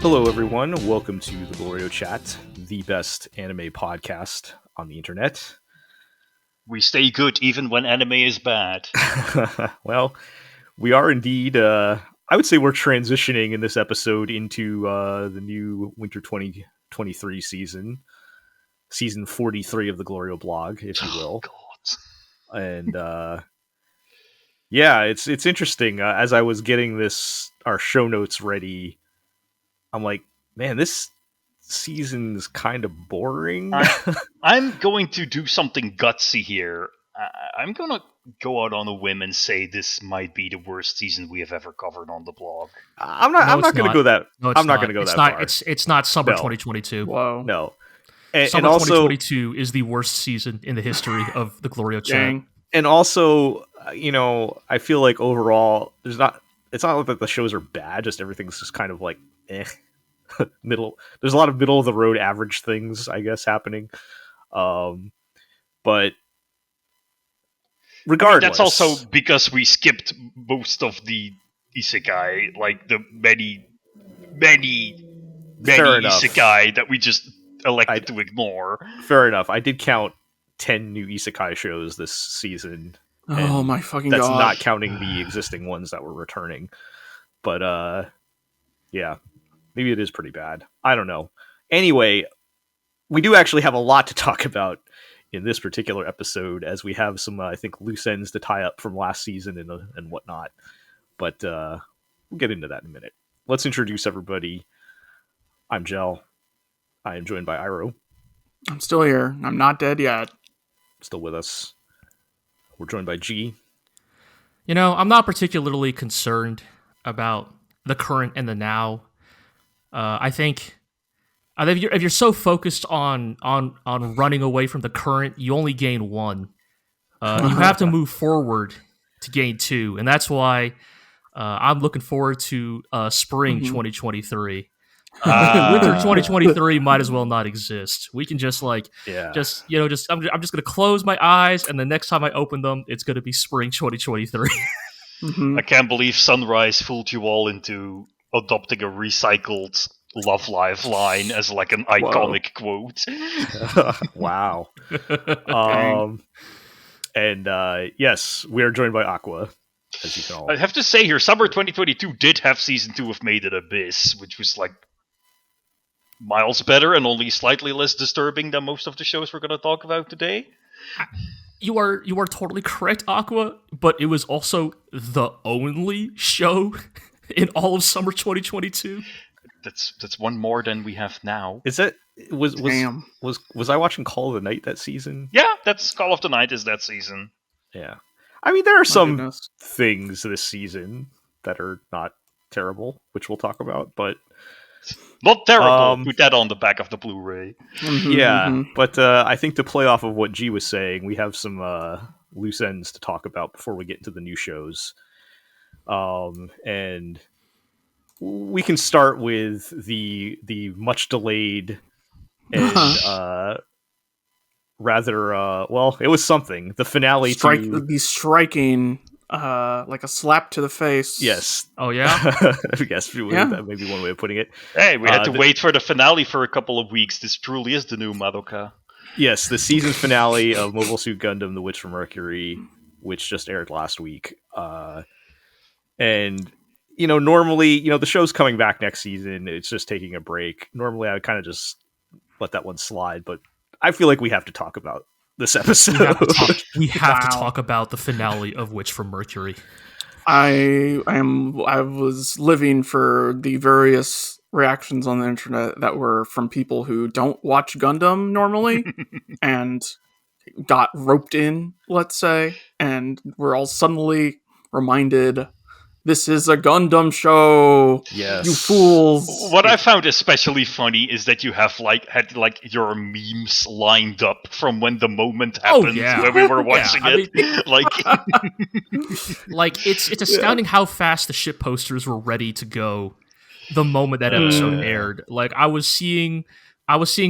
Hello, everyone. Welcome to the GLORIO Chat, the best anime podcast on the internet. We stay good even when anime is bad. Well, we are indeed. I would say we're transitioning in this episode into the new Winter 2023 season 43 of the GLORIO blog, if you will. God. And yeah, it's interesting. As I was getting our show notes ready, I'm like, man, this season's kind of boring. I'm going to do something gutsy here. I'm going to go out on a whim and say this might be the worst season we have ever covered on the blog. I'm not going to go that. No, I'm not going to go that far. It's not summer 2022. Whoa. No. Summer 2022 is the worst season in the history of the GLORIO Chat. And also, I feel like overall, it's not that the shows are bad, just everything's just kind of like, middle. There's a lot of middle of the road average things, I guess, happening. But regardless, that's also because we skipped most of the isekai, like the many isekai that we just elected to ignore. Fair enough. I did count 10 new isekai shows this season. Oh my fucking god. That's not counting the existing ones that were returning. But yeah. Maybe it is pretty bad. I don't know. Anyway, we do actually have a lot to talk about in this particular episode, as we have some, I think, loose ends to tie up from last season and whatnot. But we'll get into that in a minute. Let's introduce everybody. I'm Jel. I am joined by Iro. I'm still here. I'm not dead yet. Still with us. We're joined by G. I'm not particularly concerned about the current and the now. I think if you're so focused on running away from the current, you only gain one. You have to move forward to gain two, and that's why I'm looking forward to spring 2023. Winter 2023 might as well not exist. We can I'm just gonna close my eyes, and the next time I open them, it's gonna be spring 2023. I can't believe Sunrise fooled you all into adopting a recycled Love Live line as like an iconic quote. Wow. Yes, we are joined by Aqua, as you can all. I have to say here, summer 2022 did have season 2 of Made in Abyss, which was like miles better and only slightly less disturbing than most of the shows we're going to talk about today. You are totally correct, Aqua, but it was also the only show in all of summer 2022. That's one more than we have now. Is that was I watching Call of the Night that season? Yeah, that's Call of the Night is that season. Yeah. I mean, there are some things this season that are not terrible, which we'll talk about, but not terrible. Put that on the back of the Blu-ray. But I think to play off of what G was saying, we have some loose ends to talk about before we get into the new shows. And we can start with the much delayed and rather it was something. The finale the striking like a slap to the face. Yes. Oh yeah. Yes, that may be one way of putting it. Hey, we had to wait for the finale for a couple of weeks. This truly is the new Madoka. Yes, the season finale of Mobile Suit Gundam: The Witch From Mercury, which just aired last week. And normally, the show's coming back next season. It's just taking a break. Normally, I would kind of just let that one slide, but I feel like we have to talk about this episode. We have to talk about the finale of Witch From Mercury. I was living for the various reactions on the internet that were from people who don't watch Gundam normally and got roped in, let's say, and were all suddenly reminded, this is a Gundam show. Yes. You fools. What I found especially funny is that you have had your memes lined up from when the moment happened when we were watching it. It's astounding how fast the ship posters were ready to go the moment that episode aired. Like I was seeing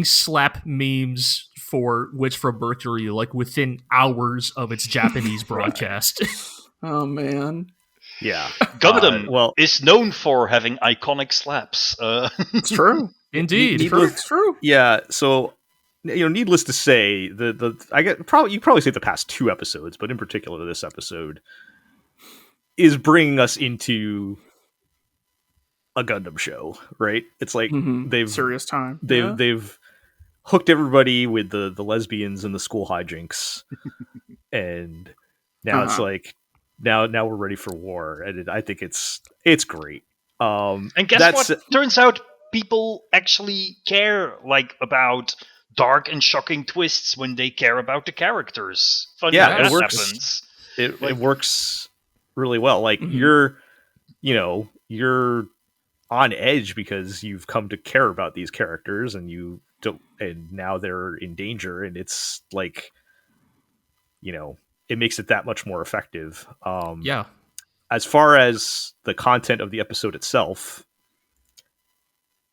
slap memes for Witch From Mercury like within hours of its Japanese broadcast. Oh man. Yeah. Gundam Well, is known for having iconic slaps. It's true. Indeed. It's true. yeah. So, needless to say, you probably say the past 2 episodes, but in particular this episode is bringing us into a Gundam show, right? It's like Serious time. they've hooked everybody with the lesbians and the school hijinks, and now it's like now we're ready for war, and I think it's great. And guess what? Turns out people actually care about dark and shocking twists when they care about the characters. Funny Yeah, that it works. happens. It works really well. Like you're on edge because you've come to care about these characters, and you don't, and now they're in danger, and it's like, it makes it that much more effective. Yeah. As far as the content of the episode itself,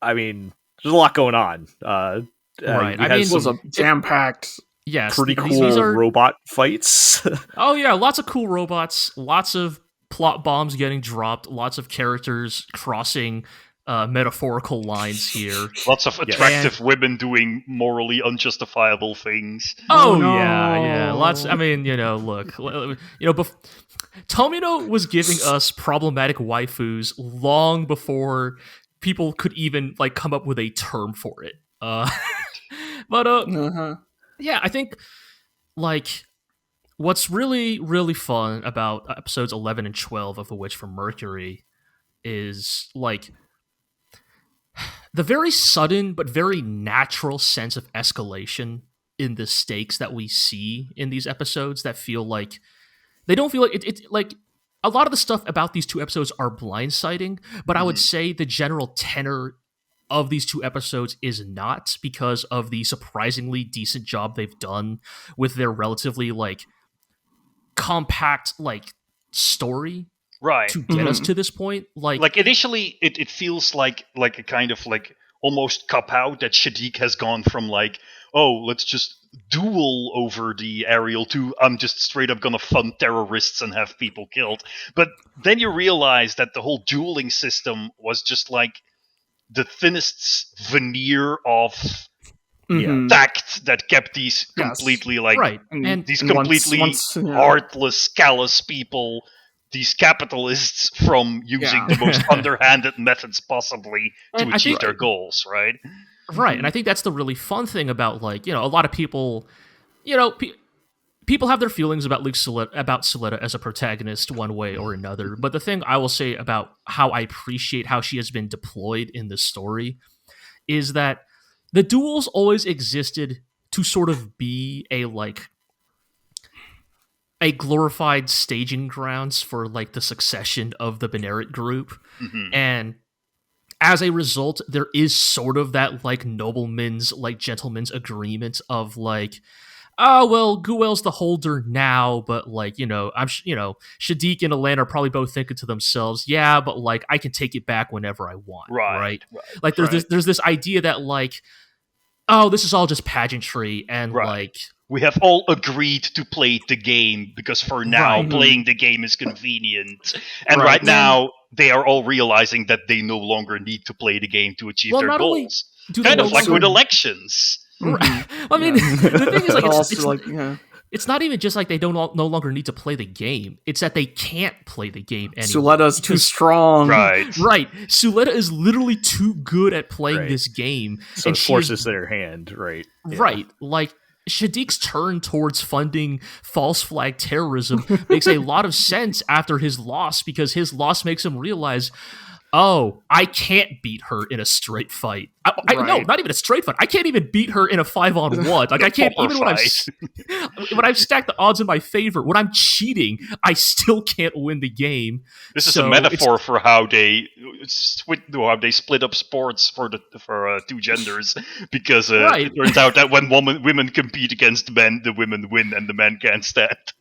I mean, there's a lot going on. Right. It was a jam-packed, pretty cool robot fights. Oh yeah, lots of cool robots, lots of plot bombs getting dropped, lots of characters crossing metaphorical lines here. Lots of attractive women doing morally unjustifiable things. Oh no. Yeah. Lots. I mean, look, Tomino was giving us problematic waifus long before people could even come up with a term for it. Yeah, I think what's really, really fun about episodes 11 and 12 of The Witch from Mercury is the very sudden but very natural sense of escalation in the stakes that we see in these episodes that feel like they don't feel like it's like a lot of the stuff about these 2 episodes are blindsiding, but I would say the general tenor of these 2 episodes is not, because of the surprisingly decent job they've done with their relatively compact story to get us to this point. Initially it feels like a kind of almost cop out that Shadiq has gone from let's just duel over the aerial to I'm just straight up gonna fund terrorists and have people killed. But then you realize that the whole dueling system was just the thinnest veneer of tact that kept these completely heartless, callous people, these capitalists, from using the most underhanded methods possibly to achieve their goals, right? Right, and I think that's the really fun thing about a lot of people, people have their feelings about Suletta as a protagonist one way or another. But the thing I will say about how I appreciate how she has been deployed in this story is that the duels always existed to sort of be a glorified staging grounds for the succession of the Benerit group. And as a result, there is sort of that nobleman's gentleman's agreement of oh well, Guel's the holder now, but I'm Shadiq and Alan are probably both thinking to themselves, yeah, but I can take it back whenever I want, right? There's this idea that oh, this is all just pageantry, and we have all agreed to play the game because for now playing the game is convenient, and right now they are all realizing that they no longer need to play the game to achieve their goals. Kind of with elections. Right. I mean, the thing is, it's not even just they don't no longer need to play the game. It's that they can't play the game anymore. Suletta's too strong. Right. Suletta is literally too good at playing this game. So it forces their hand, right? Yeah. Right. Shadiq's turn towards funding false flag terrorism makes a lot of sense after his loss, because his loss makes him realize, oh, I can't beat her in a straight fight. No, not even a straight fight. I can't even beat her in a 5-on-1. I can't even when I've stacked the odds in my favor. When I'm cheating, I still can't win the game. This is a metaphor for how they split up sports for two genders, because it turns out that when women compete against men, the women win and the men can't stand that.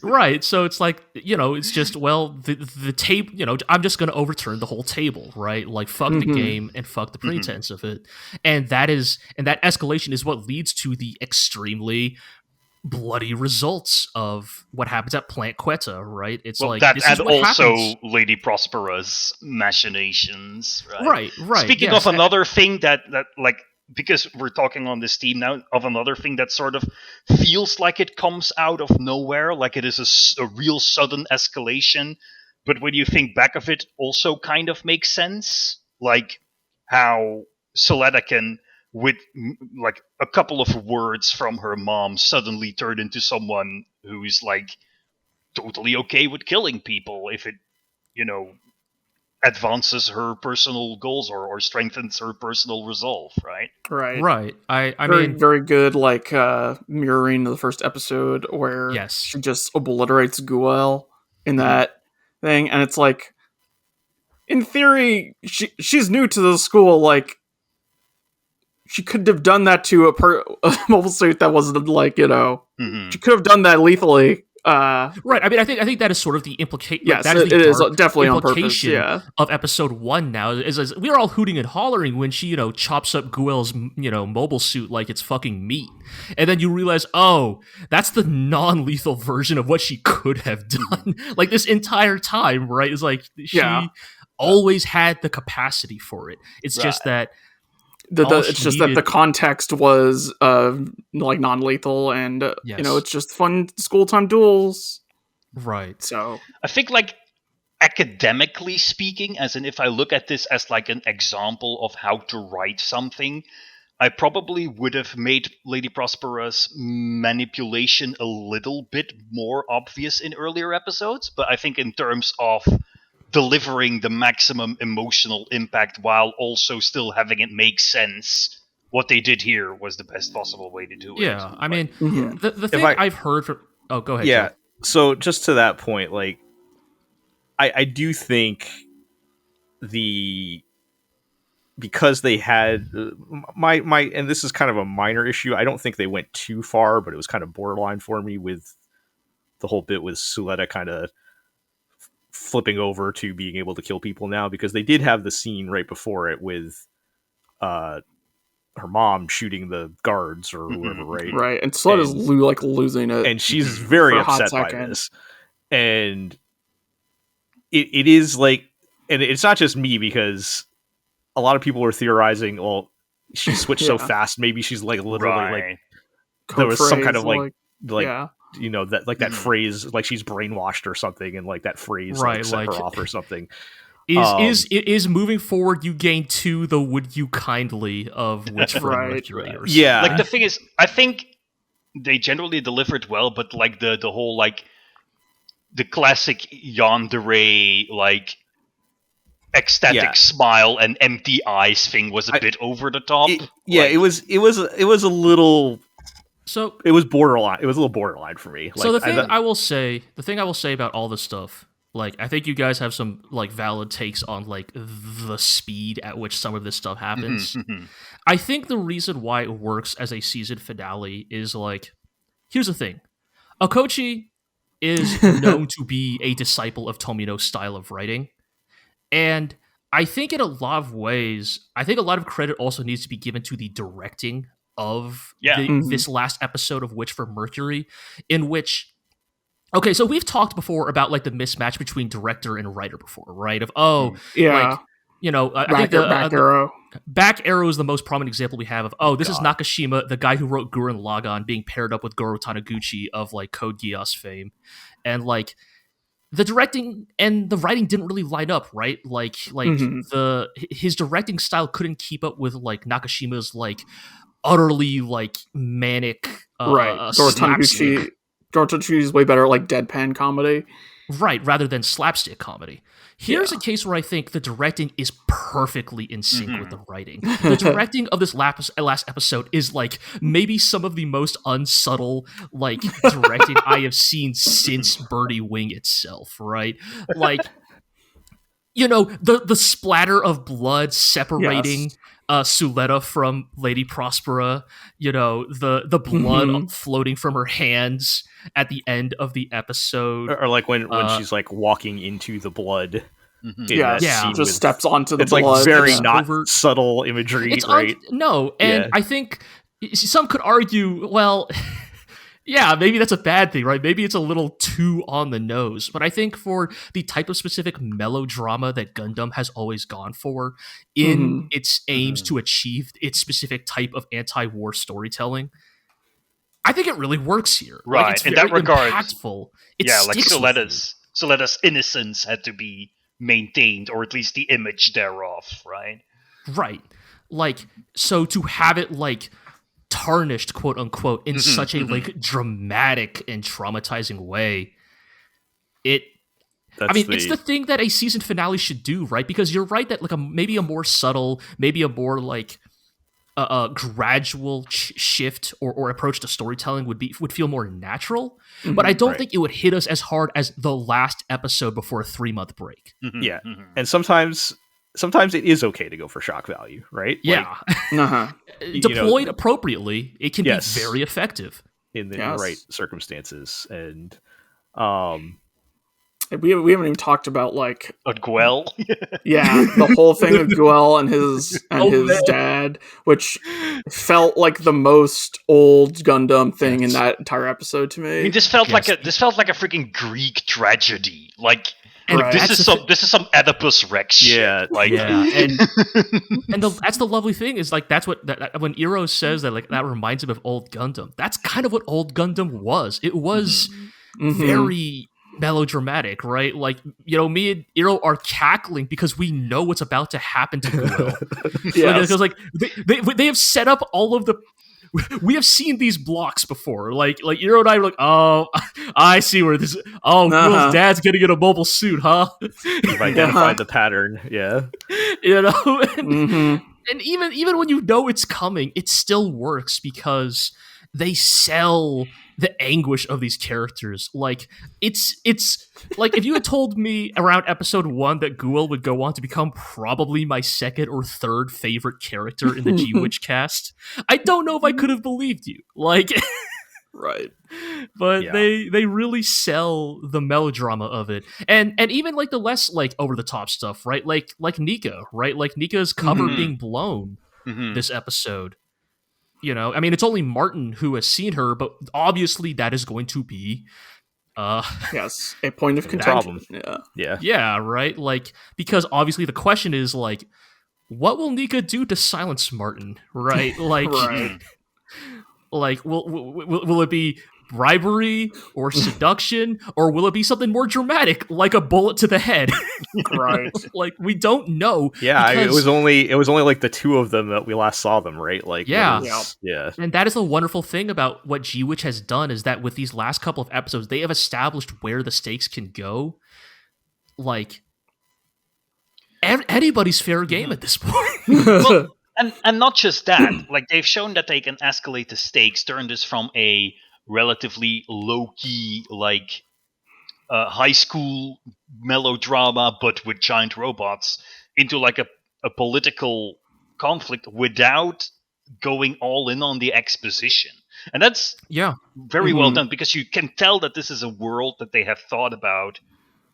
Right. So it's it's just the table. I'm just going to overturn the whole table, right? Fuck the game and fuck the pretense of it. And that escalation is what leads to the extremely bloody results of what happens at Plant Quetta, right? It's Well, like that this is and what also happens. Lady Prospera's machinations, right? Right. Speaking Yes. of another thing that like, because we're talking on this theme now, of another thing that sort of feels like it comes out of nowhere, like it is a real sudden escalation, but when you think back of it, also kind of makes sense, like how Soletta can, with like a couple of words from her mom, suddenly turn into someone who's like totally okay with killing people if it, you know, advances her personal goals or strengthens her personal resolve, right? Right. Right. I Very, mean, very good, like, mirroring the first episode where yes. she just obliterates Guel in Mhm. that thing, and it's like, in theory, she's new to the school, like, she could have done that to a mobile suit that wasn't, like, Mhm. she could have done that lethally. Right. I mean, I think that is sort of the implication. Yes, That is it the is dark definitely on purpose, implication yeah. of episode 1. Now is we are all hooting and hollering when she chops up Guel's mobile suit like it's fucking meat, and then you realize, oh, that's the non-lethal version of what she could have done. Like this entire time, right? It's like she Yeah. always had the capacity for it. It's just that. It's just that the context was like non-lethal, and Yes. it's just fun school time duels. Right. So I think, like, academically speaking, as in if I look at this as like an example of how to write something, I probably would have made Lady Prospera's manipulation a little bit more obvious in earlier episodes, but I think in terms of delivering the maximum emotional impact while also still having it make sense, what they did here was the best possible way to do it. Yeah, I mean, mhm. the thing I've heard from. Oh, go ahead. Yeah. Joe. So just to that point, like, I do think because they had my and this is kind of a minor issue. I don't think they went too far, but it was kind of borderline for me with the whole bit with Suletta kind of flipping over to being able to kill people now, because they did have the scene right before it with her mom shooting the guards or whoever, right? Right, and Suletta's And- like losing it, And she's very for a hot upset by second. this. And it is like, and it's not just me, because a lot of people are theorizing, well, she switched so Yeah. fast, maybe she's like literally like Right. there was some Code kind of phrase, like yeah, that like that Mhm. phrase, like she's brainwashed or something, and like that phrase like Right, set like- her off or something. Is moving forward you gain 2 the would you kindly of Witch from Right, Mercury right. or Yeah. Like, the thing is, I think they generally delivered well, but like the whole, like, the classic yandere, like, ecstatic Yeah. smile and empty eyes thing was a bit over the top. It Like, was a little, So it was borderline. It was a little borderline for me. so Like, the thing I will say about all this stuff, like I think you guys have some like valid takes on like the speed at which some of this stuff happens. mhm. I think the reason why it works as a season finale is like, here's the thing. Okochi is known to be a disciple of Tomino's style of writing. And I think in a lot of ways, I think a lot of credit also needs to be given to the directing of Yeah. Mhm. this last episode of Witch from Mercury, in which, okay, so we've talked before about like the mismatch between director and writer before, right? Of, yeah. like, I think Back arrow. Back Arrow is the most prominent example we have of, this is God. Nakashima, the guy who wrote Gurren Lagann, being paired up with Goro Taniguchi of like Code Geass fame. And like the directing and the writing didn't really line up, right? Like Mhm. his directing style couldn't keep up with like Nakashima's like utterly like manic Right, Goro slapstick. Taniguchi is way better at like deadpan comedy. Right, rather than slapstick comedy. Here's a case where I think the directing is perfectly in sync with the writing. The directing of this last episode is like maybe some of the most unsubtle like directing I have seen since Birdie Wing itself, right? Like, the splatter of blood separating Yes. Suletta from Lady Prospera, the blood Mhm. floating from her hands at the end of the episode. or like when she's like walking into the blood. Mhm. in Yes, that Yeah. scene just with- steps onto the it's blood. like very Yeah. not Overt. subtle imagery, It's right? no, and Yeah. I think some could argue, well, Yeah, maybe that's a bad thing, right? Maybe it's a little too on the nose. But I think for the type of specific melodrama that Gundam has always gone for in Mhm. its aims to achieve its specific type of anti-war storytelling, I think it really works here. Like, Right. it's In very that regard, impactful. It yeah, like sticks with you. so let us innocence had to be maintained, or at least the image thereof, right? Right. Like, so to have it, like, tarnished, quote unquote, in Mhm, such a, mhm. like, dramatic and traumatizing way, it I That's mean, it's the thing that a season finale should do, right? Because you're right that like maybe a more subtle, maybe a more like gradual shift or approach to storytelling would feel more natural. But I don't Right. think it would hit us as hard as the last episode before a 3-month break. Mhm, Yeah. mhm. And sometimes it is okay to go for shock value, right? Yeah, Uh-huh. deployed appropriately, it can Yes. be very effective. in the Yes. right circumstances. And um We haven't even talked about like Gwell. the whole thing with Guel and his Oh, man. dad, which felt like the most old Gundam thing in Yes. that entire episode to I me. mean, this felt Yes. like a freaking Greek tragedy. Like, And Right. this that's is the some Oedipus Rex Yeah, shit. Like, Yeah, and that's the lovely thing is like that's what when Iro says that like that reminds him of old Gundam. That's kind of what old Gundam was. It was Mhm. very melodramatic, right? Like, you know, me and Iro are cackling because we know what's about to happen to Guel. Yes. Because like they have set up all of the. We have seen these blocks before. Like Iro and I were like, oh, I see where this. Oh, Guel's dad's getting in a mobile suit, huh? you've identified the pattern. Yeah. You know, and, Mhm. and even when you know it's coming, it still works because they sell the anguish of these characters. Like it's like if you had told me around episode 1 that Guel would go on to become probably my second or third favorite character in the G-Witch cast, I don't know if I could have believed you. Like Right. but Yeah. they really sell the melodrama of it, and even like the less like over the top stuff, right? Like Nika, right? Like Nika's cover Mhm. being blown mhm. this episode. You know, I mean, it's only Martin who has seen her, but obviously that is going to be, Yes. A point of A contention. problem. Yeah. Yeah. yeah, right. Like because obviously the question is like, what will Nika do to silence Martin, right? Like, Right. like will it be bribery or seduction, or will it be something more dramatic like a bullet to the head? Right. Like we don't know. Yeah, it because- was only like the two of them that we last saw them, right? Like Yeah. what is- yeah. And that is the wonderful thing about what G-Witch has done is that with these last couple of episodes, they have established where the stakes can go. Like anybody's fair game at this point. Well, and not just that. Like, they've shown that they can escalate the stakes, turn this from a relatively low key, like high school melodrama, but with giant robots, into like a political conflict without going all in on the exposition. And that's Yeah. very well Mhm. done, because you can tell that this is a world that they have thought about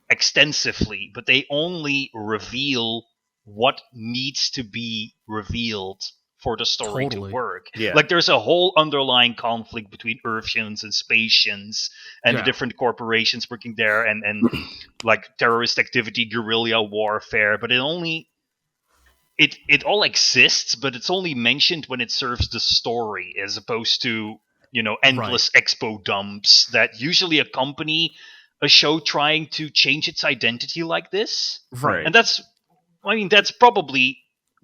extensively, but they only reveal what needs to be revealed for the story Totally. to work. Yeah. Like, there's a whole underlying conflict between Earthians and Spatians and Yeah. the different corporations working there, and like terrorist activity, guerrilla warfare, but it all exists, but it's only mentioned when it serves the story, as opposed to, endless expo dumps that usually accompany a show trying to change its identity like this. Right. And that's probably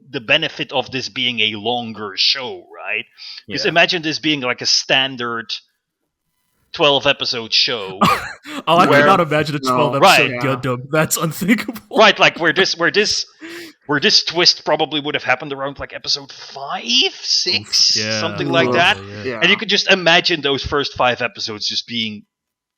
the benefit of this being a longer show, right? Because Yeah. imagine this being like a standard 12 episode show. Oh, I Where- cannot imagine a 12 No. episode Right. Gundam. That's unthinkable. Right, like where this twist probably would have happened around like episode 5, 6, Yeah. something like that. Yeah. And you could just imagine those first 5 episodes just being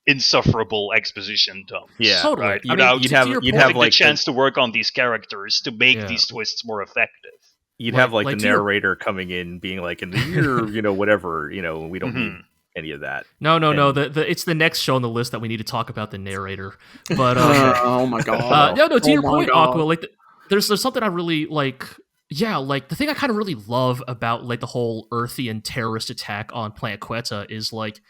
insufferable exposition dumps. Yeah. Totally. Right. I Without mean, you'd to have- your you'd point- have, having like, the chance to work on these characters to make Yeah. these twists more effective. You'd Like- have like like the to your- narrator coming in being like in the year, whatever, we don't need Mhm. any of that. No. And- It's the next show on the list that we need to talk about the narrator. But Oh my god. no. To Oh your my point, God. Aqua. Like, there's something I really like. Yeah, like the thing I kind of really love about like the whole Earthian terrorist attack on Planet Quetta is like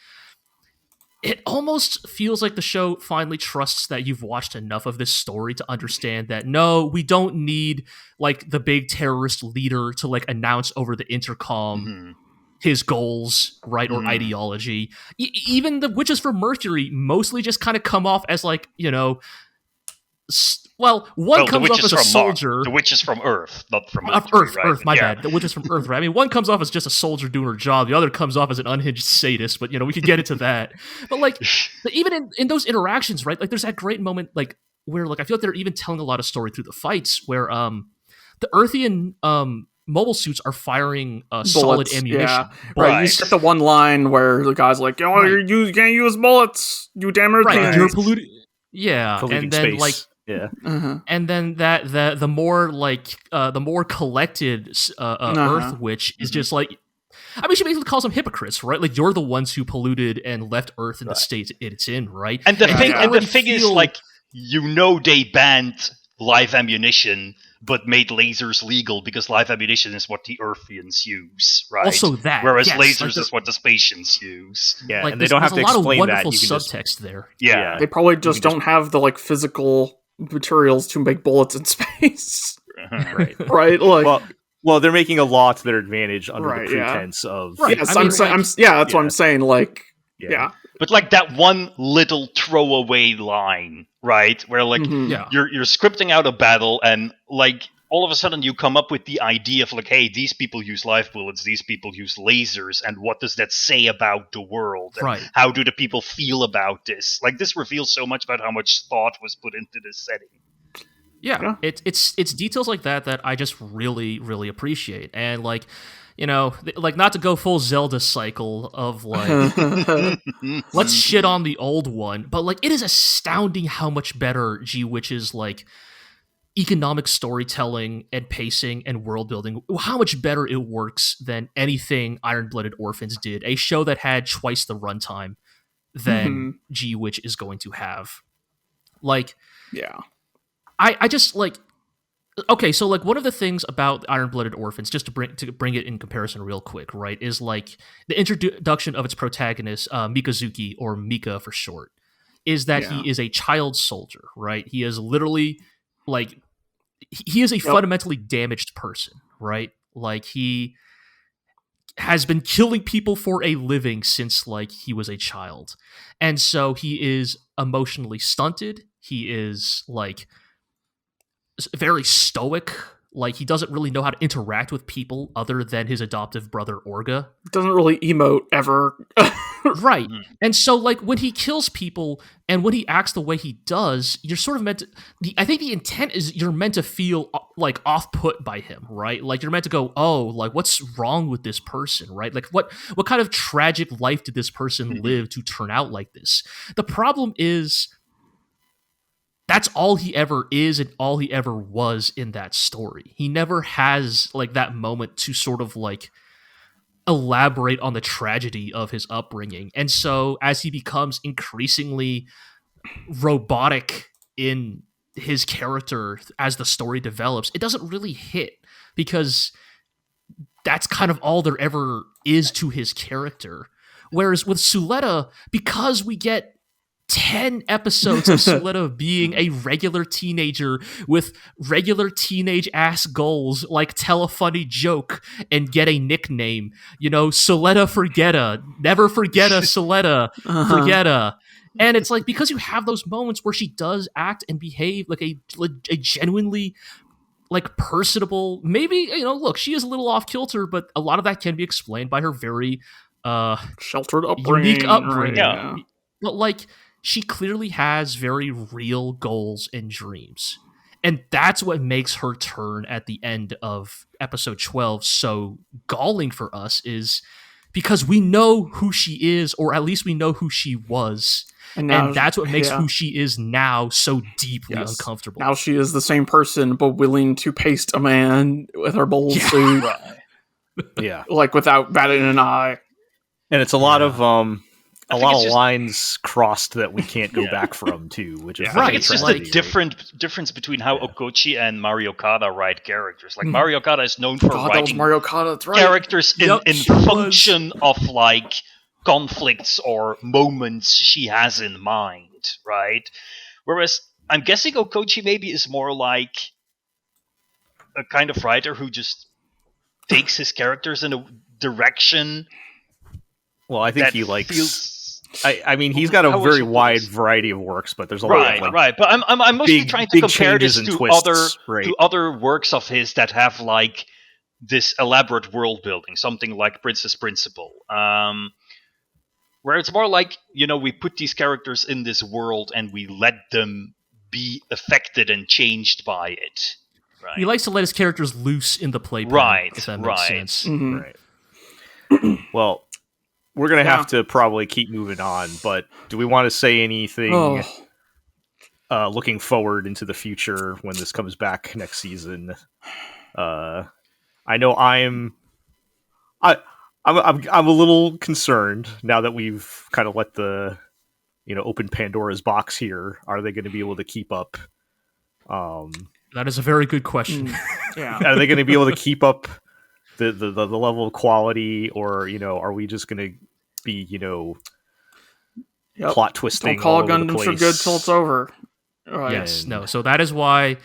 it almost feels like the show finally trusts that you've watched enough of this story to understand that no, we don't need like the big terrorist leader to like announce over the intercom his goals, right, or ideology. Even the Witches from Mercury mostly just kind of come off as like, you know, one comes off as a soldier. The Witches from Earth, not from Mercury, Earth, right? Earth, my bad. The Witches from Earth, right? I mean, one comes off as just a soldier doing her job. The other comes off as an unhinged sadist, but, you know, we could get into that. But, like, even in those interactions, right, like, there's that great moment, like, where, like, I feel like they're even telling a lot of story through the fights, where the Earthian mobile suits are firing solid ammunition. Yeah. Right. You get the one line where the guy's like, "Oh, you can't use bullets, you damn Earthians." Right, you're polluting. Yeah, polluting and then space. like, and then the more like the more collected Earth Witch is just like, I mean, she basically calls them hypocrites, right? Like, you're the ones who polluted and left Earth in the state it's in, right? And the thing is, like, you know, they banned live ammunition, but made lasers legal because live ammunition is what the Earthians use, right? Also that, whereas yes, lasers is what the Spatians use. Yeah, like, and they don't have to explain that. There's a lot of wonderful You can subtext there. Yeah. They probably just don't have the like physical materials to make bullets in space. Right. Right? Like, well, they're making a law to their advantage under Right, the pretense of. right. Yes, that's what I'm saying. Like, yeah. But like that one little throwaway line, right? Where like you're scripting out a battle and like all of a sudden you come up with the idea of like, hey, these people use live bullets, these people use lasers, and what does that say about the world? And right. How do the people feel about this? Like, this reveals so much about how much thought was put into this setting. Yeah. It's details like that I just really, really appreciate. And like, you know, like, not to go full Zelda cycle of like, let's shit on the old one, but like, it is astounding how much better G-Witch's like economic storytelling and pacing and world building, how much better it works than anything Iron-Blooded Orphans did, a show that had twice the runtime than G-Witch is going to have. Like, yeah, I just like, okay, so like, one of the things about Iron-Blooded Orphans, just to bring it in comparison real quick, right, is like the introduction of its protagonist, Mikazuki, or Mika for short, is that he is a child soldier, right? He is literally like, he is a fundamentally damaged person, right? Like, he has been killing people for a living since like he was a child. And so he is emotionally stunted. He is like very stoic. Like, he doesn't really know how to interact with people other than his adoptive brother Orga. Doesn't really emote ever. Right. And so like, when he kills people and when he acts the way he does, you're sort of meant to, I think the intent is you're meant to feel like off-put by him, right? Like, you're meant to go, oh, like, what's wrong with this person, right? Like, what kind of tragic life did this person live to turn out like this? The problem is, that's all he ever is and all he ever was in that story. He never has like that moment to sort of like elaborate on the tragedy of his upbringing. And so as he becomes increasingly robotic in his character as the story develops, it doesn't really hit, because that's kind of all there ever is to his character. Whereas with Suletta, because we get 10 episodes of Suletta being a regular teenager with regular teenage-ass goals, like tell a funny joke and get a nickname. You know, Suletta Forgetta. Never forgetta Suletta Forgetta. And it's like, because you have those moments where she does act and behave like a genuinely like personable, maybe, you know, look, she is a little off-kilter, but a lot of that can be explained by her very sheltered upbringing. Unique upbringing. Right? Yeah. But like, she clearly has very real goals and dreams. And that's what makes her turn at the end of episode 12 so galling for us, is because we know who she is, or at least we know who she was. And that's what makes who she is now so deeply uncomfortable. Now she is the same person, but willing to paste a man with her bowl suit. Yeah. Like, without batting an eye. And it's a lot of lines crossed that we can't go back from too, which is I think it's just a difference between how Okochi and Mario Okada write characters. Like, Mario Okada is known for writing Mario Okada, that's right. characters in function of like conflicts or moments she has in mind, right? Whereas I'm guessing Okochi maybe is more like a kind of writer who just takes his characters in a direction. Well, I think that he likes. feels... I mean, he's got a How very would you put wide this? variety of works, but there's a lot of like Right. But I'm mostly big- trying to big compare this changes and to twists, right. other works of his that have like this elaborate world building, something like Princess Principal, where it's more like, we put these characters in this world and we let them be affected and changed by it. Right. He likes to let his characters loose in the playpen. Right, If that makes right. sense. Mhm. right. Well, we're gonna Yeah. have to probably keep moving on, but do we want to say anything looking forward into the future when this comes back next season? I know I'm a little concerned now that we've kind of let the open Pandora's box here. Are they going to be able to keep up? That is a very good question. Yeah. Are they going to be able to keep up the level of quality, or are we just going to be Yep. plot twisting? Don't call all over the Gundam so place? good till it's over. Right. Yes, And- no. So that is why,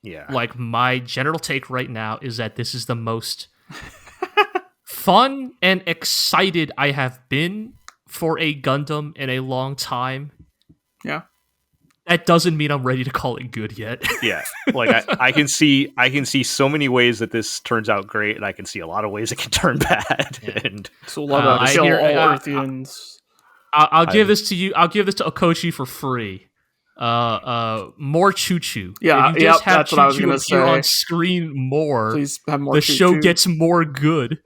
Yeah. like, my general take right now is that this is the most fun and excited I have been for a Gundam in a long time. Yeah. That doesn't mean I'm ready to call it good yet. Yeah, like I can see so many ways that this turns out great, and I can see a lot of ways it can turn bad. Yeah. And So love I to kill hear- all Earthians. I'll give this to you. I'll give this to Okochi for free. More choo-choo. Yeah, if you just yep, have that's what I was choo-choo gonna appear say. on screen more, Please have more the show choo-choo. gets more good.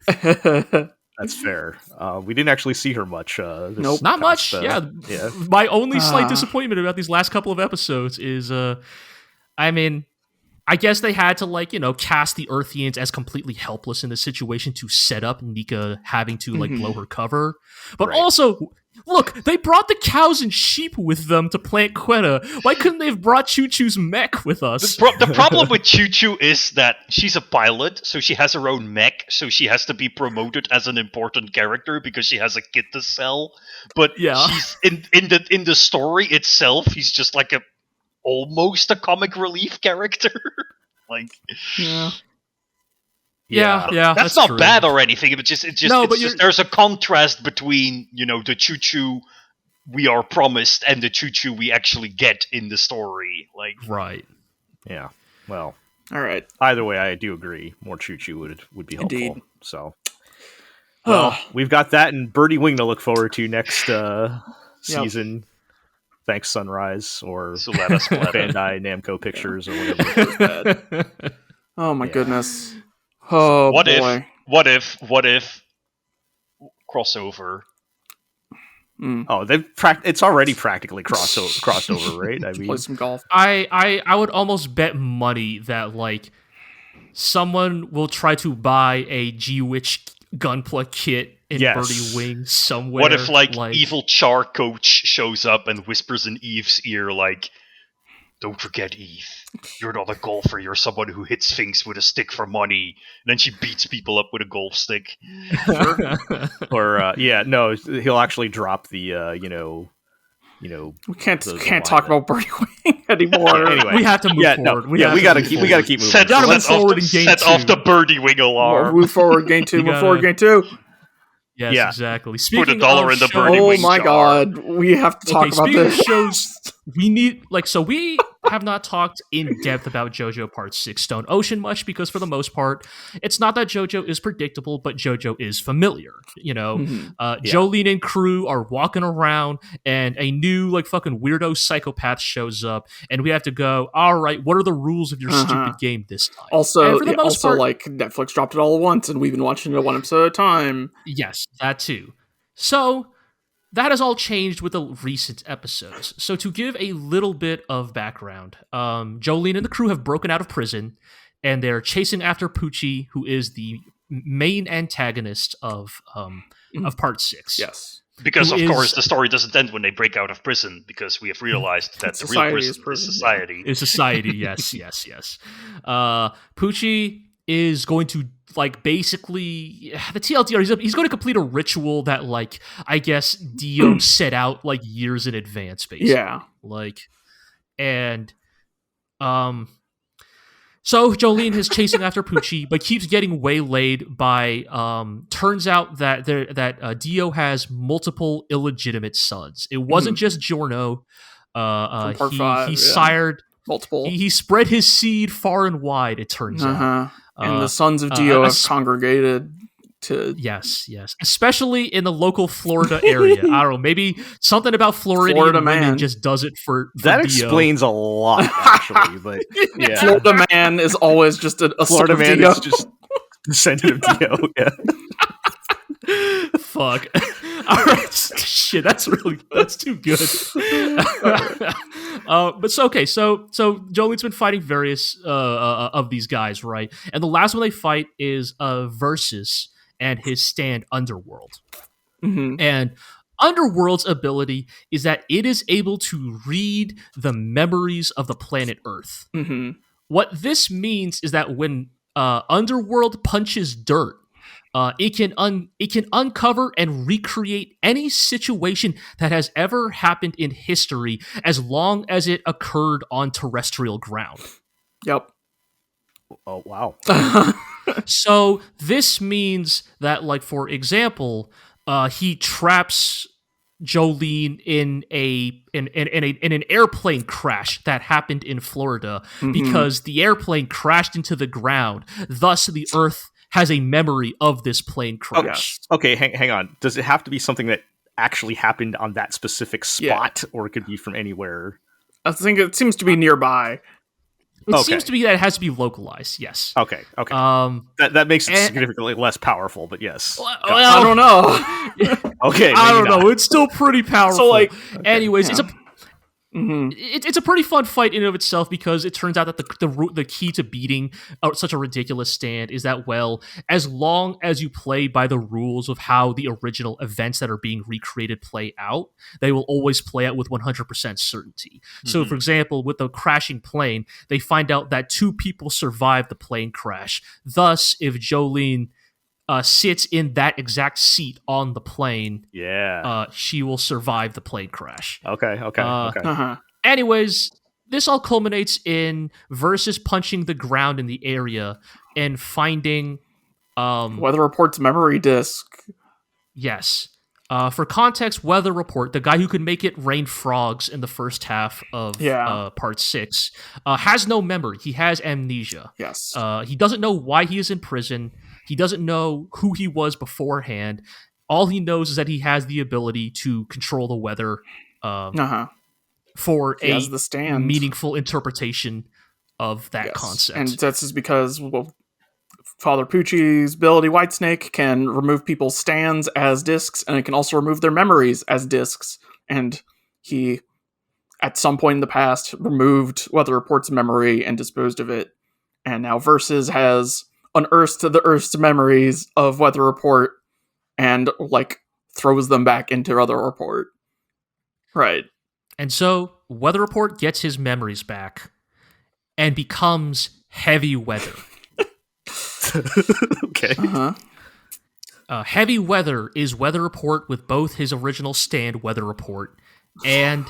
that's fair. We didn't actually see her much. This Nope. Not much. past, Yeah. My only slight Ah. disappointment about these last couple of episodes is, I mean, I guess they had to cast the Earthians as completely helpless in the situation to set up Nika having to Mhm. blow her cover, but Right. also. Look, they brought the cows and sheep with them to plant Quetta. Why couldn't they have brought Choo Choo's mech with us? The problem with Choo Choo is that she's a pilot, so she has her own mech, so she has to be promoted as an important character because she has a kid to sell. But Yeah. she's in the story itself, he's just like almost a comic relief character. Like, Yeah. Yeah, that's not true. bad or anything. It's just No, it's but just there's a contrast between the Choo Choo we are promised and the Choo Choo we actually get in the story. Like, Right. Yeah. Well, All right. either way, I do agree. More choo-choo would be helpful. Indeed. So, well, we've got that and Birdie Wing to look forward to next season. Thanks, Sunrise, or so let us Bandai Namco Pictures, or whatever. Oh my Yeah. goodness. Oh What boy. what if crossover? Mm. Oh, it's already practically crossover, right? I Play mean, some golf. I would almost bet money that someone will try to buy a G-Witch Gunpla kit in Yes. Birdie Wing somewhere. What if evil Char Coach shows up and whispers in Eve's ear like, "Don't forget, Eve. You're not a golfer. You're someone who hits things with a stick for money." And then she beats people up with a golf stick. or no, he'll actually drop the We can't the talk line about Birdie Wing anymore. Anyway. we have to move forward. we gotta keep moving. Set, Gotta move set off forward the, in game set off two. the birdie wing alarm. Move forward, game 2. You Move forward, gotta- game 2. Yes, Yeah. exactly. Speaking $1 of in the shows- Birdie Oh Wing my jar. god. We have to talk Okay, about speaking of this. shows, we need we have not talked in depth about JoJo Part 6 Stone Ocean much because for the most part, it's not that JoJo is predictable, but JoJo is familiar. Mhm. Jolene and crew are walking around and a new fucking weirdo psychopath shows up and we have to go, all right, what are the rules of your stupid game this time? Also, And for the most part- Netflix dropped it all at once, and we've been watching it one episode at a time. Yes, that too. So that has all changed with the recent episodes. So to give a little bit of background, Jolene and the crew have broken out of prison, and they're chasing after Poochie, who is the main antagonist of Part 6. Yes. Because, Who of is- course, the story doesn't end when they break out of prison, because we have realized that the real Society prison is is prison. society. Is society, yes. Poochie is going to basically the TLDR. He's going to complete a ritual that I guess Dio set out years in advance, basically. Yeah. And so Jolene is chasing after Pucci, but keeps getting waylaid by. Turns out that Dio has multiple illegitimate sons. It wasn't just Giorno. He sired multiple. He spread his seed far and wide. It turns out, and the sons of Dio have congregated to yes, especially in the local Florida area. I don't know, maybe something about Floridian women man just does it for that Dio. Explains a lot, actually. But yeah, Florida man is always just a Florida man Dio. is just descendant of Dio. Yeah. Fuck. All right, shit. That's too good. But so Jolene's been fighting various of these guys, right? And the last one they fight is Versus and his stand Underworld. Mm-hmm. And Underworld's ability is that it is able to read the memories of the planet Earth. Mm-hmm. What this means is that when Underworld punches dirt, it can uncover and recreate any situation that has ever happened in history, as long as it occurred on terrestrial ground. Yep. Oh wow. So this means that, for example, he traps Jolene in an airplane crash that happened in Florida, because the airplane crashed into the ground. Thus, the Earth has a memory of this plane crash. Okay, hang on. Does it have to be something that actually happened on that specific spot, or it could be from anywhere? I think it seems to be nearby. It seems to be that it has to be localized, yes. Okay. That makes it significantly less powerful, but yes. Well, I don't know. Okay, I don't know. It's still pretty powerful. So, anyways, yeah. it's a pretty fun fight in and of itself, because it turns out that the key to beating such a ridiculous stand is that, well, as long as you play by the rules of how the original events that are being recreated play out, they will always play out with 100% certainty. So, for example, with the crashing plane, they find out that 2 people survived the plane crash. Thus, if Jolene sits in that exact seat on the plane, she will survive the plane crash. Okay. Anyways, this all culminates in Versus punching the ground in the area and finding Weather Report's memory disk. Yes. For context, Weather Report, the guy who could make it rain frogs in the first half of part 6, has no memory. He has amnesia. Yes. He doesn't know why he is in prison. He doesn't know who he was beforehand. All he knows is that he has the ability to control the weather for he has the stand. Meaningful interpretation of that concept. And that's just because Father Pucci's ability, Whitesnake, can remove people's stands as discs, and it can also remove their memories as discs. And he, at some point in the past, removed Weather Report's memory and disposed of it. And now Versus has unearthed the Earth's memories of Weather Report and throws them back into Weather Report. Right. And so Weather Report gets his memories back and becomes Heavy Weather. Okay. Heavy Weather is Weather Report with both his original stand, Weather Report, and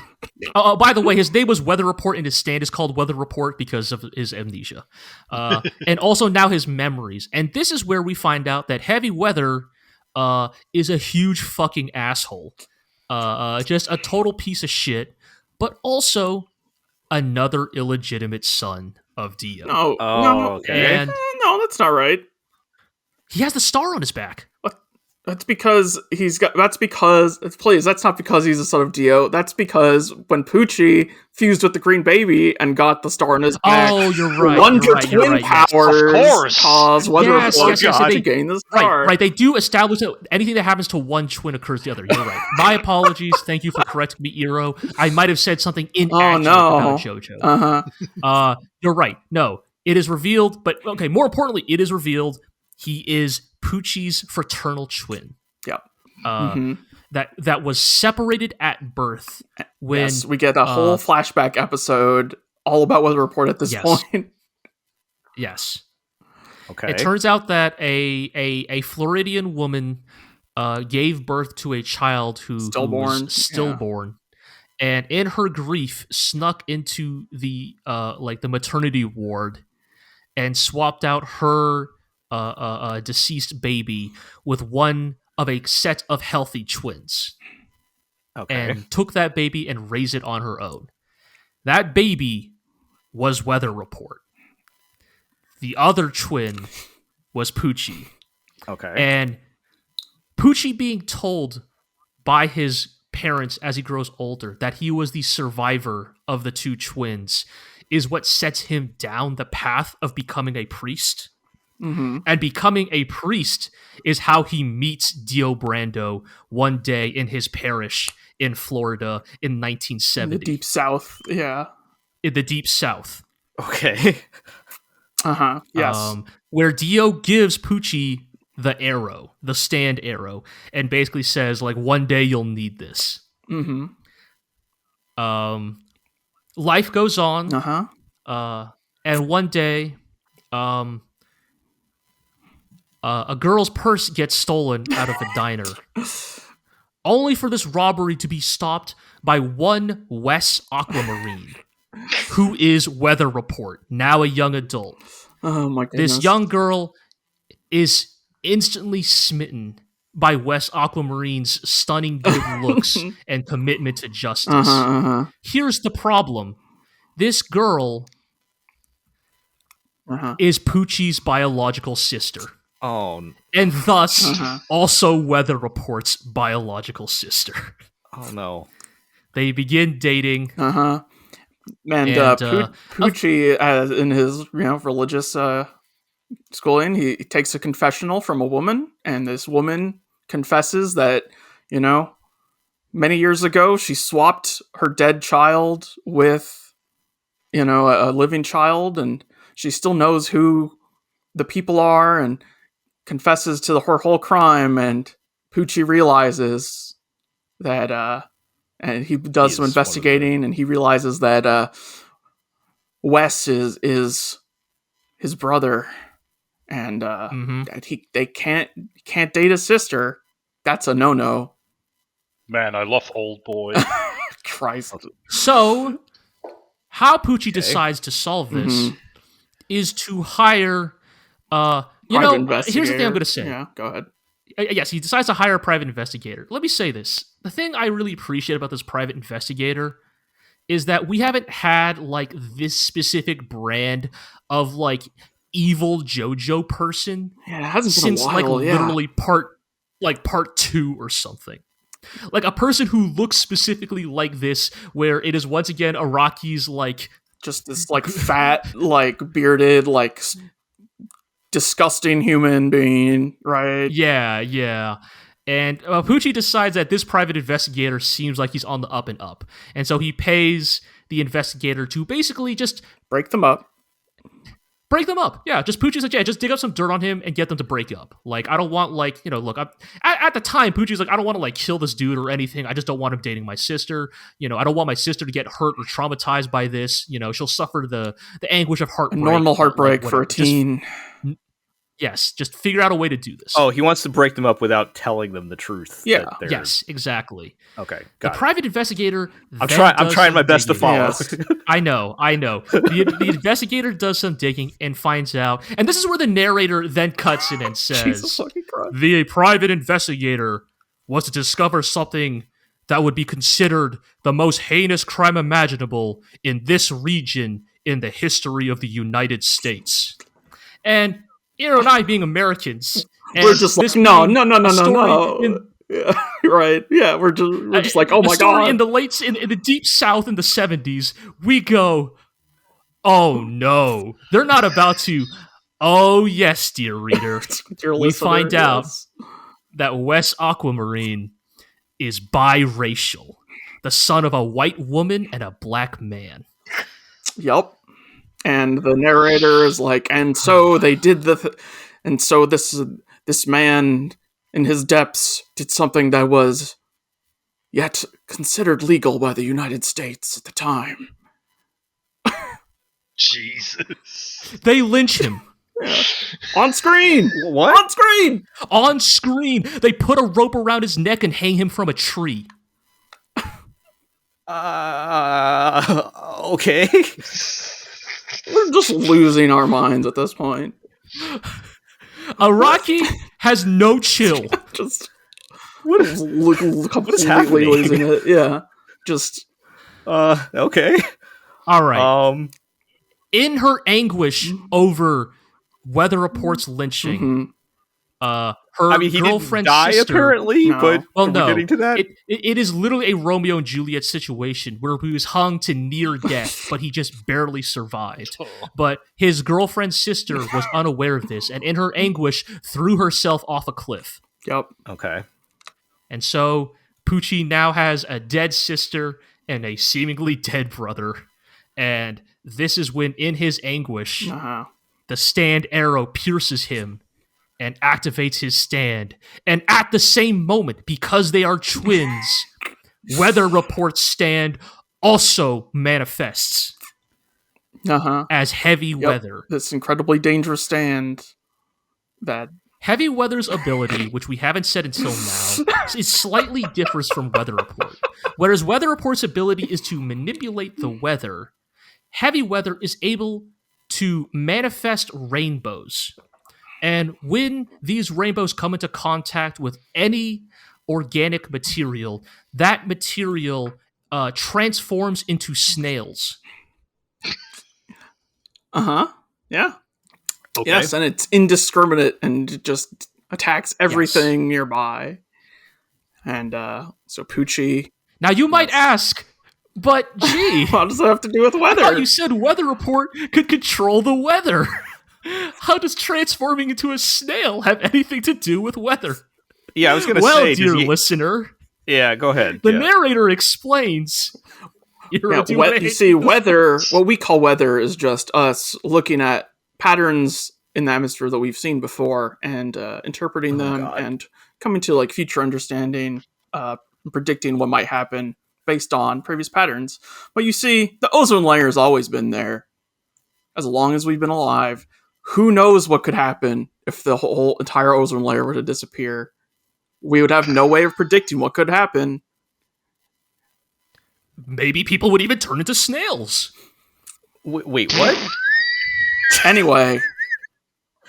by the way, his name was Weather Report and his stand is called Weather Report because of his amnesia. And also now his memories. And this is where we find out that Heavy Weather is a huge fucking asshole. Just a total piece of shit, but also another illegitimate son of Dio. No, okay. And no, that's not right. he has the star on his back. That's because please, that's not because he's a son of Dio. That's because when Pucci fused with the Green Baby and got the star in his back, Oh, you're right. Wonder you're right, Twin powers Of course. cause Weather Report yes, to gain the star. Right. They do establish that anything that happens to one twin occurs to the other. You're right. My apologies. Thank you for correcting me, Iro. I might have said something inaccurate about JoJo. You're right. No, it is revealed, but okay, more importantly, it is revealed he is Pucci's fraternal twin. Yep. That was separated at birth. When Yes, we get a whole flashback episode all about Weather Report at this point. Yes. Okay. It turns out that a Floridian woman gave birth to a child who Stillborn, was stillborn, and in her grief snuck into the the maternity ward and swapped out her deceased baby with one of a set of healthy twins, Okay. and took that baby and raised it on her own. That baby was Weather Report. The other twin was Poochie. Okay. And Poochie being told by his parents as he grows older that he was the survivor of the two twins is what sets him down the path of becoming a priest. Mm-hmm. And becoming a priest is how he meets Dio Brando one day in his parish in Florida in 1970. In the Deep South, yeah. In the Deep South. Okay. Uh-huh, yes. Where Dio gives Poochie the arrow, the stand arrow, and basically says, like, one day you'll need this. Mm-hmm. Life goes on. Uh-huh. And one day, a girl's purse gets stolen out of a diner, only for this robbery to be stopped by one Wes Aquamarine, who is Weather Report, now a young adult. Oh my goodness. This young girl is instantly smitten by Wes Aquamarine's stunning good looks and commitment to justice. Here's the problem. This girl is Poochie's biological sister. Oh. And thus, also Weather Report's biological sister. Oh, no. They begin dating. And Poochie, in his religious schooling, he takes a confessional from a woman, and this woman confesses that, many years ago she swapped her dead child with, a living child, and she still knows who the people are, and confesses to her whole crime, and Poochie realizes that, and he does some investigating, and he realizes that Wes is his brother, and that they can't date his sister. That's a no-no. Man, I love Old Boy. Christ. So, how Poochie decides to solve this is to hire. Here's the thing I'm going to say. Yeah, go ahead. Yes, he decides to hire a private investigator. Let me say this. The thing I really appreciate about this private investigator is that we haven't had, this specific brand of, evil JoJo person it hasn't since, been a while, literally part 2 or something. Like, a person who looks specifically like this, where it is once again Araki's, just this, fat, bearded, disgusting human being, right? Yeah. And Poochie decides that this private investigator seems like he's on the up and up. And so he pays the investigator to basically just break them up. Yeah, just Poochie's like, just dig up some dirt on him and get them to break up. I don't want, look, at the time, Poochie's like, I don't want to, kill this dude or anything. I just don't want him dating my sister. I don't want my sister to get hurt or traumatized by this. She'll suffer the anguish of heartbreak. A normal heartbreak for a teen. Yes, just figure out a way to do this. Oh, he wants to break them up without telling them the truth. Yeah. Yes, exactly. Okay, the private investigator. I'm trying my best to follow. Yes. I know. The investigator does some digging and finds out, and this is where the narrator then cuts in and says, "The private investigator was to discover something that would be considered the most heinous crime imaginable in this region in the history of the United States." And and I being Americans, we're just like, no. Yeah, right. Yeah, we're just like, oh my god. In the Deep South in the 70s, we go, oh no, they're not about to. Oh yes, dear reader, we find out that Wes Aquamarine is biracial, the son of a white woman and a black man. Yep. And the narrator is like, and so they did and so this man in his depths did something that was yet considered legal by the United States at the time. Jesus. They lynch him. Yeah. On screen! What? On screen! On screen, they put a rope around his neck and hang him from a tree. Okay. We're just losing our minds at this point. Araki has no chill. Just What completely happening? losing it. Yeah. Just Okay. All right. In her Mm-hmm. anguish over Weather Report's lynching, her He girlfriend's didn't die sister, apparently, No. but well, are we no, getting to that? It is literally a Romeo and Juliet situation where he was hung to near death, but he just barely survived. But his girlfriend's sister was unaware of this, and in her anguish, threw herself off a cliff. Yep. Okay. And so Pucci now has a dead sister and a seemingly dead brother. And this is when, in his anguish, Uh-huh. the stand arrow pierces him and activates his stand. And at the same moment, because they are twins, Weather Report's stand also manifests Uh-huh. as heavy Yep. weather. This incredibly dangerous stand that Heavy Weather's ability, which we haven't said until now, is slightly differs from Weather Report. Whereas Weather Report's ability is to manipulate the weather, Heavy Weather is able to manifest rainbows. And when these rainbows come into contact with any organic material, that material transforms into snails. Uh-huh. Yeah. Okay. Yes, and it's indiscriminate and it just attacks everything nearby. And so Pucci, Now you might ask, but gee, what does that have to do with I weather? thought you said Weather Report could control the weather. How does transforming into a snail have anything to do with weather? Yeah, I was going to Well, say. dear listener, Yeah, go ahead. the yeah. narrator explains. You see, weather, what we call weather is just us looking at patterns in the atmosphere that we've seen before and interpreting them God. and coming to like future understanding, predicting what might happen based on previous patterns. But you see, the ozone layer has always been there. As long as we've been alive, who knows what could happen if the whole entire ozone layer were to disappear? We would have no way of predicting what could happen. Maybe people would even turn into snails. Wait, what? Anyway,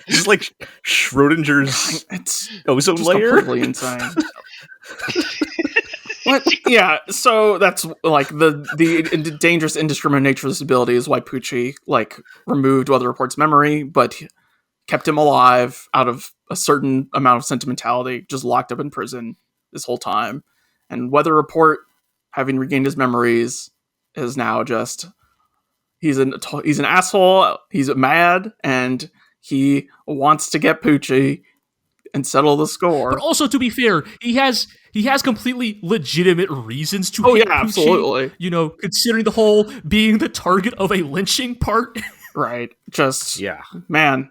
This is like Schrodinger's it's ozone just layer? completely insane. What? Yeah, so that's like the dangerous, indiscriminate nature of this ability is why Pucci like removed Weather Report's memory, but kept him alive out of a certain amount of sentimentality, just locked up in prison this whole time. And Weather Report, having regained his memories, is now just he's an asshole. He's mad, and he wants to get Pucci and settle the score. But also, to be fair, he has completely legitimate reasons to hate Pucci. Absolutely. You know, considering the whole being the target of a lynching part. Right. Just Yeah. man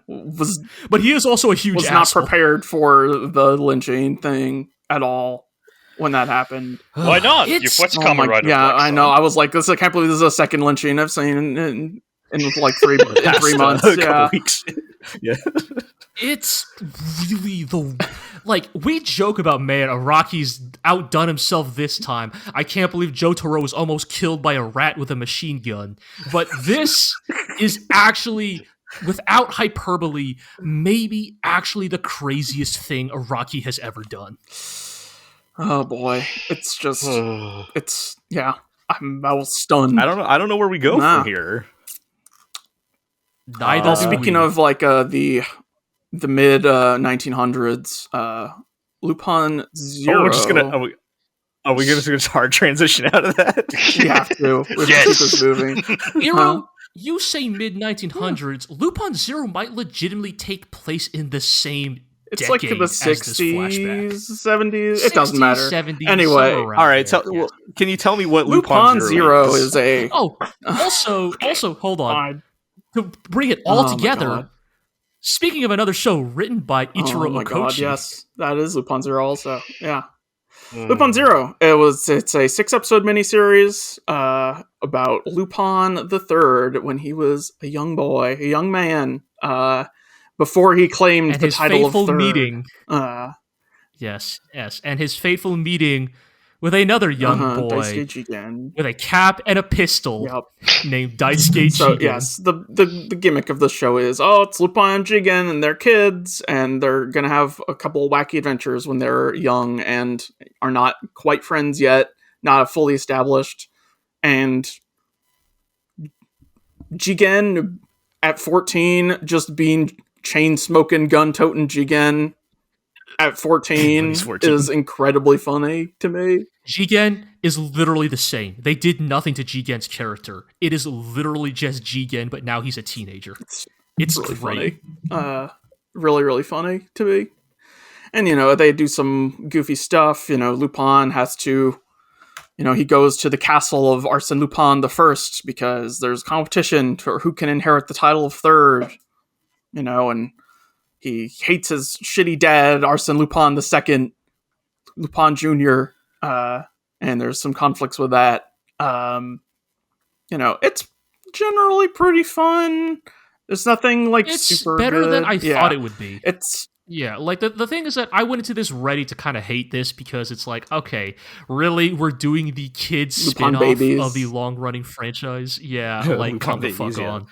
But he is also a huge was asshole. not prepared for the lynching thing at all when that happened. Why not? It's- You've watched Oh Kamen my- Rider yeah, Black I Sun. know. I was like, I can't believe this is a second lynching I've seen in like three Past, months. a couple Yeah. weeks. Yeah. It's really like we joke about, man, Araki's outdone himself this time. I can't believe Jotaro was almost killed by a rat with a machine gun. But this is actually, without hyperbole, maybe actually the craziest thing Araki has ever done. Oh boy, it's just yeah. I was stunned. I don't know where we go Nah. from here. Neither do Speaking we. of like the mid 1900s, Lupin Zero. Oh, we're just gonna. Are we gonna just hard transition out of that? We have to. We have to keep Yes. this moving. Hero, you say mid 1900s. Lupin Zero might legitimately take place in the same It's like decade the as this 60s, flashback. 70s. It doesn't matter. 70s, Anyway, somewhere around All right. there, So, yeah. can you tell me what Lupin Zero is a. Oh, also, hold on. God. To bring it all Oh my together, God. speaking of another show written by Ichiro Oh my Okochi, god, yes. That is Lupin Zero also. Yeah. Mm. Lupin Zero. It's a 6-episode miniseries about Lupin the Third when he was a young boy, a young man, before he claimed And the his title of fateful third. meeting. Yes, and his fateful meeting with another young boy Daisuke Jigen. with a cap and a pistol Yep. named Daisuke So Jigen. yes, the gimmick of the show is, it's Lupin and Jigen and they're kids, and they're gonna have a couple wacky adventures when they're young and are not quite friends yet, not fully established. And Jigen at 14, just being chain smoking, gun toting Jigen at 14 is incredibly funny to me. Jigen is literally the same. They did nothing to Jigen's character. It is literally just Jigen, but now he's a teenager. It's really great. Funny. Really, really funny to me. And, they do some goofy stuff. Lupin has to, he goes to the castle of Arsène Lupin the First because there's competition for who can inherit the title of third, and he hates his shitty dad, Arsène Lupin the Second, Lupin Jr., and there's some conflicts with that. It's generally pretty fun. There's nothing it's super better good. than I thought it would be. Yeah, the thing is that I went into this ready to kind of hate this because it's like, okay, really, we're doing the kids spin-off of the long-running franchise? Yeah, like, come the fuck on.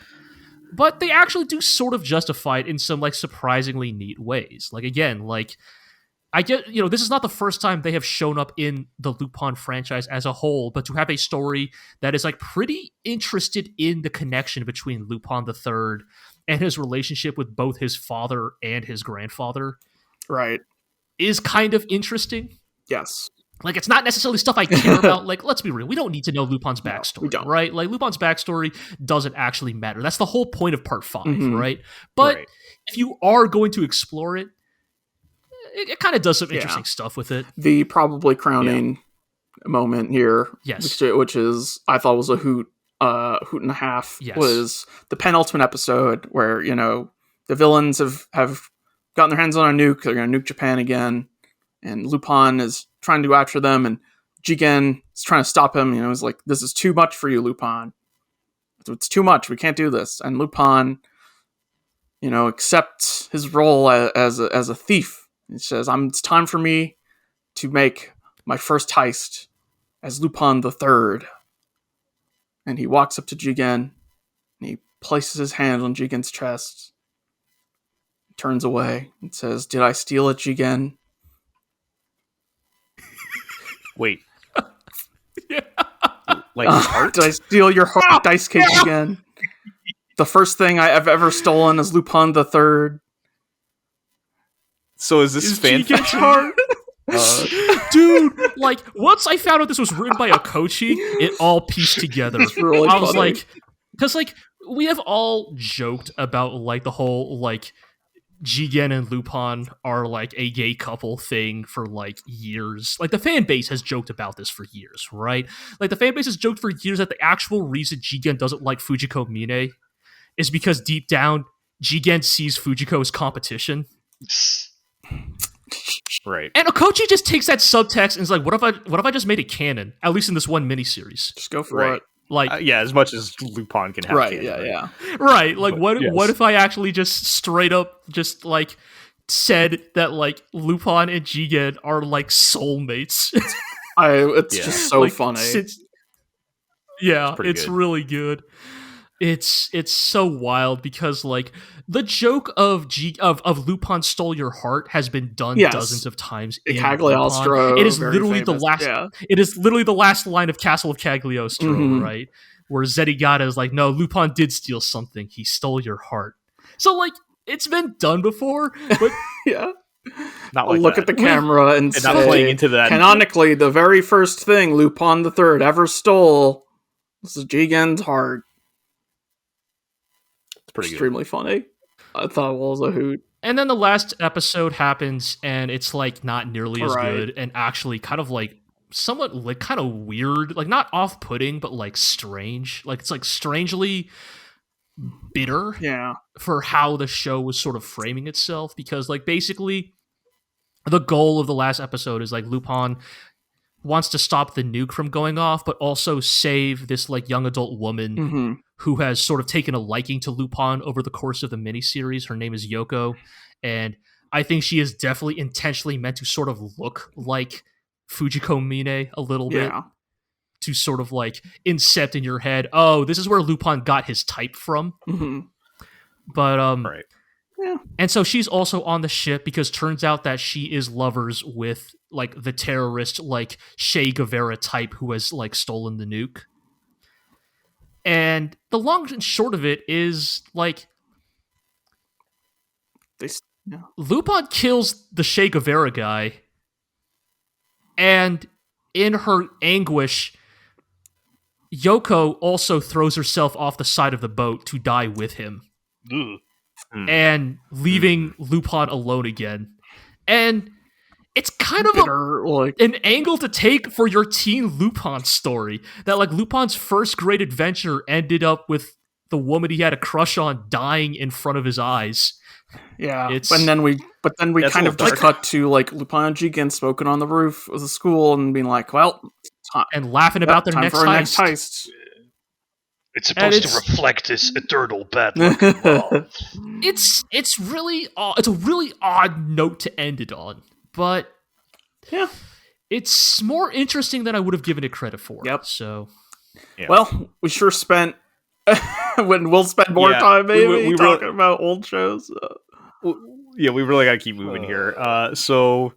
But they actually do sort of justify it in some, like, surprisingly neat ways. Like, again, like, I get, this is not the first time they have shown up in the Lupin franchise as a whole, but to have a story that is, like, pretty interested in the connection between Lupin III and his relationship with both his father and his grandfather, right, is kind of interesting. Yes. Like, it's not necessarily stuff I care about. Like, let's be real. We don't need to know Lupin's backstory, we don't. Right? Like, Lupin's backstory doesn't actually matter. That's the whole point of part 5, right? But if you are going to explore it, it kind of does some interesting stuff with it. The probably crowning moment here, which is, I thought was a hoot and a half, was the penultimate episode where, the villains have gotten their hands on a nuke. They're going to nuke Japan again. And Lupin is trying to go after them, and Jigen is trying to stop him. He's like, this is too much for you, Lupin. It's too much. We can't do this. And Lupin, accepts his role as a thief. He says, it's time for me to make my first heist as Lupin III. And he walks up to Jigen, and he places his hand on Jigen's chest, turns away, and says, did I steal it, Jigen? Wait. Like his heart? Did I steal your heart, Daisuke Jigen? The first thing I've ever stolen is Lupin III. So is this fan fiction? Heart? Dude, like, once I found out this was written by Okochi, it all pieced together. Really I was funny. like, because, like, we have all joked about, like, the whole, like, Jigen and Lupin are, like, a gay couple thing for, like, years. Like, the fan base has joked about this for years, right? Like, the fan base has joked for years that the actual reason Jigen doesn't like Fujiko Mine is because deep down, Jigen sees Fujiko as competition. Right. And Okochi just takes that subtext and is like, what if I just made it canon? At least in this one miniseries. Just go for it. Like, as much as Lupin can have canon. Yeah. Right, like, what if I actually just straight up just, like, said that, like, Lupin and Jigen are, like, soulmates? It's just so like, funny. It's really good. It's so wild because, like, the joke of Lupin stole your heart has been done dozens of times in Cagliostro. It is literally famous. the last. Yeah. It is literally the last line of Castle of Cagliostro, right? Where Zettigata is like, "No, Lupin did steal something. He stole your heart." So, like, it's been done before, but not like look that. at the camera and say, not playing into that. Canonically, the very first thing Lupin III ever stole was Jigen's heart. Pretty extremely funny. I thought it was a hoot. And then the last episode happens, and it's, like, not nearly as good, and actually kind of, like, somewhat, like, kind of weird, like, not off-putting, but, like, strange. Like, it's, like, strangely bitter for how the show was sort of framing itself, because, like, basically the goal of the last episode is, like, Lupin wants to stop the nuke from going off, but also save this, like, young adult woman who has sort of taken a liking to Lupin over the course of the miniseries. Her name is Yoko, and I think she is definitely intentionally meant to sort of look like Fujiko Mine a little bit, to sort of like incept in your head, oh, this is where Lupin got his type from. Mm-hmm. But Right. Yeah. And so she's also on the ship because turns out that she is lovers with like the terrorist, like Che Guevara type who has like stolen the nuke. And the long and short of it is like Lupin kills the Che Guevara guy, and in her anguish, Yoko also throws herself off the side of the boat to die with him. Ugh. And leaving Lupin alone again. And it's kind of an angle to take for your teen Lupin story. That like Lupin's first great adventure ended up with the woman he had a crush on dying in front of his eyes. Yeah, but then we kind of just cut to like Lupin and Jigen smoking on the roof of the school and being like, well, and laughing about their next heist. It's supposed to reflect this eternal bad luck involved. It's really it's a really odd note to end it on, but yeah, it's more interesting than I would have given it credit for. Yep. So, well, we sure spent when we'll spend more time maybe we talking about old shows. Yeah, we really gotta keep moving here. So,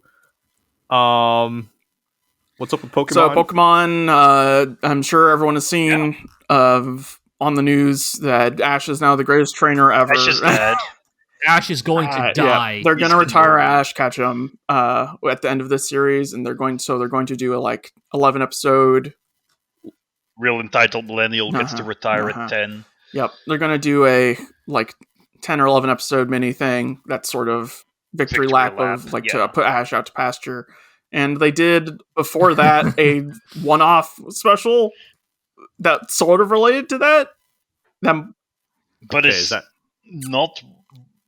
what's up with Pokemon? So Pokemon, I'm sure everyone has seen on the news that Ash is now the greatest trainer ever. Ash is dead. Ash is going to die. Yeah, they're going to retire Ash, catch him at the end of this series, and they're going to do a 11 episode. Real entitled millennial gets to retire at 10. Yep, they're going to do a 10 or 11 episode mini thing. That's sort of victory lap of to put Ash out to pasture. And they did before that a one-off special that sort of related to that. But it's not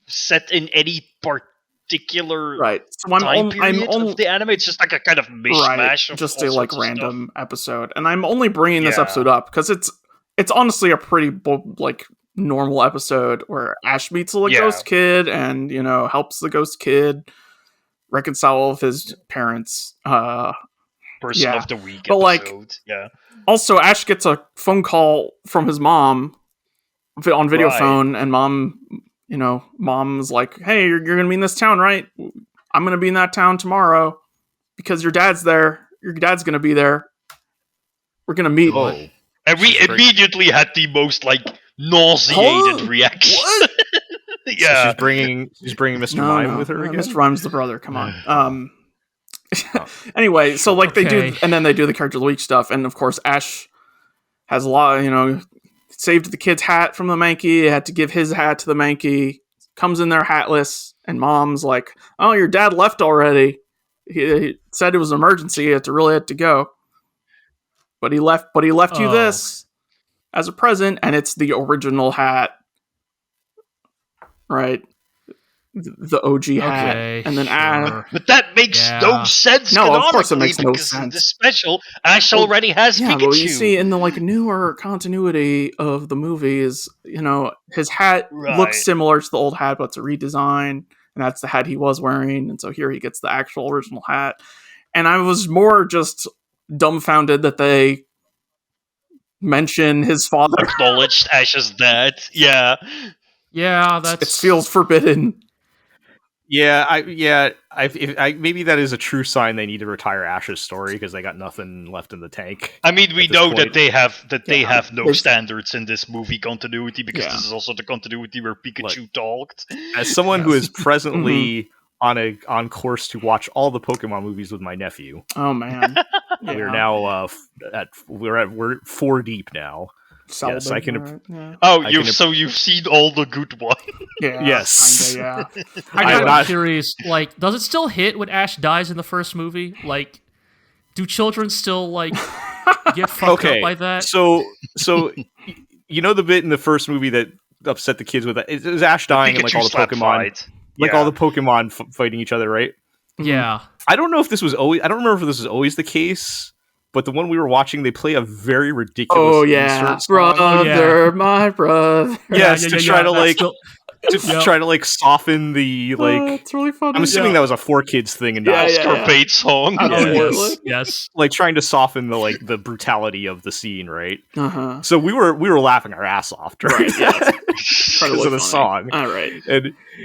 set in any particular So time period of the anime. It's just like a kind of mishmash of just all a random stuff. episode. And I'm only bringing this episode up because it's honestly a pretty normal episode where Ash meets a ghost kid and helps the ghost kid reconcile with his parents. Person of the week episode. Also, Ash gets a phone call from his mom on video phone, and mom's like, "Hey, you're gonna be in this town, right? I'm gonna be in that town tomorrow because your dad's there. Your dad's gonna be there. We're gonna meet." Oh. And we immediately had the most nauseated reaction. What? So she's bringing Mr. Mime with her again. Mr. Mime's the brother. Come on. Anyway, so they do, and then they do the character of the week stuff, and of course Ash has a lot. Saved the kid's hat from the Mankey. Had to give his hat to the Mankey. Comes in there hatless, and mom's like, "Oh, your dad left already. He said it was an emergency. He had to go, but he left. But he left you this as a present, and it's the original hat, right?" The OG hat, and then Ash. But that makes no sense. No, of course it makes no sense. In the special, Ash already has Pikachu. But you see, in the newer continuity of the movies, his hat looks similar to the old hat, but it's a redesign, and that's the hat he was wearing. And so here he gets the actual original hat. And I was more just dumbfounded that they mention his father, acknowledged Ash's dad. Yeah, it feels forbidden. Yeah, maybe that is a true sign they need to retire Ash's story because they got nothing left in the tank. I mean, we know that they have no standards in this movie continuity because this is also the continuity where Pikachu talked. As someone who is presently on course to watch all the Pokemon movies with my nephew. Oh man, we're now we're 4 deep now. Solid, yes, I can. So you've seen all the good ones. Yes. Kinda, I'm curious. Does it still hit when Ash dies in the first movie? Do children still get fucked up by that? So the bit in the first movie that upset the kids with it is Ash dying and all the Pokemon, all the Pokemon fighting each other, right? Yeah. I don't know if this was always. I don't remember if this was always the case. but the one we were watching, they play a very ridiculous Oh yeah, insert song. brother, my brother. Yes, to try to like Yep. try to like soften the like. It's really funny. I'm assuming Yeah. that was a 4Kids thing and Yeah, not yeah. Oscar bait song. Oh, Absolutely. yes. like trying to soften the like the brutality of the scene, right? Uh-huh. So we were laughing our ass off during Right, that Incredibly because of the funny. song. All right.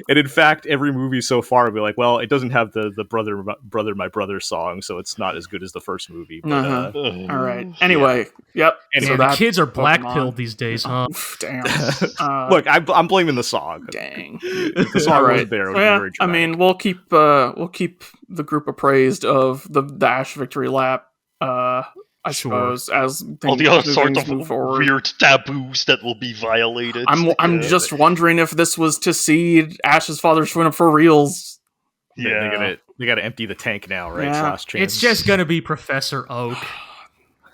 And in fact, every movie so far will be like, well, it doesn't have the brother my brother song, so it's not as good as the first movie. But Uh-huh. All right. Anyway, yep. Anyway, So the that's kids are black Pokemon. pilled these days, huh? Oof, damn. look, I'm blaming the song. Dang. If the song All right. wasn't there, it would be Yeah, very I dramatic. mean, we'll keep the group appraised of the Ash victory lap. I Sure. suppose as All the other things sort of move forward. weird taboos that will be violated. I'm Yeah. just wondering if this was to seed Ash's father's twin for reals. Yeah. They gotta empty the tank now, right? Yeah. Last chance. It's just gonna be Professor Oak.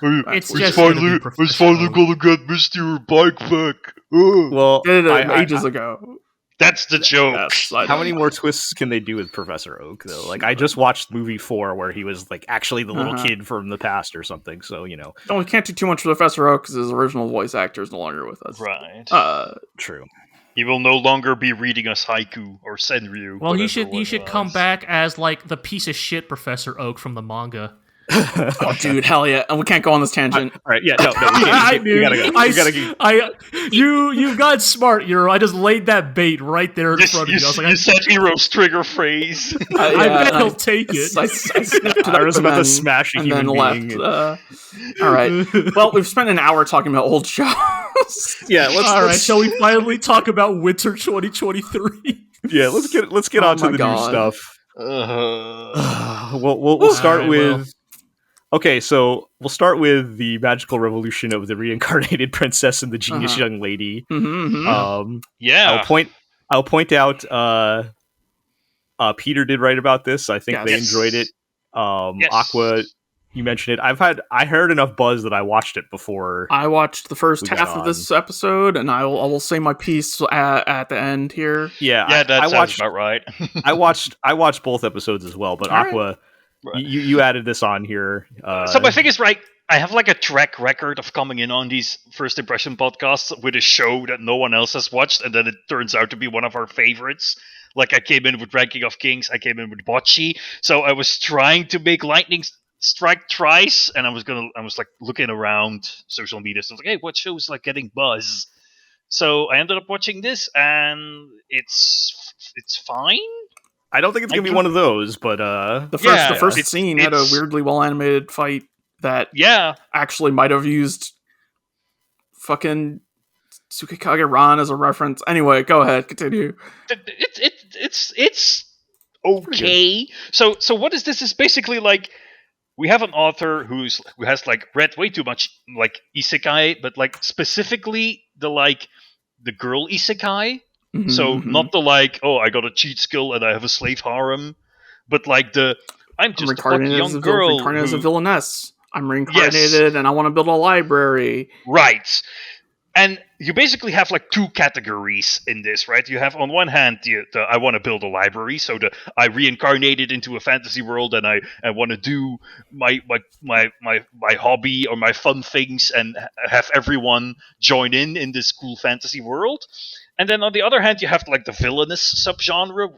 It's He's just gonna be Professor Oak. gonna get Misty bike back. Ugh. well. Did it I- ages ago. That's the joke. Yes, I How know. many more twists can they do with Professor Oak, though? Like, I just watched movie 4 where he was, like, actually the little Uh-huh. kid from the past or something, so, No, we can't do too much for Professor Oak because his original voice actor is no longer with us. Right. true. He will no longer be reading us haiku or senryu. Well, whatever he one should was. come back as like the piece of shit Professor Oak from the manga. Oh, dude, hell yeah! And we can't go on this tangent. All right, yeah, no, we can't. I We knew. gotta go. I, We gotta go. you got smart, Euro. I just laid that bait right there in You, front of you, you. I was like, you said Hero's trigger phrase. I bet he'll take it. I snapped it I was up about to and smash a and then human left. being. All right. Well, we've spent an hour talking about old shows. Yeah, let's. All right, let's shall we finally talk about Winter 2023? Yeah, let's get Oh on to my the God. new stuff. We'll All start right, with. well. Okay, so we'll start with the magical revolution of the reincarnated princess and the genius Uh-huh. young lady. Mm-hmm. Yeah. I'll point out. Peter did write about this. I think they Yes. enjoyed it. Yes. Aqua, you mentioned it. I heard enough buzz that I watched it before. I watched the first We got half of this episode, and I will say my piece at the end here. Yeah, Yeah, that I sounds watched. about right. I watched both episodes as well. But All right. Aqua, Right. you added this on here. So my thing is, right, I have like a track record of coming in on these first impression podcasts with a show that no one else has watched, and then it turns out to be one of our favorites. Like I came in with Ranking of Kings, I came in with Bocce, so I was trying to make lightning strike twice, and I was like looking around social media, so I was like, hey, what show is like getting buzz? So I ended up watching this, and it's fine. I don't think it's gonna be one of those, but The Yeah, first it's- scene had a it's- weirdly well animated fight that Yeah, actually might have used fucking Tsukikage Ran as a reference. Anyway, go ahead, continue. it's okay. So what is this? Is basically like we have an author who has like read way too much like isekai, but like specifically the girl isekai. So Mhm. not the like, oh, I got a cheat skill and I have a slave harem, but like the I'm I'm just a plucky reincarnated as young a girl. reincarnated as a who- villainess. I'm reincarnated and I want to build a library. Right. And you basically have like two categories in this, right? You have on one hand the I want to build a library, so I reincarnated into a fantasy world and I want to do my hobby or my fun things and have everyone join in this cool fantasy world. And then on the other hand, you have like the villainous subgenre.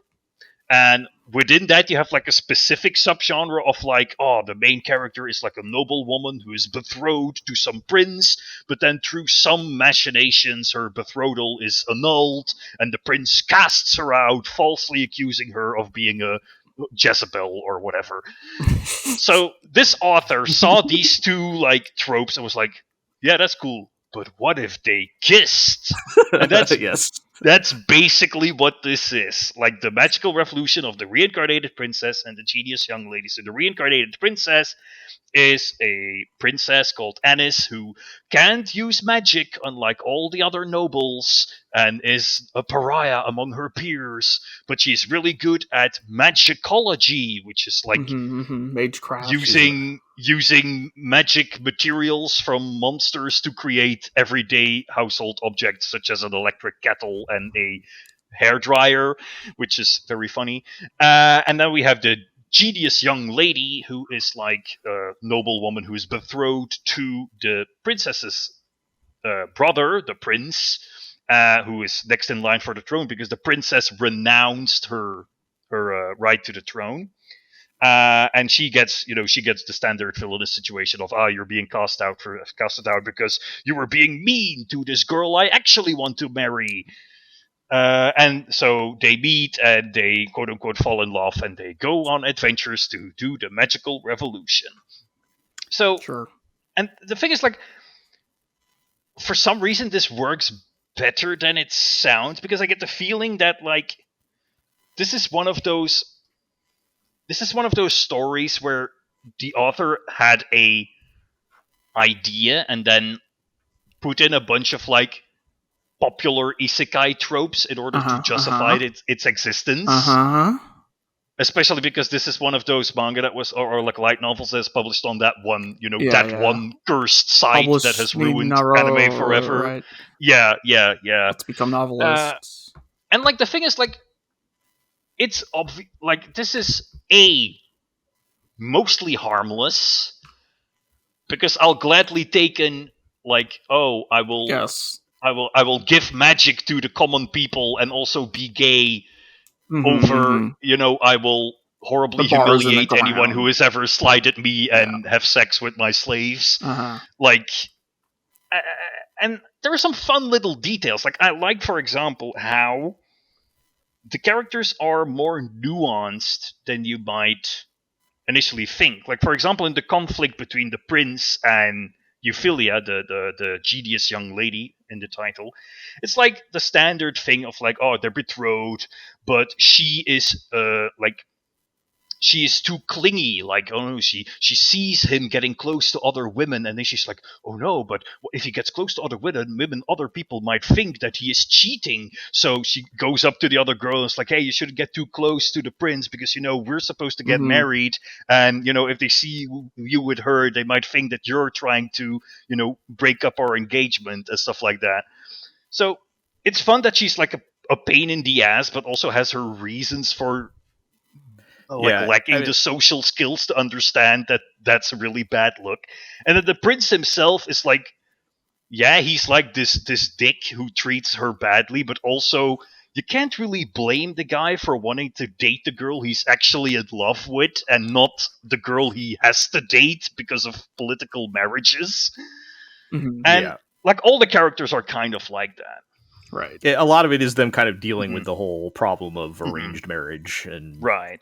And within that, you have like a specific subgenre of like, oh, the main character is like a noble woman who is betrothed to some prince, but then through some machinations, her betrothal is annulled, and the prince casts her out, falsely accusing her of being a Jezebel or whatever. So this author saw these two like tropes and was like, yeah, that's cool. But what if they kissed? And that's yes. that's basically what this is. Like the magical revolution of the reincarnated princess and the genius young lady. So the reincarnated princess is a princess called Anis who can't use magic unlike all the other nobles and is a pariah among her peers. But she's really good at magicology, which is like Magecraft. using magic materials from monsters to create everyday household objects such as an electric kettle and a hairdryer, which is very funny. And then we have the genius young lady who is like a noblewoman who is betrothed to the princess's brother, the prince, who is next in line for the throne because the princess renounced her right to the throne. And she gets the standard villainous situation of you're being casted out because you were being mean to this girl I actually want to marry. And so they meet and they quote unquote fall in love and they go on adventures to do the magical revolution. So, Sure. and the thing is, like, for some reason this works better than it sounds because I get the feeling that like this is one of those stories where the author had a idea and then put in a bunch of like popular isekai tropes in order to justify its existence. Especially because this is one of those manga that was, or like light novels that's published on that one, one cursed site Published that has ruined Naro, anime forever. Right. Yeah. Let's become novelists. And like the thing is, like, it's like this is mostly harmless because I'll gladly take in like, I will. Yes. I will give magic to the common people and also be gay over, I will horribly humiliate anyone who has ever slighted me and have sex with my slaves. Like, and there are some fun little details. Like, I like, for example, how the characters are more nuanced than you might initially think. Like, for example, in the conflict between the prince and Euphilia, the genius young lady in the title, it's like the standard thing of like, they're betrothed, but she is she is too clingy. Like, she sees him getting close to other women, and then she's like, oh no, but if he gets close to other women, other people might think that he is cheating. So she goes up to the other girl and is like, hey, you shouldn't get too close to the prince because, we're supposed to get married. And, if they see you with her, they might think that you're trying to, break up our engagement and stuff like that. So it's fun that she's like a pain in the ass, but also has her reasons for lacking the social skills to understand that that's a really bad look. And then the prince himself is like, he's like this dick who treats her badly, but also you can't really blame the guy for wanting to date the girl he's actually in love with and not the girl he has to date because of political marriages. And like all the characters are kind of like that. Right. Yeah, a lot of it is them kind of dealing with the whole problem of arranged marriage and right.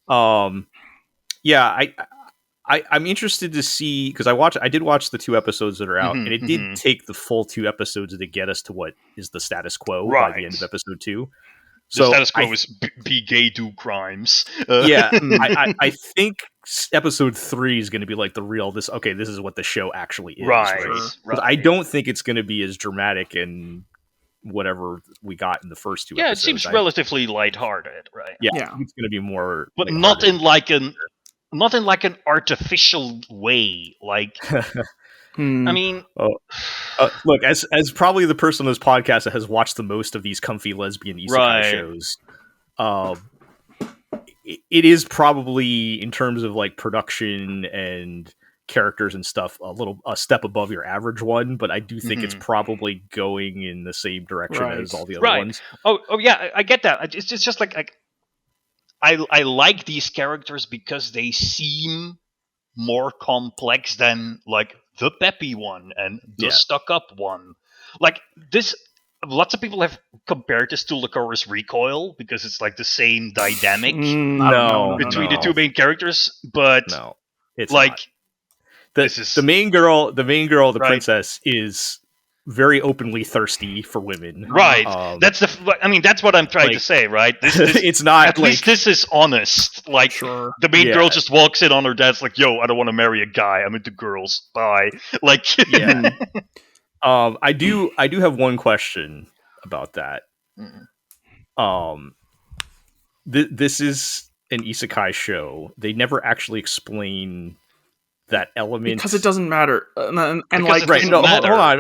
I'm interested to see because I did watch the 2 episodes that are out, and it did take the full 2 episodes to get us to what is the status quo by the end of episode 2. So the status quo is be gay, do crimes. I think episode 3 is going to be like the real this is what the show actually is. Right. I don't think it's going to be as dramatic and whatever we got in the first 2 episodes. It seems relatively lighthearted, right? Yeah. It's going to be more, but not in like an artificial way. Like, I mean, look, as probably the person on this podcast that has watched the most of these comfy lesbian isekai shows, it is probably in terms of like production and characters and stuff a step above your average one, but I do think it's probably going in the same direction as all the other ones. Oh yeah, I get that. It's just like I like these characters because they seem more complex than like the peppy one and the stuck up one. Like this, lots of people have compared this to Lycoris Recoil because it's like the same dynamic between the 2 main characters, but no, it's like. Not. The main girl, the princess, is very openly thirsty for women. Right. That's what I'm trying to say, right? This it's not at least this is honest. Like the main girl just walks in on her dad's like, yo, I don't want to marry a guy. I'm into girls. Bye. Like I do have one question about that. This is an isekai show. They never actually explain that element because it doesn't matter, hold on.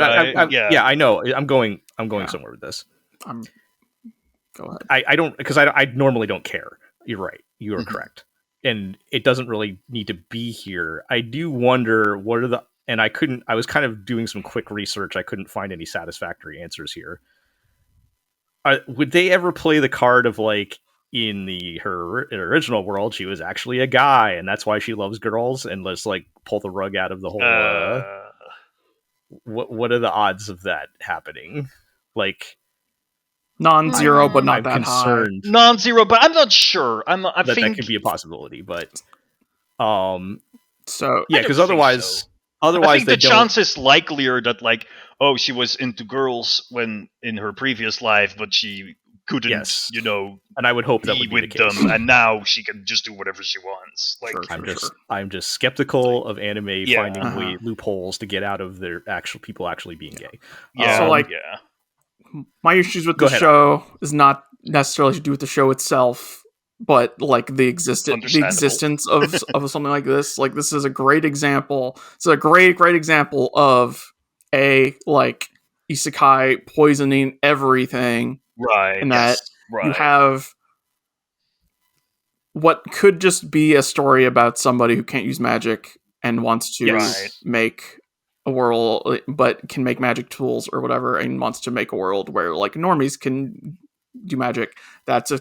I know. I'm going somewhere with this. Go ahead. I don't because I normally don't care. You're right. You are correct. and it doesn't really need to be here. I do wonder what are the, and I was kind of doing some quick research. I couldn't find any satisfactory answers here. Would they ever play the card of like, in her original world, she was actually a guy, and that's why she loves girls, and let's like pull the rug out of the whole. What are the odds of that happening? Like non-zero, but not I'm that concerned. high. Non-zero, but I'm not sure. I that think that could be a possibility, but So yeah, I because don't think otherwise, so. I think they the don't. chance is likelier that like, oh, she was into girls when in her previous life, but she couldn't, Yes. and I would hope that be would be the with case. them, and now she can just do whatever she wants. Like, Sure. I'm just skeptical of anime Yeah. finding Uh-huh. loopholes to get out of their people actually being gay. yeah, So, like, yeah, my issues with Go the ahead, show is not necessarily to do with the show itself, but like the Understandable. existence of something like this. Like, this is a great example. It's a great example of a like isekai poisoning everything, right, and that right. you have what could just be a story about somebody who can't use magic and wants to Yes. make a world, but can make magic tools or whatever, and wants to make a world where like normies can do magic. That's a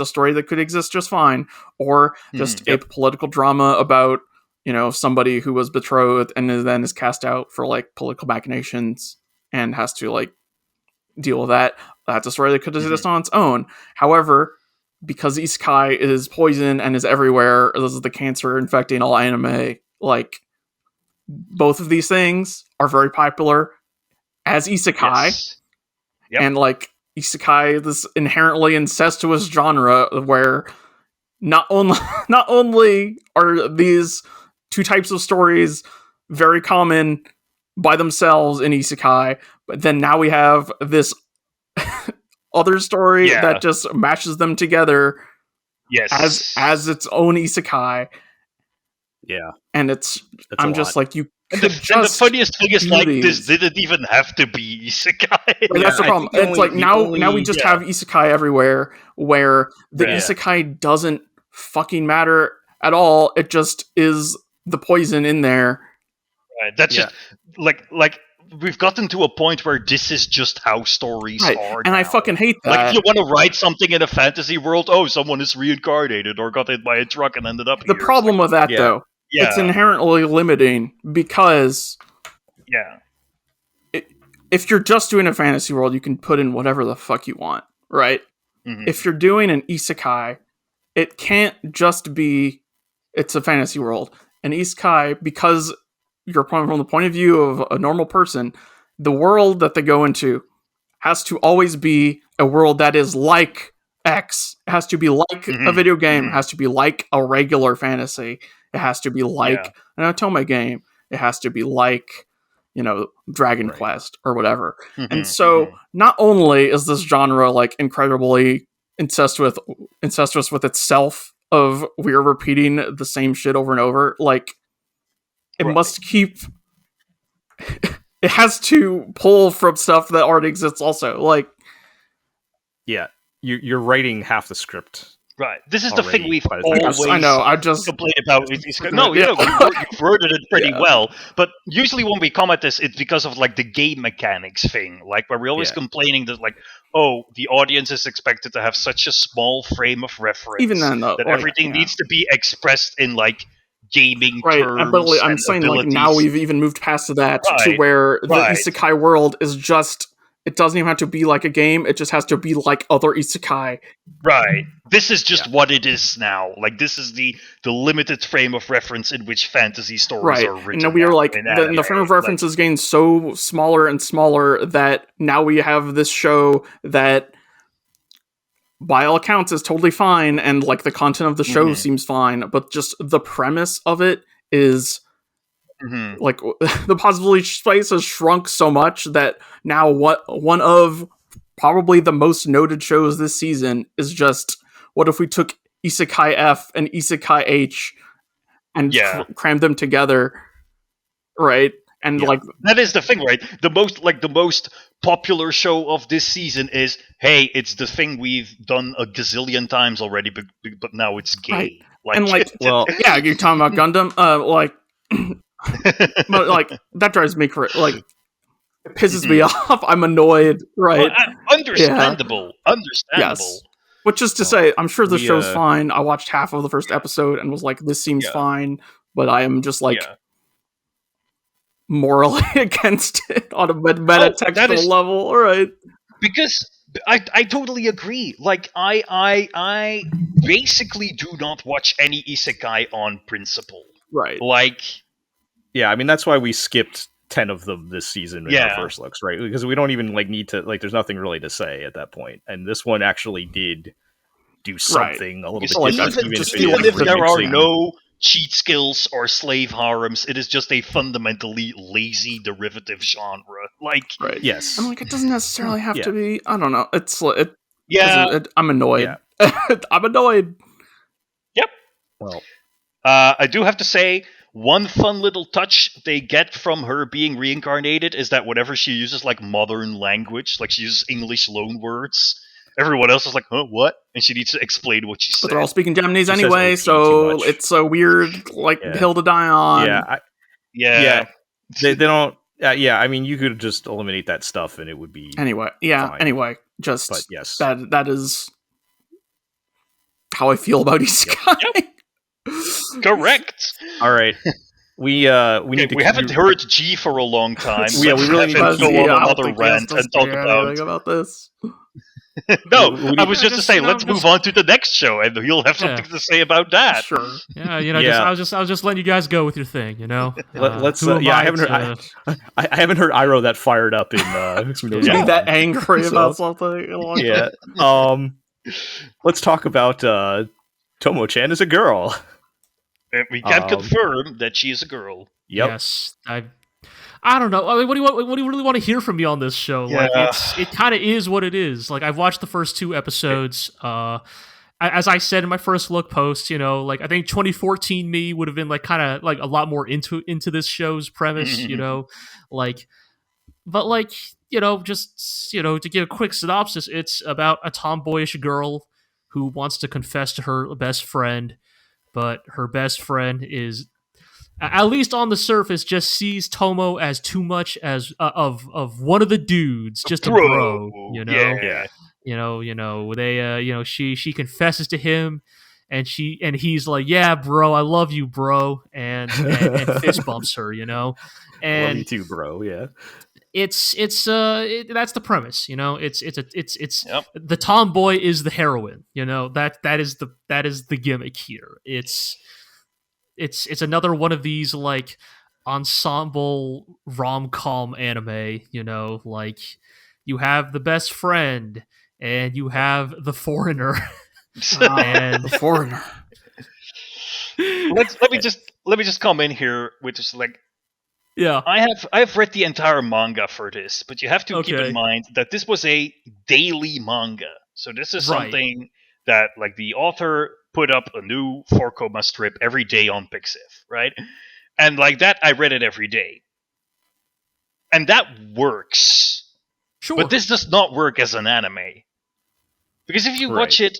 story that could exist just fine. Or just a political drama about, somebody who was betrothed and then is cast out for like political machinations and has to like deal with that. That's a story that could exist on its own. However, because isekai is poison and is everywhere, this is the cancer infecting all anime, like, both of these things are very popular as isekai. Yes. Yep. And like, isekai, this inherently incestuous genre where not only are these two types of stories very common by themselves in isekai, but then now we have this other story that just mashes them together as its own isekai. Yeah. And I'm just like, you and the funniest thing is, like, this didn't even have to be isekai. But that's the problem. It's like now we just have isekai everywhere, where the isekai doesn't fucking matter at all. It just is the poison in there. Right. That's just like we've gotten to a point where this is just how stories are. And now. I fucking hate that. Like, if you want to write something in a fantasy world, someone is reincarnated or got hit by a truck and ended up the here. problem with that, though, it's inherently limiting, because if you're just doing a fantasy world, you can put in whatever the fuck you want, right? Mm-hmm. If you're doing an isekai, it can't just be it's a fantasy world. An isekai, because you're from the point of view of a normal person, the world that they go into has to always be a world that is like X. It has to be like a video game. It has to be like a regular fantasy. It has to be like an Otome game. It has to be like, Dragon Quest or whatever. And so not only is this genre like incredibly incestuous with itself, of we're repeating the same shit over and over, like, it must keep it has to pull from stuff that already exists also. Like, yeah, you're writing half the script. Right. This is the thing we've always I know. I just complain about. No, you've worded it pretty well. But usually when we come at this, it's because of like the game mechanics thing. Like, where we're always complaining that, like, the audience is expected to have such a small frame of reference. Even then, though, that everything needs to be expressed in like gaming terms. But I'm saying, like, now we've even moved past that to where the isekai world is just. It doesn't even have to be like a game. It just has to be like other isekai. Right. This is just what it is now. Like, this is the limited frame of reference in which fantasy stories are written. And we are like, the frame of reference is getting so smaller and smaller that now we have this show that, by all accounts, is totally fine, and like the content of the show seems fine, but just the premise of it is. Like, the possibility space has shrunk so much that now one of probably the most noted shows this season is just, what if we took Isekai F and Isekai H and crammed them together, right? And like, that is the thing, right? The most popular show of this season is, hey, it's the thing we've done a gazillion times already, but now it's gay. Right. Like, And like, Well, yeah, you're talking about Gundam. But like that drives me crazy. Like, it pisses me off. I'm annoyed. Right? understandable. Yes. Which is to say, I'm sure the we, show's fine. I watched half of the first episode and was like, this seems Yeah. fine, but I am just like Yeah. morally against it on a that metatextual is- level. All right. Because I totally agree. Like I basically do not watch any isekai on principle. Right. Like, yeah, I mean that's why we skipped 10 of them this season in our Yeah. first looks, right? Because we don't even like need to like. There's nothing really to say at that point, and this one actually did do something a little bit because different, even if there are remixing- no cheat skills or slave harems, it is just a fundamentally lazy derivative genre. Like, Right. Yes. I'm like, it doesn't necessarily have Yeah. to be. I don't know. It's yeah, I'm annoyed. I'm annoyed. Well, I do have to say, one fun little touch they get from her being reincarnated is that whenever she uses like modern language, like she uses English loan-words, everyone else is like, "Huh, what?" And she needs to explain what she But said. they're all speaking Japanese She says anyway, OT too so much. it's a weird like Yeah. hill to die on. yeah, Yeah. they don't. Yeah, I mean, you could just eliminate that stuff, and it would be. Anyway, yeah. Fine. Anyway, just But yes, that is how I feel about isekai. Correct. all right. We need to. We haven't heard G for a long time. Yeah, we Let's really have need him to- go Yeah, I on don't another think he has rant to and talk say about. anything about this. No, We I was just to just, say, you know, let's move on to the next show, and he'll have something to say about that. Sure. Yeah, you know, Yeah. I was just letting you guys go with your thing, you know. Let's. Who am Yeah, I I haven't heard. to- I haven't heard Iroh that fired up in. Who knows To how be that long. angry So, about something. in a long Yeah. time. Let's talk about Tomo-chan as a girl. And we can Um, confirm that she is a girl. Yep. Yes, I don't know. I mean, what do you really want to hear from me on this show? Like, Yeah. it kind of is what it is. Like, I've watched the first 2 episodes. As I said in my first look post, you know, like I think 2014 me would have been like kind of like a lot more into this show's premise, you know, like, but like, you know, just, you know, to give a quick synopsis, it's about a tomboyish girl who wants to confess to her best friend, but her best friend is, at least on the surface, just sees Tomo as too much as of one of the dudes, just a bro, you know. Yeah. You know, they, you know, she confesses to him, and he's like, "Yeah, bro, I love you, bro," and fist bumps her, you know, and Love you too, bro. Yeah. that's the premise, you know. It's Yep. the tomboy is the heroine, you know. That is the gimmick here. It's another one of these like ensemble rom-com anime, you know, like you have the best friend and you have the foreigner. And The foreigner. let me just come in here with just like, yeah, I have read the entire manga for this, but you have to keep Okay. in mind that this was a daily manga. So this is Right. something that like the author put up a new 4-koma strip every day on Pixiv, right? And like that, I read it every day. And that works. sure. But this does not work as an anime. Because if you watch it,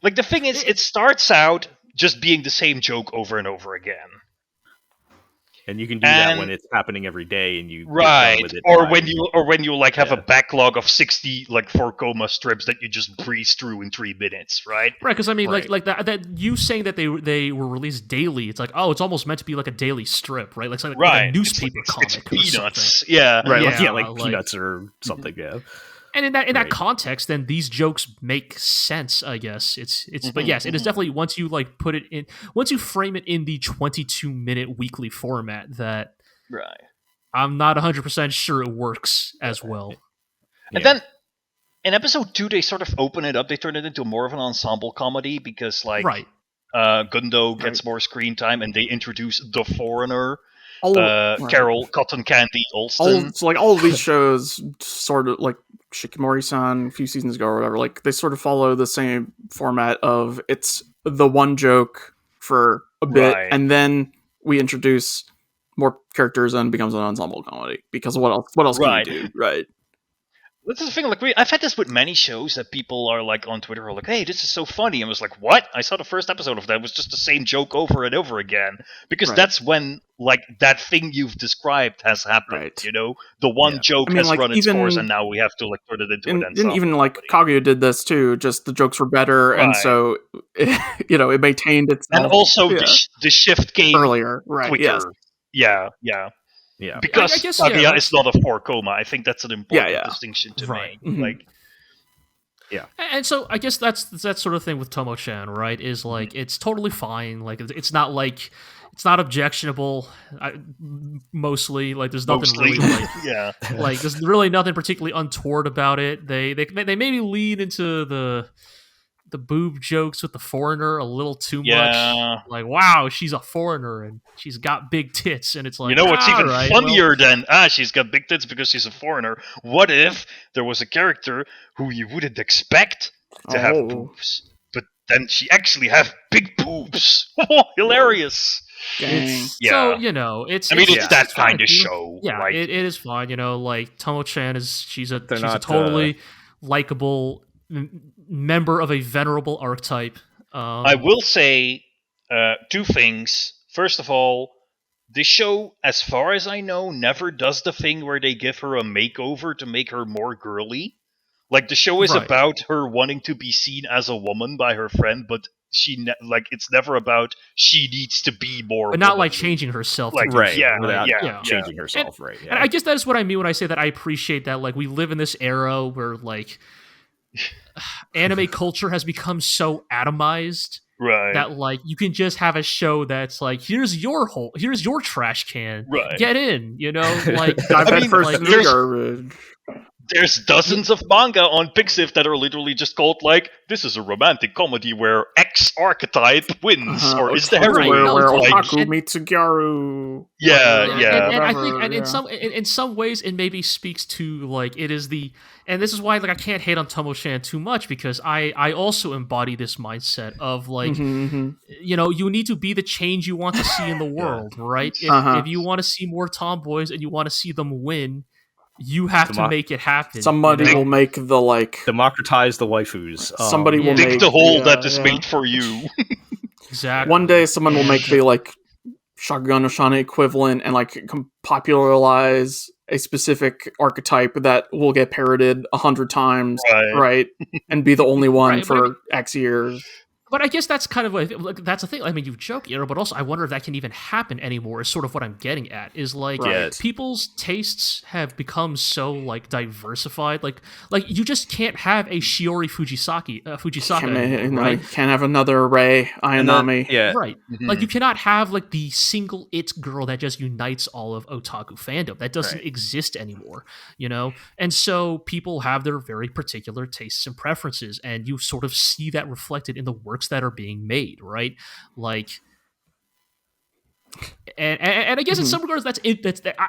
like the thing is, it starts out just being the same joke over and over again. And you can do that when it's happening every day, and you get done Right, with it or by- when you like have a Yeah. backlog of 60 like 4-koma strips that you just breeze through in 3 minutes, right? Right, because I mean, Right. like that you saying that they were released daily. It's like, oh, it's almost meant to be like a daily strip, right? Like, like Right, a newspaper it's comic. or peanuts. something. Yeah, right, Yeah, like like- peanuts or something. Yeah. And in that Right. context, then these jokes make sense, I guess. It's but yes, it is definitely once you like put it in, once you frame it in the 22-minute weekly format, that right. I'm not 100% sure it works as well. And then in episode 2, they sort of open it up. They turn it into more of an ensemble comedy because like Right. Gundo gets more screen time, and they introduce the foreigner, Right. Carol Cotton Candy Alston. All of these shows sort of like Shikimori-san a few seasons ago or whatever, like they sort of follow the same format of it's the one joke for a bit, Right. and then we introduce more characters and it becomes an ensemble comedy. Because what else Right. can you do? Right. This is the thing, like I've had this with many shows that people are like on Twitter are like, "Hey, this is so funny." I was like, "What?" I saw the first episode of that. It was just the same joke over and over again because Right. that's when like that thing you've described has happened. Right. You know, the one Yeah. joke I mean, has like, run its even- course, and now we have to like turn it into an And ensemble even like comedy. Kaguya did this too. Just the jokes were better, and Right. so it maintained itself. And also yeah. the shift came earlier, right? quicker. Yes. Yeah. Yeah. Because I guess, Kaguya yeah, is not a 4 coma. I think that's an important Yeah. distinction to Right. make. Mhm. Like, And so I guess that's that sort of thing with Tomo-chan, right? Is like it's totally fine. Like it's not objectionable. Mostly, like there's nothing mostly, really like yeah. like there's really nothing particularly untoward about it. They maybe lean into the boob jokes with the foreigner a little too Yeah. much. Like, wow, she's a foreigner and she's got big tits, and it's like, You know what's even alright, funnier than she's got big tits because she's a foreigner? What if there was a character who you wouldn't expect to have Oh. boobs, but then she actually have big boobs? Hilarious! Dang. Yeah. So you know, it's. I mean, it's that fine, kind of you know? show. Yeah, like, it is fine. You know, like Tomo-chan she's a not, totally likable member of a venerable archetype. I will say 2 things. First of all, this show, as far as I know, never does the thing where they give her a makeover to make her more girly. Like, the show is Right. about her wanting to be seen as a woman by her friend, but it's never about she needs to be more. but not like womanly. changing herself. Like, to do Right. so, yeah, Without yeah. changing herself. Right. Yeah. And I guess that is what I mean when I say that I appreciate that. Like, we live in this era where like anime culture has become so atomized Right. that like you can just have a show that's like, here's your trash can, Right. get in, you know, like Dive I mean, headfirst like, into there's- garbage. There's dozens of manga on Pixiv that are literally just called like, this is a romantic comedy where X archetype wins or is the Otaku, heroine. Right, no, where like- Otaku and- meets a Gyaru. Yeah, Whatever, yeah. And I whatever, think, and yeah. in some ways, it maybe speaks to like it is the, and this is why like I can't hate on Tomo-chan too much because I also embody this mindset of like Mhm. you know, you need to be the change you want to see in the world, right? If you want to see more tomboys and you want to see them win, you have to make it happen. Somebody you know? will make the like. Democratize the waifus. Somebody will yeah. Dig make the hole the, that is yeah. made for you. Exactly. One day, someone will make the like Shakugan no Shana equivalent and like popularize a specific archetype that will get parroted 100 times, right? And be the only one Right, but I for mean- X years. But I guess that's kind of like that's the thing. I mean, you joke, you know, but also I wonder if that can even happen anymore. Is sort of what I'm getting at. Is like Right. people's tastes have become so like diversified. Like you just can't have a Shiori Fujisaka anymore, Can't have another Rei Ayanami. Yeah. right? Mhm. Like you cannot have like the single it girl that just unites all of otaku fandom. That doesn't Right. exist anymore, you know. And so people have their very particular tastes and preferences, and you sort of see that reflected in the works that are being made, right? Like, and I guess in some regards that's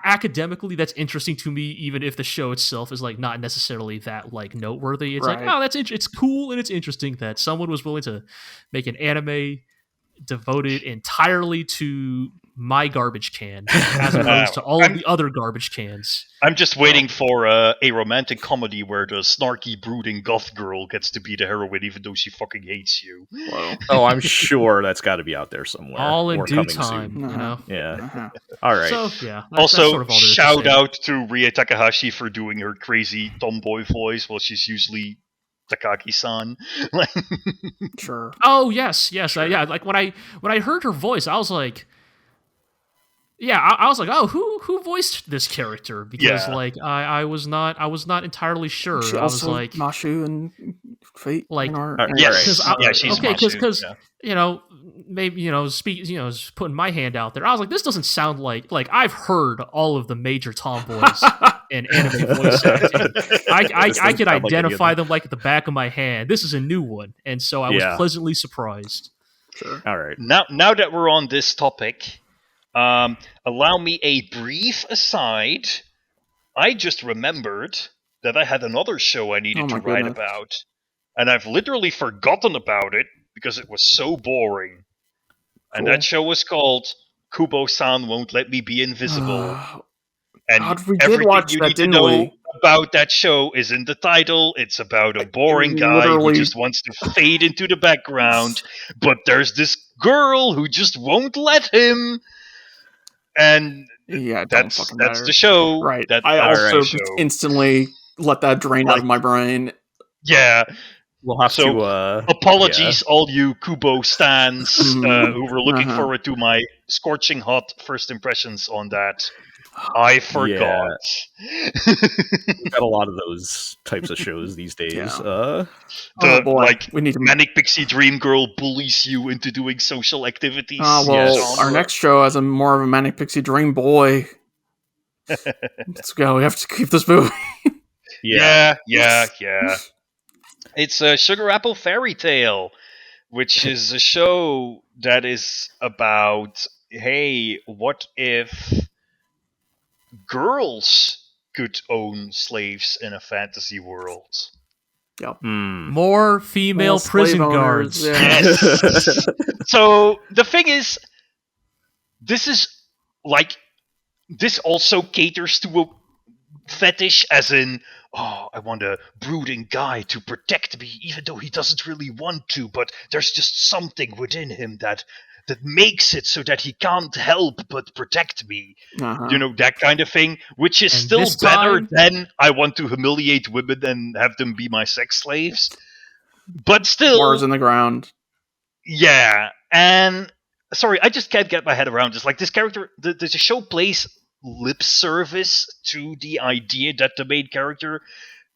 academically that's interesting to me, even if the show itself is like not necessarily that like noteworthy. It's like, Right. oh, it's cool and it's interesting that someone was willing to make an anime devoted entirely to my garbage can as opposed to all of the other garbage cans. I'm just waiting for a romantic comedy where the snarky, brooding goth girl gets to be the heroine even though she fucking hates you. Whoa. Oh, I'm sure that's got to be out there somewhere. All in or due coming time, soon. you know. Yeah. Uh-huh. All right. So yeah. That's Also, sort of all there is to shout say. out to Rie Takahashi for doing her crazy tomboy voice while she's usually Takagi-san. Sure. Oh yes. Yeah. Like when I heard her voice, I was like, yeah, I was like, oh, who voiced this character? Because Yeah. like I was not entirely sure. She I was also like, Mashu and Fate. Like- in our, Yes, Alright. yeah, she's okay, Masu, because yeah. you know, maybe putting my hand out there. I was like, this doesn't sound like I've heard all of the major tomboys in anime voice acting. I This doesn't could sound like any of identify them. them like at the back of my hand. This is a new one, and so I was Yeah. pleasantly surprised. Sure. All right. Now that we're on this topic, allow me a brief aside. I just remembered that I had another show I needed Oh to my write goodness. about, and I've literally forgotten about it because it was so boring. And Cool. that show was called Kubo-san Won't Let Me Be Invisible. And God, we did everything watch you that, need to didn't know we? about that show is in the title. It's about a boring guy who Literally- just wants to fade into the background, but there's this girl who just won't let him. And Yeah, it don't that's fucking that's matter. the show. Right. That's I the also Alright. just show. instantly let that drain out of Like- my brain. Yeah. We'll have So, to. Apologies, all you Kubo stans who were looking Uh-huh. forward to my scorching hot first impressions on that. I forgot. We've got a lot of those types of shows these days. Yeah. The Oh, boy. like We need to. Manic Pixie Dream Girl bullies you into doing social activities. Well, Yes. our next show has a more of a Manic Pixie Dream boy. Let's go. We have to keep this moving. Yeah. It's a Sugar Apple Fairy Tale, which is a show that is about, hey, what if girls could own slaves in a fantasy world? Hmm. More female Well, slave prison owners, guards. yeah. Yes. So the thing is, this is like, this also caters to a fetish, as in, oh, I want a brooding guy to protect me, even though he doesn't really want to, but there's just something within him that makes it so that he can't help but protect me. Uh-huh. You know, that kind of thing, which is And still this better time- than I want to humiliate women and have them be my sex slaves. But still, Wars in the ground. yeah, and sorry, I just can't get my head around this. Like, this character, the show plays lip service to the idea that the main character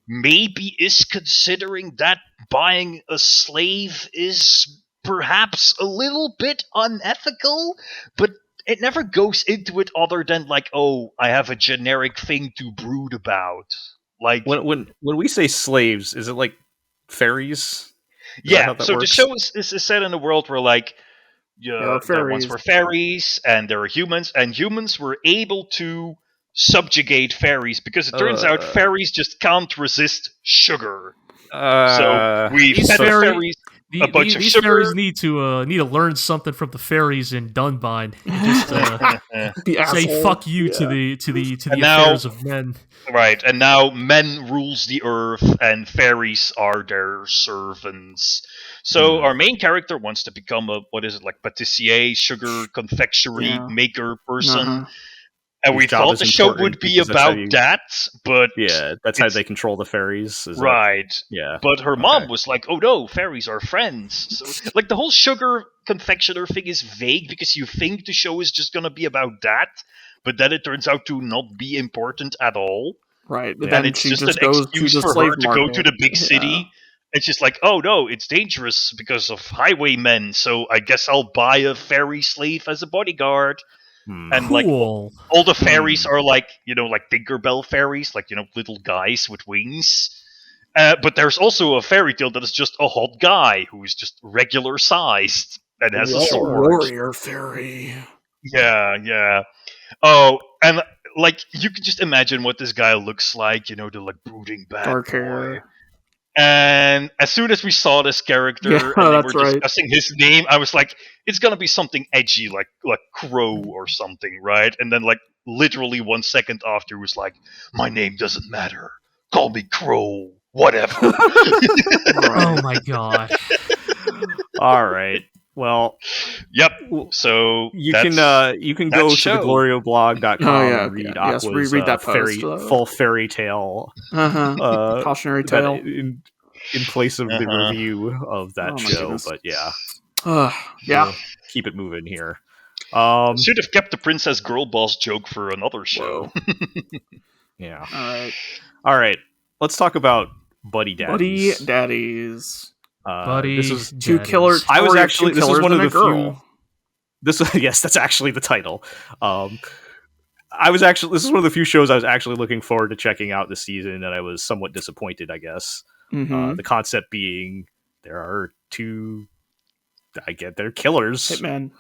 maybe is considering that buying a slave is perhaps a little bit unethical, but it never goes into it other than like, oh, I have a generic thing to brood about. Like, When we say slaves, is it like fairies? Is that yeah, how that so the works? show is set in a world where, like, are there once fairies. were fairies, and there are humans, and humans were able to subjugate fairies because it turns out fairies just can't resist sugar. So we these fed the fairy- fairies a bunch of these sugar. fairies need to learn something from the fairies in Dunbine. Just The say asshole. fuck you Yeah. to the And now- affairs of men. Right, and now men rules the earth, and fairies are their servants. So our main character wants to become a, what is it, like patissier, sugar confectionery Yeah. maker person. Uh-huh. And Whose we job thought is the show important would be because that's how about you- that, but Yeah, that's how It's- they control the fairies. Is that- right. yeah. But her mom Okay. was like, "Oh no, fairies are friends." So, like, the whole sugar confectioner thing is vague because you think the show is just gonna be about that, but then it turns out to not be important at all. Right. Yeah. Then And it's she just just an goes to excuse the for slave her to market. go to the big city. And she's like, "Oh no, it's dangerous because of highwaymen. So I guess I'll buy a fairy slave as a bodyguard." Hmm. And like, Cool. all the fairies are like, like Tinkerbell fairies, like, little guys with wings. But there's also a fairy tale that is just a hot guy who is just regular sized and has a sword. Warrior fairy. Yeah. Oh, and like, you can just imagine what this guy looks like, the like brooding bad Dark boy. hair. And as soon as we saw this character Yeah, and they that's were right. discussing his name, I was like, it's gonna be something edgy, like Crow or something, right? And then, like, literally 1 second after, it was like, my name doesn't matter. Call me Crow. Whatever. Oh my god. All right. Well, Yep. So you that's- can that go show. to the glorioblog.com Oh, yeah, and read yeah. Yes, Aqua's read that post, full fairy tale Uh-huh. Cautionary that tale. in place of the Uh-huh. review of that Oh, my show. goodness. But yeah, Yeah. we'll keep it moving here. Should have kept the Princess Girl Boss joke for another show. Yeah. All All right. Let's talk about Buddy Buddy Daddies. Daddies. Buddy, This is Two Daddies. killers. I was story of actually- two this is killers one of and a the few- girl. this. Yes, that's actually the title. This is one of the few shows I was actually looking forward to checking out this season, and I was somewhat disappointed, I guess. Mhm. The concept being there are two, they're killers, Hitman.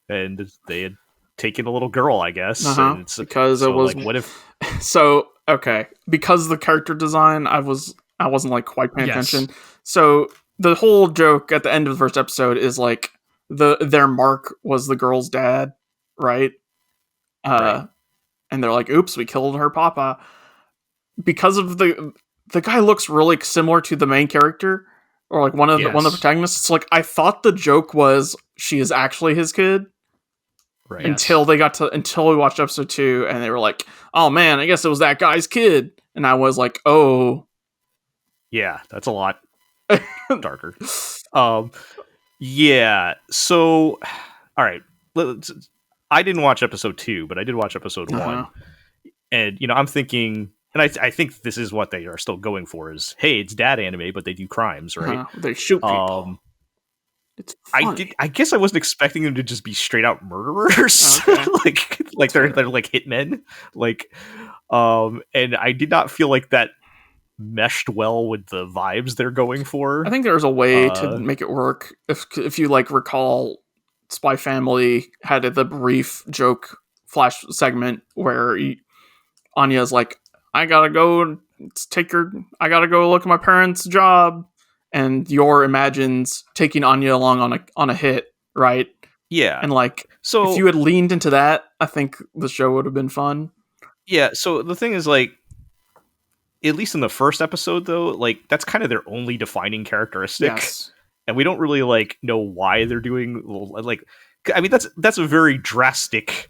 and they had taken a little girl, I guess. Uh-huh. And it's, Because so, it was like, what if? so okay. Because the character design, I wasn't like quite paying Yes. attention. So the whole joke at the end of the first episode is like their mark was the girl's dad, right? Right. And they're like, "Oops, we killed her papa." because of the guy looks really similar to the main character, or like one of the Yes. protagonists. It's like I thought the joke was she is actually his kid Right. Yes. until we watched episode 2, and they were like, "Oh man, I guess it was that guy's kid," and I was like, "Oh, Yeah, that's a lot darker. Yeah. So, all right. I didn't watch episode 2, but I did watch episode 1, and I'm thinking, and I think this is what they are still going for: is hey, it's dad anime, but they do crimes, right? They shoot people." It's funny. I guess I wasn't expecting them to just be straight out murderers, Okay. like they're like hitmen, and I did not feel like that meshed well with the vibes they're going for. I think there's a way to make it work. If you like recall, Spy Family had the brief joke flash segment where Anya's like, I gotta go look at my parents' job, and Yor imagines taking Anya along on a hit, right? Yeah, and like, so if you had leaned into that, I think the show would have been fun. Yeah, so the thing is, like, at least in the first episode, though, like, that's kind of their only defining characteristic. Yes. And we don't really, like, know why they're doing, like, I mean, that's a very drastic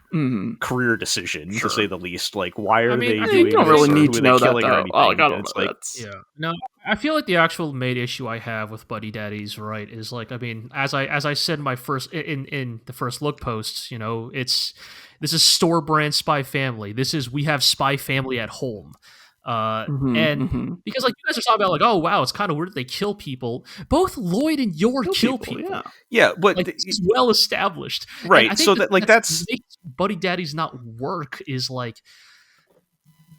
career decision, to say the least. Like, why are they doing you don't this, really or need who to are they know that, killing or though. anything? Oh, I don't And know. it's like, Yeah. No, I feel like the actual main issue I have with Buddy Daddies, right, is like, I mean, as I said in my first in the first look post, this is store brand Spy Family. We have Spy Family at home. Because like you guys are talking about, like, oh wow, it's kind of weird they kill people. Both Lloyd and Yor kill people. Yeah, but like, it's well established, right? And I think so that like that's makes Buddy Daddies not work is like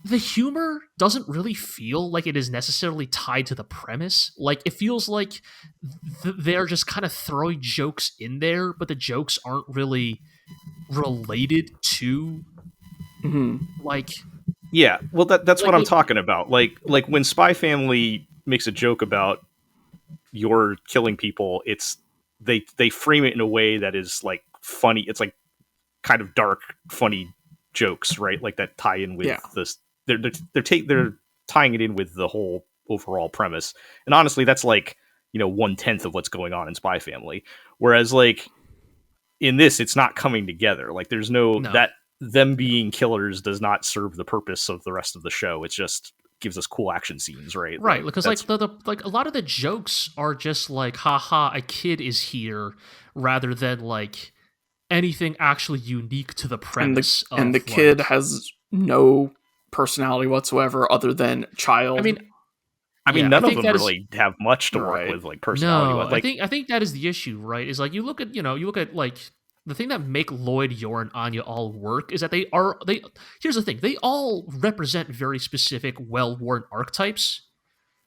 the humor doesn't really feel like it is necessarily tied to the premise. Like it feels like they're just kind of throwing jokes in there, but the jokes aren't really related to like. Yeah, well, that's what I'm talking about. Like when Spy Family makes a joke about Yor killing people, it's they frame it in a way that is like funny. It's like kind of dark, funny jokes, right? Like that tie in with this. They're tying it in with the whole overall premise. And honestly, that's like 1/10 of what's going on in Spy Family. Whereas like in this, it's not coming together. Like there's no. That. Them being killers does not serve the purpose of the rest of the show. It just gives us cool action scenes, right? Right, because like like a lot of the jokes are just like, haha, a kid is here, rather than like anything actually unique to the premise. And the kid has no personality whatsoever other than child. I mean, none of them really have much to work with, like personality. No, like, I think that is the issue, right? Is like you look at like. The thing that make Lloyd, Yor, and Anya all work is that here's the thing, they all represent very specific, well-worn archetypes,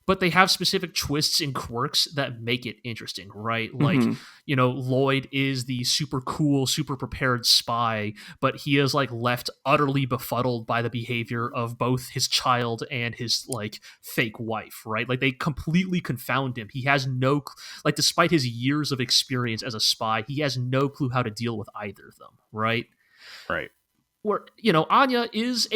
but they have specific twists and quirks that make it interesting, right? Like, Lloyd is the super cool, super prepared spy, but he is like left utterly befuddled by the behavior of both his child and his like fake wife, right? Like they completely confound him. He has no, like, despite his years of experience as a spy, he has no clue how to deal with either of them, right? Right. Where, Anya is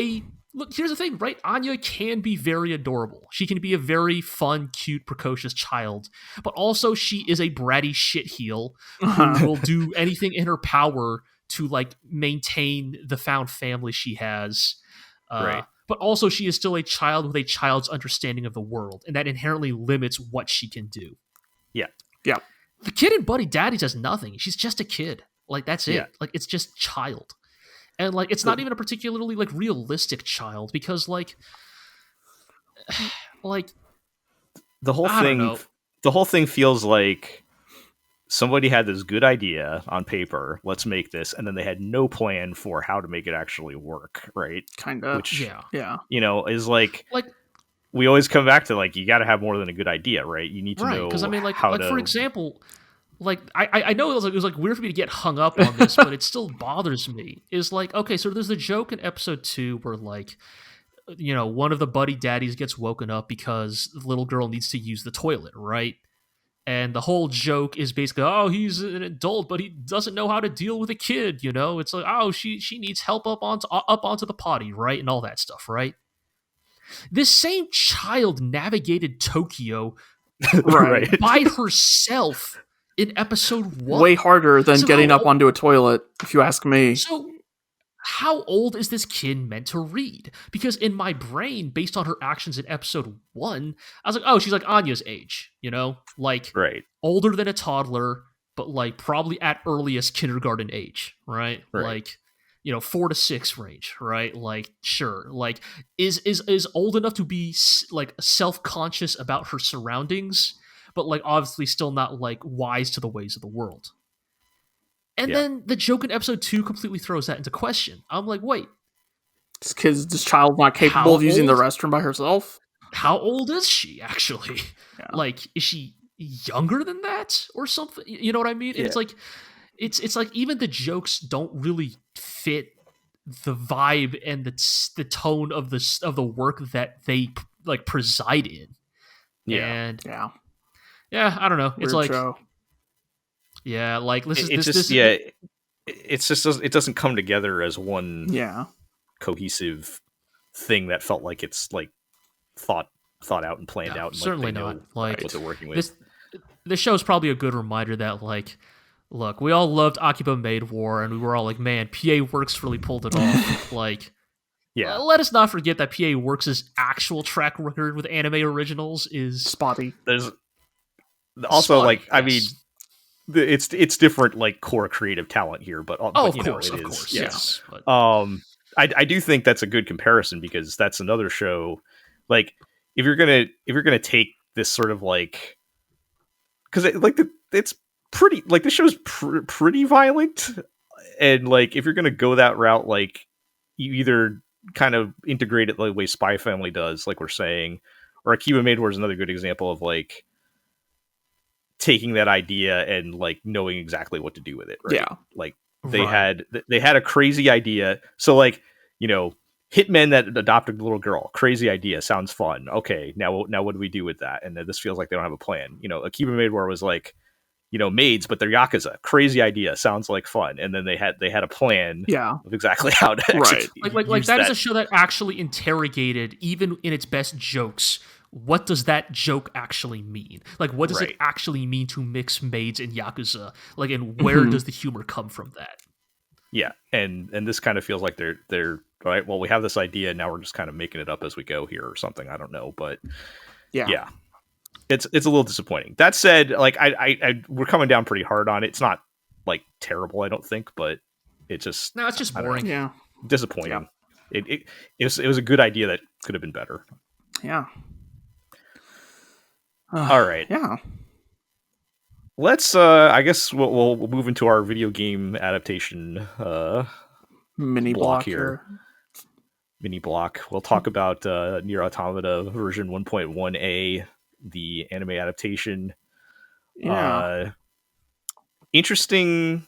look, here's the thing, right? Anya can be very adorable. She can be a very fun, cute, precocious child, but also she is a bratty shitheel who will do anything in her power to like maintain the found family she has. Right. But also she is still a child with a child's understanding of the world, and that inherently limits what she can do. Yeah. Yeah. The kid in Buddy Daddies has nothing. She's just a kid. Like, that's it. Yeah. Like, it's just child. And like it's not even a particularly like realistic child, because like the whole thing feels like somebody had this good idea on paper, let's make this, and then they had no plan for how to make it actually work, right? Kind of. Which is like we always come back to, like, you got to have more than a good idea, right? You need to know, because I mean, like, for example, like I know it was like weird for me to get hung up on this, but it still bothers me. Is like, okay, so there's the joke in episode 2 where like, one of the Buddy Daddies gets woken up because the little girl needs to use the toilet, right? And the whole joke is basically, oh, he's an adult, but he doesn't know how to deal with a kid. It's like, oh, she needs help up onto the potty, right, and all that stuff, right? This same child navigated Tokyo Right. by herself in episode 1. Way harder than So getting how up onto a toilet, if you ask me. So, how old is this kid meant to read? Because in my brain, based on her actions in episode 1, I was like, oh, she's like Anya's age, like Right. older than a toddler, but like probably at earliest kindergarten age, right? Like, 4 to 6 range, right? Like, sure, like is old enough to be like self-conscious about her surroundings, but like obviously still not like wise to the ways of the world. And then the joke in episode 2 completely throws that into question. I'm like, wait. This child not capable of using the restroom by herself? How old is she, actually? Yeah. Like, is she younger than that or something? You know what I mean? And it's like, it's like even the jokes don't really fit the vibe and the tone of the work that they like preside in. Yeah. And yeah, I don't know. It's like show. Yeah, like it doesn't come together as one cohesive thing that felt like it's like thought out and planned out and certainly like, they not know like what they're working with. This show is probably a good reminder that like, look, we all loved Akiba Maid War and we were all like, man, PA Works really pulled it off. Like, let us not forget that PA Works' actual track record with anime originals is spotty. There's also spotty, I mean, it's different like core creative talent here, but of course, yes. But... I do think that's a good comparison because that's another show. Like if you're gonna take this sort of like, because it's pretty like the show's pretty violent, and like if you're gonna go that route, like you either kind of integrate it the way Spy Family does, like we're saying, or Akiba Maid War is another good example of like taking that idea and like knowing exactly what to do with it. Right? Yeah, like they had a crazy idea. So like, hitmen that adopt a little girl, crazy idea, sounds fun. Okay, now what do we do with that? And this feels like they don't have a plan. Akiba Maid War was like, maids, but they're yakuza. Crazy idea, sounds like fun. And then they had a plan of exactly how to execute. Like that is a show that actually interrogated, even in its best jokes, what does that joke actually mean? Like, what does it actually mean to mix maids and yakuza? Like, and where does the humor come from that? Yeah, and this kind of feels like they're all right. Well, we have this idea, now we're just kind of making it up as we go here or something. I don't know, but yeah. It's a little disappointing. That said, like I we're coming down pretty hard on it. It's not like terrible, I don't think, but it's just boring. Yeah, disappointing. Yeah. It was a good idea that could have been better. Yeah. All right. Yeah. Let's. I guess we'll move into our video game adaptation mini block here. Mini block. We'll talk about NieR Automata version 1.1a, the anime adaptation. Yeah. Interesting.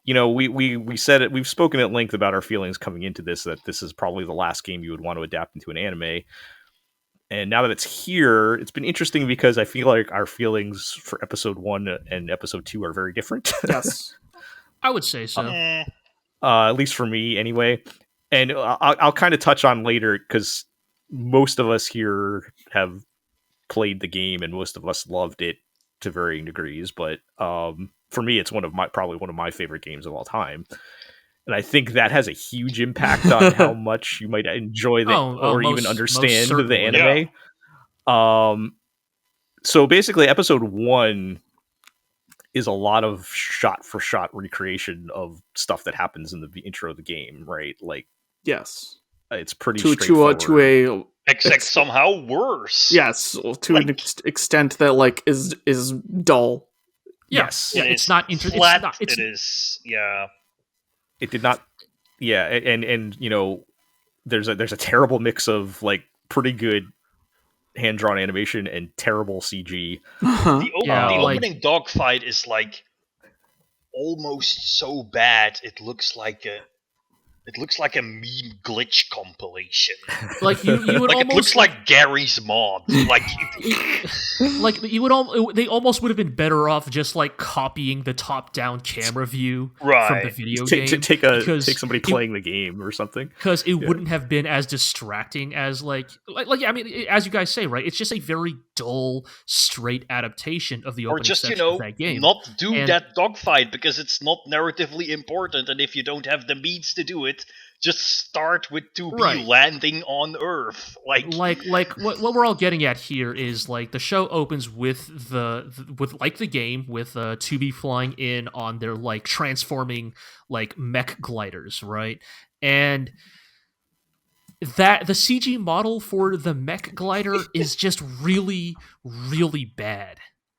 We said it. We've spoken at length about our feelings coming into this, that this is probably the last game you would want to adapt into an anime. And now that it's here, it's been interesting because I feel like our feelings for episode 1 and episode 2 are very different. Yes, I would say so. At least for me, anyway. And I'll kind of touch on later because most of us here have played the game and most of us loved it to varying degrees. But for me, it's probably one of my favorite games of all time. And I think that has a huge impact on how much you might enjoy even understand the anime. Yeah. So basically, episode 1 is a lot of shot-for-shot recreation of stuff that happens in the intro of the game, right? Like, yes, it's pretty straightforward. Except somehow worse. Yes, to an extent that like is dull. Yes, yeah, it's not interesting. It is. Yeah. It did not, and there's a terrible mix of like pretty good hand-drawn animation and terrible CG. The opening dogfight is like almost so bad it looks like It looks like a meme glitch compilation. Like you would Like, almost it looks like Gary's mod. Like, like they almost would have been better off just like copying the top-down camera view from the Right. video Take game. take somebody playing the game or something. Because it wouldn't have been as distracting as like I mean, as you guys say, right? It's just a very dull, straight adaptation of the or opening just, section of that game. not do And- that dogfight because it's not narratively important, and if you don't have the means to do it, just start with 2B Right. landing on Earth. Like what we're all getting at here is like the show opens with with like the game with 2B flying in on their like transforming like mech gliders, right? And that the CG model for the mech glider is just really, really bad.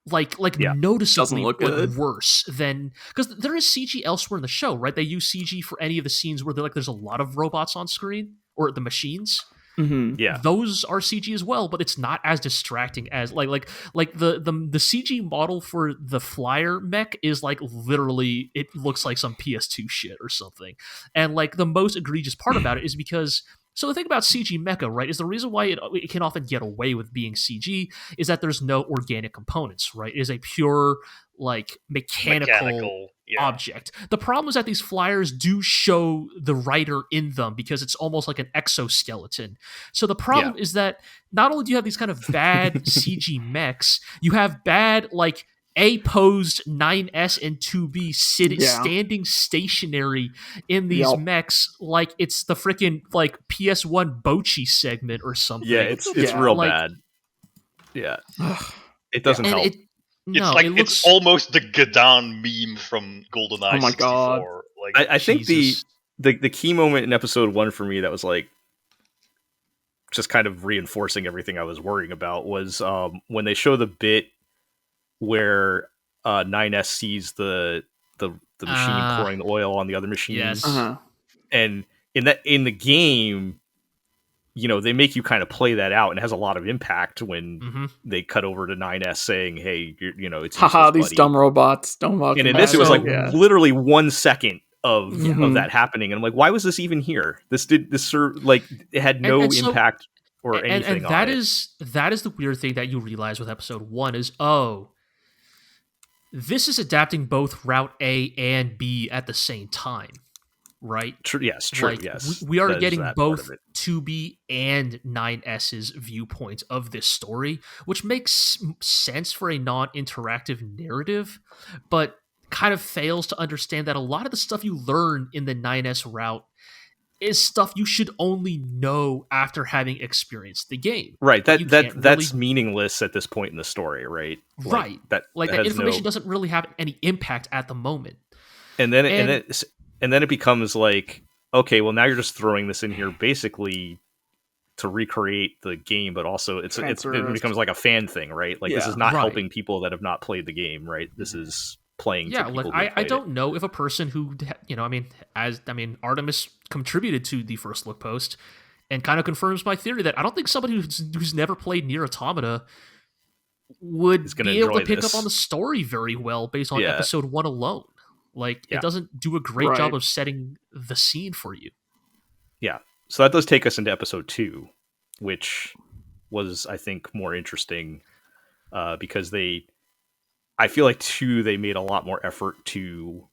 Like Yeah. noticeably Doesn't look good. worse than, because there is CG elsewhere in the show, right? They use CG for any of the scenes where there's a lot of robots on screen or the machines. Mm-hmm. Yeah. Those are CG as well, but it's not as distracting as like the CG model for the flyer mech is like literally it looks like some PS2 shit or something. And like the most egregious part about it is because so the thing about CG mecha, right, is the reason why it can often get away with being CG is that there's no organic components, right? It is a pure like mechanical yeah. object. The problem is that these flyers do show the writer in them because it's almost like an exoskeleton. So the problem is that not only do you have these kind of bad CG mechs, you have bad like A-posed 9S and 2B standing stationary in these mechs like it's the freaking like PS1 Bochi segment or something. Yeah, it's real like- bad. Yeah. It doesn't And help. It's almost the Gadan meme from GoldenEye Oh my 64. God. Like, I think Jesus. the key moment in episode 1 for me that was like just kind of reinforcing everything I was worrying about was when they show the bit where 9S sees the machine pouring the oil on the other machine. Yes. Uh-huh. And in the game, they make you kind of play that out, and it has a lot of impact when they cut over to 9S saying, "Hey, it's Haha, these buddy." dumb robots. Don't walk. And in this, it was like literally 1 second of Mhm. that happening, and I'm like, why was this even here? It had no impact or anything. And that is the weird thing that you realize with episode 1 is this is adapting both Route A and B at the same time, right? True. Yes. We are That is getting that part both of it. 2B and 9S's viewpoints of this story, which makes sense for a non-interactive narrative, but kind of fails to understand that a lot of the stuff you learn in the 9S route is stuff you should only know after having experienced the game. Right. That's That's meaningless at this point in the story, right? Right. That information doesn't really have any impact at the moment. And then it becomes like, okay, well now you're just throwing this in here basically to recreate the game, but also it becomes like a fan thing, right? Like this is not helping people that have not played the game, right? This is playing. Yeah, like I don't know if a person who Artemis contributed to the first look post and kind of confirms my theory that I don't think somebody who's never played NieR Automata would be able to pick up on the story very well based on episode 1 alone. Like it doesn't do a great job of setting the scene for you. Yeah. So that does take us into episode 2, which was, I think, more interesting because I feel like 2, they made a lot more effort to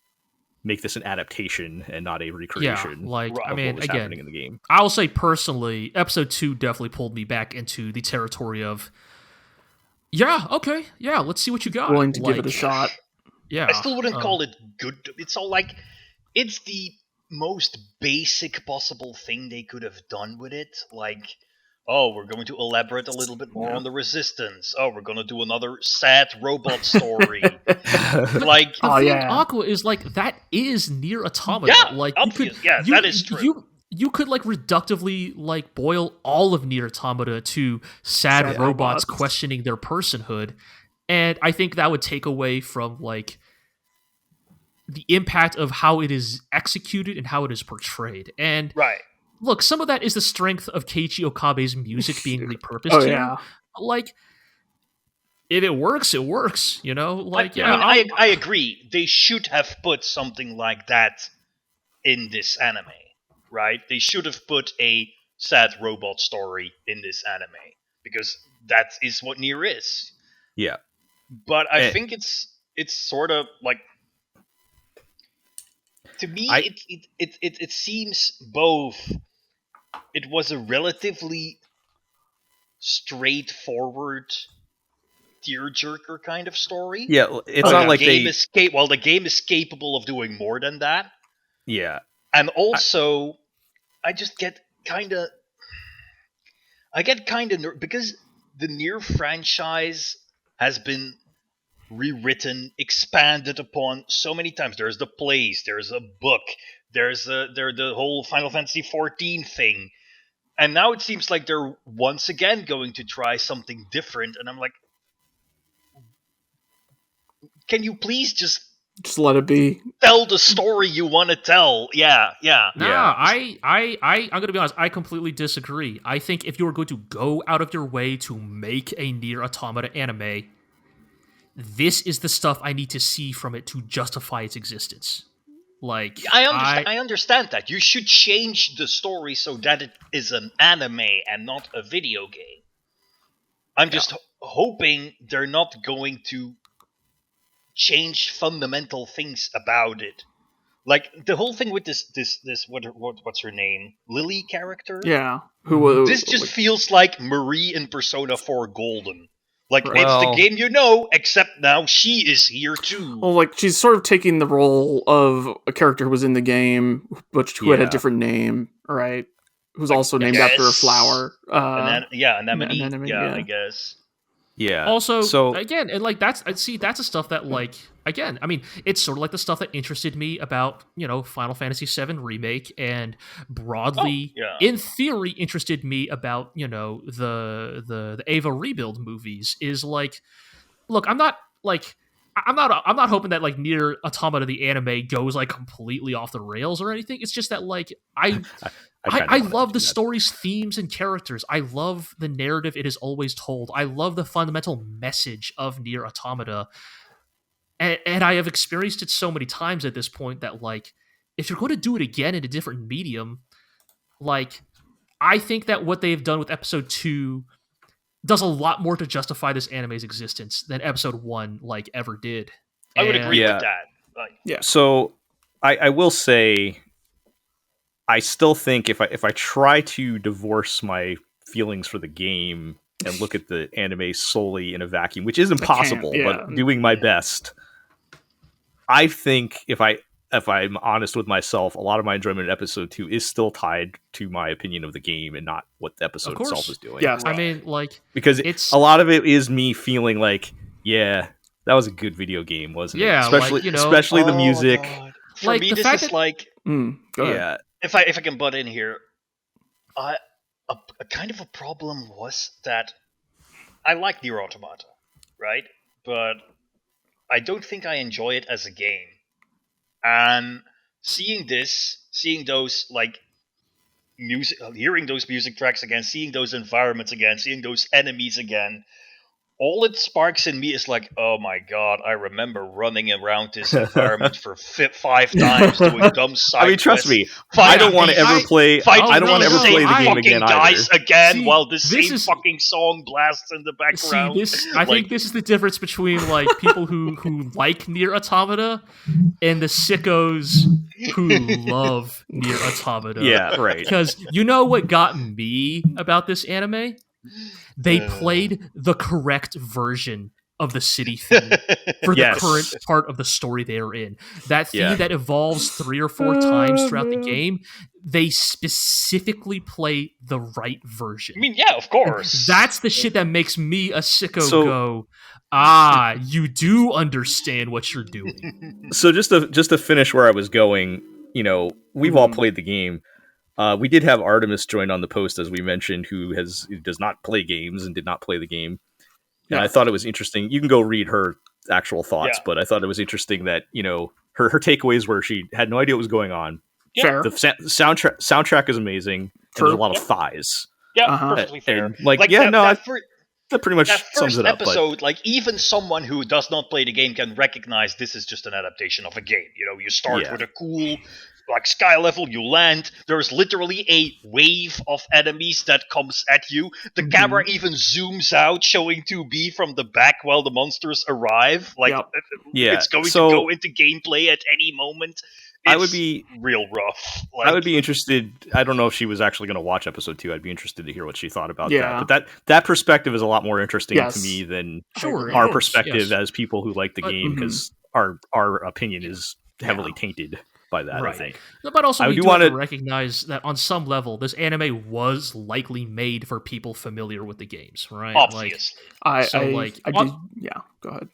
make this an adaptation and not a recreation. Yeah, like, of what was happening in the game. I'll say personally, episode 2 definitely pulled me back into the territory of, let's see what you got. Willing to give it a shot. Yeah. I still wouldn't call it good. It's all like, it's the most basic possible thing they could have done with it. Like, we're going to elaborate a little bit more on the Resistance. We're going to do another sad robot story. Like, Aqua is like, that is NieR Automata. Yeah, like, that is true. You could like reductively like boil all of NieR Automata to sad robots questioning their personhood, and I think that would take away from like the impact of how it is executed and how it is portrayed. And look, some of that is the strength of Keiichi Okabe's music being repurposed here. Like, if it works, it works. Like, I agree. They should have put something like that in this anime. right? They should have put a sad robot story in this anime because that is what NieR is. Yeah. But I think it's sort of like, to me, it seems both. It was a relatively straightforward tearjerker kind of story. Yeah, it's not like the game is capable of doing more than that. Yeah. And also, I just get kind of because the NieR franchise has been rewritten, expanded upon so many times. There's the plays, there's a book, there's the whole Final Fantasy XIV thing, and now it seems like they're once again going to try something different. And I'm like, can you please just let it be? Tell the story you want to tell. Yeah. Nah, I'm gonna be honest. I completely disagree. I think if you're going to go out of your way to make a NieR Automata anime, this is the stuff I need to see from it to justify its existence. Like, I understand that. You should change the story so that it is an anime and not a video game. I'm just hoping they're not going to change fundamental things about it. Like the whole thing with this what's her name? Lily character? Yeah. This just feels like Marie in Persona 4 Golden. Like, Well, it's the game you know, except now she is here too. Well, like, she's sort of taking the role of a character who was in the game, but who had a different name, right? Who's also named after a flower. Anemone, yeah, I guess. Yeah. Also, so again, and like that's the stuff that, like, again, I mean, it's sort of like the stuff that interested me about, Final Fantasy VII Remake, and broadly, in theory, interested me about, the Ava Rebuild movies. Is like, look, I'm not hoping that, like, NieR Automata the anime goes, like, completely off the rails or anything. It's just that, like, I love the story's themes and characters. I love the narrative it is always told. I love the fundamental message of NieR Automata. And I have experienced it so many times at this point that, like, if you're going to do it again in a different medium, like, I think that what they've done with episode 2 does a lot more to justify this anime's existence than episode 1, like, ever did. I would agree with that. Yeah. So I will say, I still think if I try to divorce my feelings for the game and look at the anime solely in a vacuum, which is impossible, but doing my best, I think if I'm honest with myself, a lot of my enjoyment in episode 2 is still tied to my opinion of the game and not what the episode itself is doing. Yes. I mean, like, because a lot of it is me feeling like, yeah, that was a good video game, wasn't it? Especially the music. For like, me, this is like, go ahead. Yeah. If I can butt in here, a kind of a problem was that I like NieR Automata, right? But I don't think I enjoy it as a game. And seeing those, like, music, hearing those music tracks again, seeing those environments again, seeing those enemies again, all it sparks in me is like, oh my god, I remember running around this environment for 5 times doing dumb side I mean, trust quests, me, I don't want to ever play. I don't want to ever play the game again guys either. Again, while the same fucking song blasts in the background. I think this is the difference between, like, people who like NieR Automata and the sickos who love NieR Automata. Yeah, right. Because you know what got me about this anime? They played the correct version of the city theme for the current part of the story they're in. That theme that evolves 3 or 4 times throughout the game, they specifically play the right version. I mean, yeah, of course. And that's the shit that makes me a sicko go, you do understand what you're doing. So just to finish where I was going, we've all played the game. We did have Artemis join on the post, as we mentioned, who does not play games and did not play the game. And I thought it was interesting. You can go read her actual thoughts, but I thought it was interesting that, her takeaways were she had no idea what was going on. Fair. The soundtrack is amazing. And there's a lot of thighs. Yeah, perfectly fair. That pretty much sums it up. Episode, like, even someone who does not play the game can recognize this is just an adaptation of a game. You start with a cool like sky level, you land, there's literally a wave of enemies that comes at you. The camera even zooms out, showing 2B from the back while the monsters arrive. Like, Yeah, it's going so to go into gameplay at any moment. I would be real rough. Like, I would be interested. I don't know if she was actually going to watch episode 2. I'd be interested to hear what she thought about Yeah. that. But that perspective is a lot more interesting Yes. to me than Sure, our it is, perspective yes. as people who like the But- game, because our opinion is heavily tainted by that. Right. I think. But also, I we do do have to wanna- recognize that on some level, this anime was likely made for people familiar with the games, right? obviously. I do. Yeah, go ahead.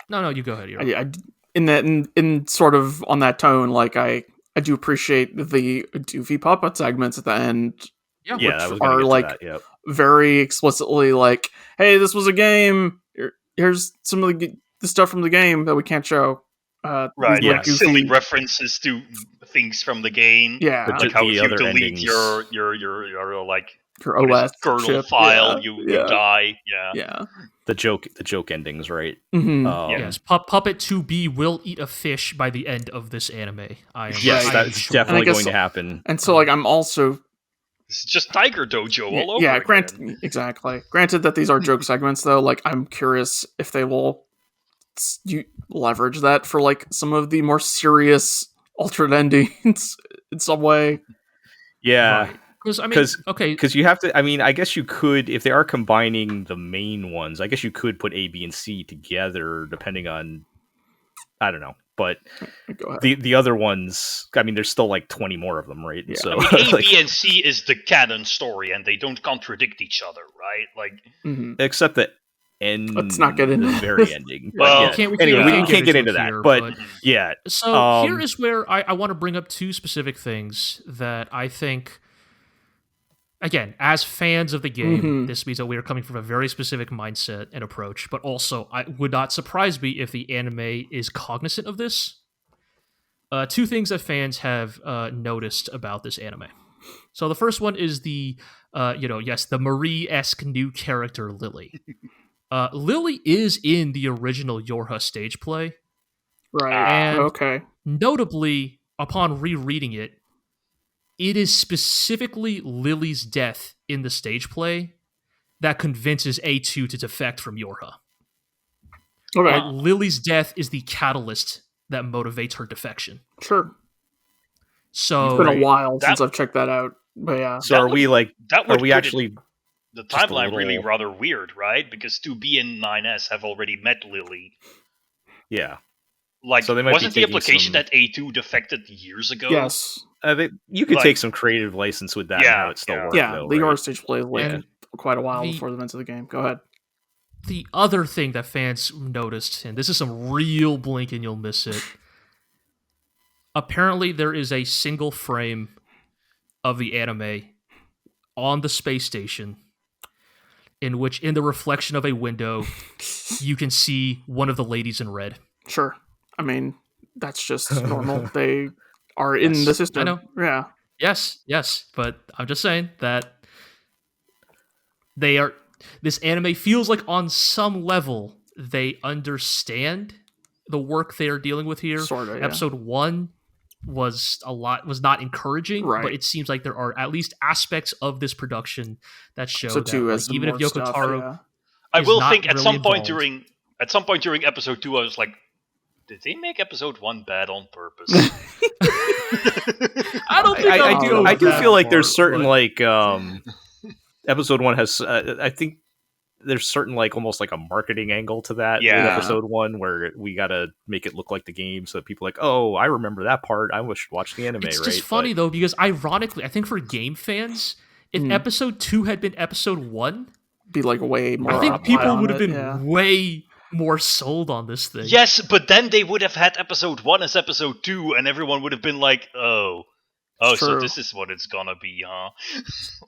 No, you go ahead. In sort of on that tone, like I do appreciate the doofy puppet segments at the end, Yeah, Yeah, I which was gonna are get to like that, yep. very explicitly like, "Hey, this was a game. Here's some of the stuff from the game that we can't show." Right, these, yeah. like silly references to things from the game. Yeah, But Like how the if you other delete endings- your like your what is OS it, kernel chip, file, yeah, you yeah, die. Yeah. yeah. the joke endings, right? Mhm. Yes, Puppet 2B will eat a fish by the end of this anime. I am, Yes, I am that's sure. definitely And I guess- going to happen. And so, like, I'm also It's just Tiger Dojo all over yeah. again. Exactly. Granted that these are joke segments, though. Like, I'm curious if they will leverage that for like some of the more serious alternate endings in some way. Yeah. Because I mean, okay, Because you have to, I mean, I guess you could, if they are combining the main ones, I guess you could put A, B, and C together, depending on, I don't know. But Go ahead. the other ones, I mean, there's still like 20 more of them, right? Yeah. So, I mean, A, like, B, and C is the canon story, and they don't contradict each other, right? Like, Mhm. except the end, Let's not get into the very ending. But Well, yeah. we Anyway, we can't can't get into into it that. here, But yeah, So here is where I want to bring up two specific things that I think, again, as fans of the game, Mhm. this means that we are coming from a very specific mindset and approach, but also I would not surprise me if the anime is cognizant of this. Two things that fans have noticed about this anime. So the first one is the, the Marie-esque new character, Lily. Lily is in the original Yorha stage play. Right. And Okay. notably, upon rereading it, it is specifically Lily's death in the stage play that convinces A2 to defect from Yorha. Okay. Like, Lily's death is the catalyst that motivates her defection. Sure. So It's been a while That- since I've checked that out. But yeah. so that are would- we like, that are would we put actually, the just a timeline really little- rather weird, right? Because 2B and 9S have already met Lily. yeah. Like, So they might be wasn't the taking implication some- that A2 defected years ago? Yes. You could Like- take some creative license with that and Yeah, have it still yeah. work, Yeah. though, The right? Yorha stage play like And quite a while the- before the events of the game. Go ahead. the other thing that fans noticed, and this is some real blink and you'll miss it, apparently there is a single frame of the anime on the space station in which, in the reflection of a window, you can see one of the ladies in red. Sure. I mean, that's just normal. They are in Yes, the system. I know. Yeah. Yes, but I'm just saying that they are. This anime feels like on some level they understand the work they are dealing with here. Sorta, yeah. Episode 1 was not encouraging, Right. but it seems like there are at least aspects of this production that show So that, too, like, as some even if more Yoko stuff, Taro, yeah. I is will not think at really some point involved. during episode 2, I was like, did they make episode 1 bad on purpose? I don't think I would do. go I with do that feel like far, there's certain but- like episode 1 has. I think there's certain like almost like a marketing angle to that. In Yeah. episode 1 where we gotta make it look like the game so that people are like, oh, I remember that part. I should watch the anime. It's right? just funny though, because ironically, I think for game fans, if Mm. episode 2 had been episode 1, Be like way more. I think up high people on would have it, been yeah. way more sold on this thing. Yes, but then they would have had episode 1 as episode 2, and everyone would have been like, oh, so True. this is what it's gonna be, huh?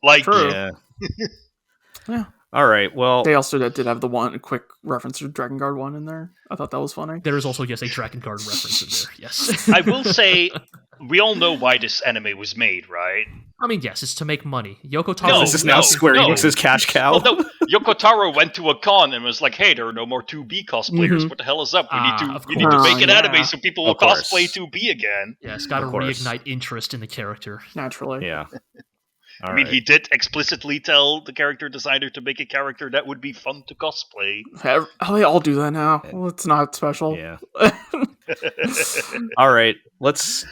Like, True. Yeah. Yeah. All right. Well, They also did have the one quick reference to Dragon Guard 1 in there. I thought that was funny. There is also, yes, a Dragon Guard reference in there. Yes. I will say, we all know why this anime was made, right? I mean, yes, it's to make money. Yoko Taro. No, this is now Square no. Enix's cash cow. Well, no, Yoko Taro went to a con and was like, "Hey, there are no more 2B cosplayers. Mhm. What the hell is up? We Of need to course. make an Yeah. anime so people will Of course. cosplay 2B again." Yes, got to Of course. reignite interest in the character. Naturally. Yeah. All I mean, right. he did explicitly tell the character designer to make a character that would be fun to cosplay. Oh, they all do that now. Well, it's not special. Yeah. All right. Let's